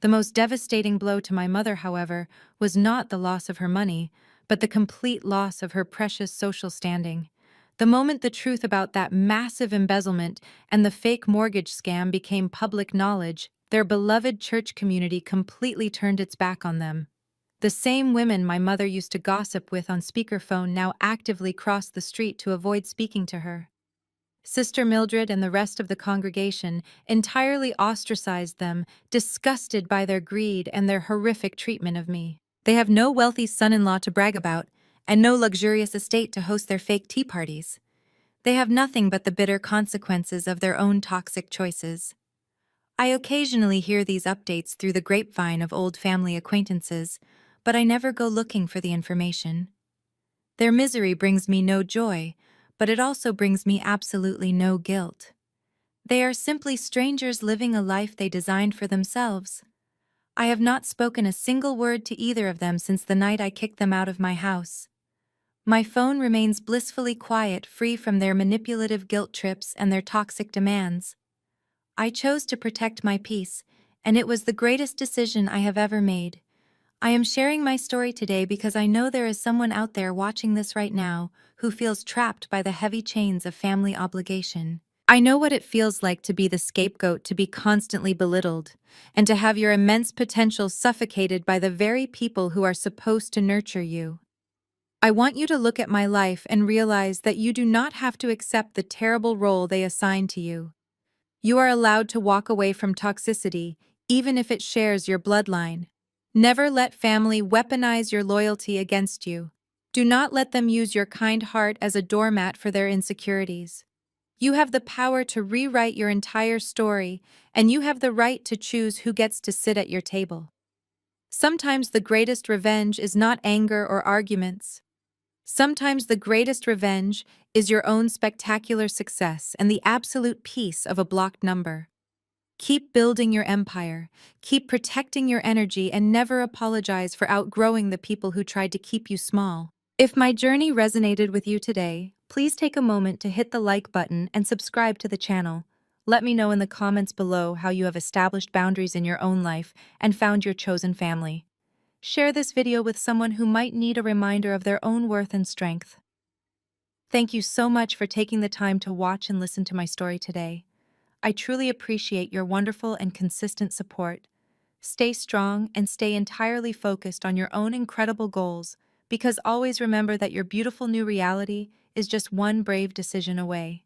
The most devastating blow to my mother, however, was not the loss of her money, but the complete loss of her precious social standing. The moment the truth about that massive embezzlement and the fake mortgage scam became public knowledge, their beloved church community completely turned its back on them. The same women my mother used to gossip with on speakerphone now actively crossed the street to avoid speaking to her. Sister Mildred and the rest of the congregation entirely ostracized them, disgusted by their greed and their horrific treatment of me. They have no wealthy son-in-law to brag about, and no luxurious estate to host their fake tea parties. They have nothing but the bitter consequences of their own toxic choices. I occasionally hear these updates through the grapevine of old family acquaintances, but I never go looking for the information. Their misery brings me no joy, but it also brings me absolutely no guilt. They are simply strangers living a life they designed for themselves. I have not spoken a single word to either of them since the night I kicked them out of my house. My phone remains blissfully quiet, free from their manipulative guilt trips and their toxic demands. I chose to protect my peace, and it was the greatest decision I have ever made. I am sharing my story today because I know there is someone out there watching this right now who feels trapped by the heavy chains of family obligation. I know what it feels like to be the scapegoat, to be constantly belittled, and to have your immense potential suffocated by the very people who are supposed to nurture you. I want you to look at my life and realize that you do not have to accept the terrible role they assign to you. You are allowed to walk away from toxicity, even if it shares your bloodline. Never let family weaponize your loyalty against you. Do not let them use your kind heart as a doormat for their insecurities. You have the power to rewrite your entire story, and you have the right to choose who gets to sit at your table. Sometimes the greatest revenge is not anger or arguments. Sometimes the greatest revenge is your own spectacular success and the absolute peace of a blocked number. Keep building your empire, keep protecting your energy, and never apologize for outgrowing the people who tried to keep you small. If my journey resonated with you today, please take a moment to hit the like button and subscribe to the channel. Let me know in the comments below how you have established boundaries in your own life and found your chosen family. Share this video with someone who might need a reminder of their own worth and strength. Thank you so much for taking the time to watch and listen to my story today. I truly appreciate your wonderful and consistent support. Stay strong and stay entirely focused on your own incredible goals, because always remember that your beautiful new reality is just one brave decision away.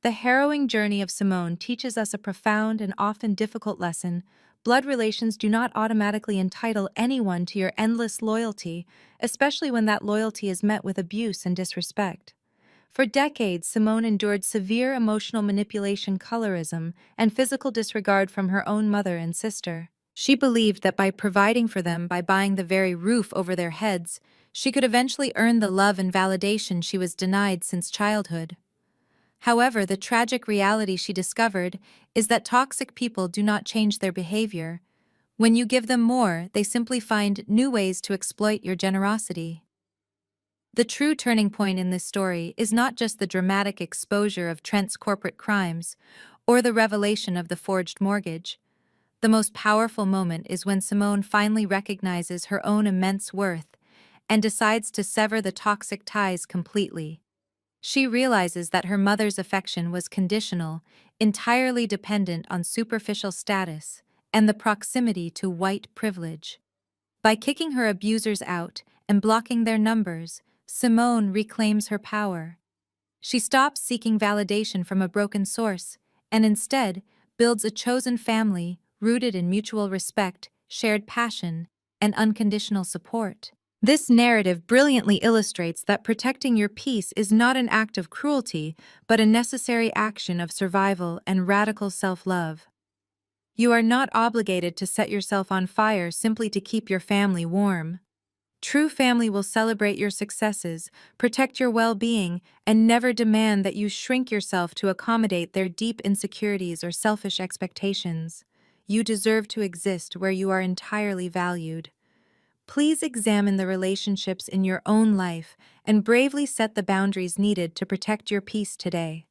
The harrowing journey of Simone teaches us a profound and often difficult lesson. Blood relations do not automatically entitle anyone to your endless loyalty, especially when that loyalty is met with abuse and disrespect. For decades, Simone endured severe emotional manipulation, colorism, and physical disregard from her own mother and sister. She believed that by providing for them, by buying the very roof over their heads, she could eventually earn the love and validation she was denied since childhood. However, the tragic reality she discovered is that toxic people do not change their behavior. When you give them more, they simply find new ways to exploit your generosity. The true turning point in this story is not just the dramatic exposure of Trent's corporate crimes or the revelation of the forged mortgage. The most powerful moment is when Simone finally recognizes her own immense worth and decides to sever the toxic ties completely. She realizes that her mother's affection was conditional, entirely dependent on superficial status and the proximity to white privilege. By kicking her abusers out and blocking their numbers, Simone reclaims her power. She stops seeking validation from a broken source and instead builds a chosen family rooted in mutual respect, shared passion, and unconditional support. This narrative brilliantly illustrates that protecting your peace is not an act of cruelty, but a necessary action of survival and radical self-love. You are not obligated to set yourself on fire simply to keep your family warm. True family will celebrate your successes, protect your well-being, and never demand that you shrink yourself to accommodate their deep insecurities or selfish expectations. You deserve to exist where you are entirely valued. Please examine the relationships in your own life and bravely set the boundaries needed to protect your peace today.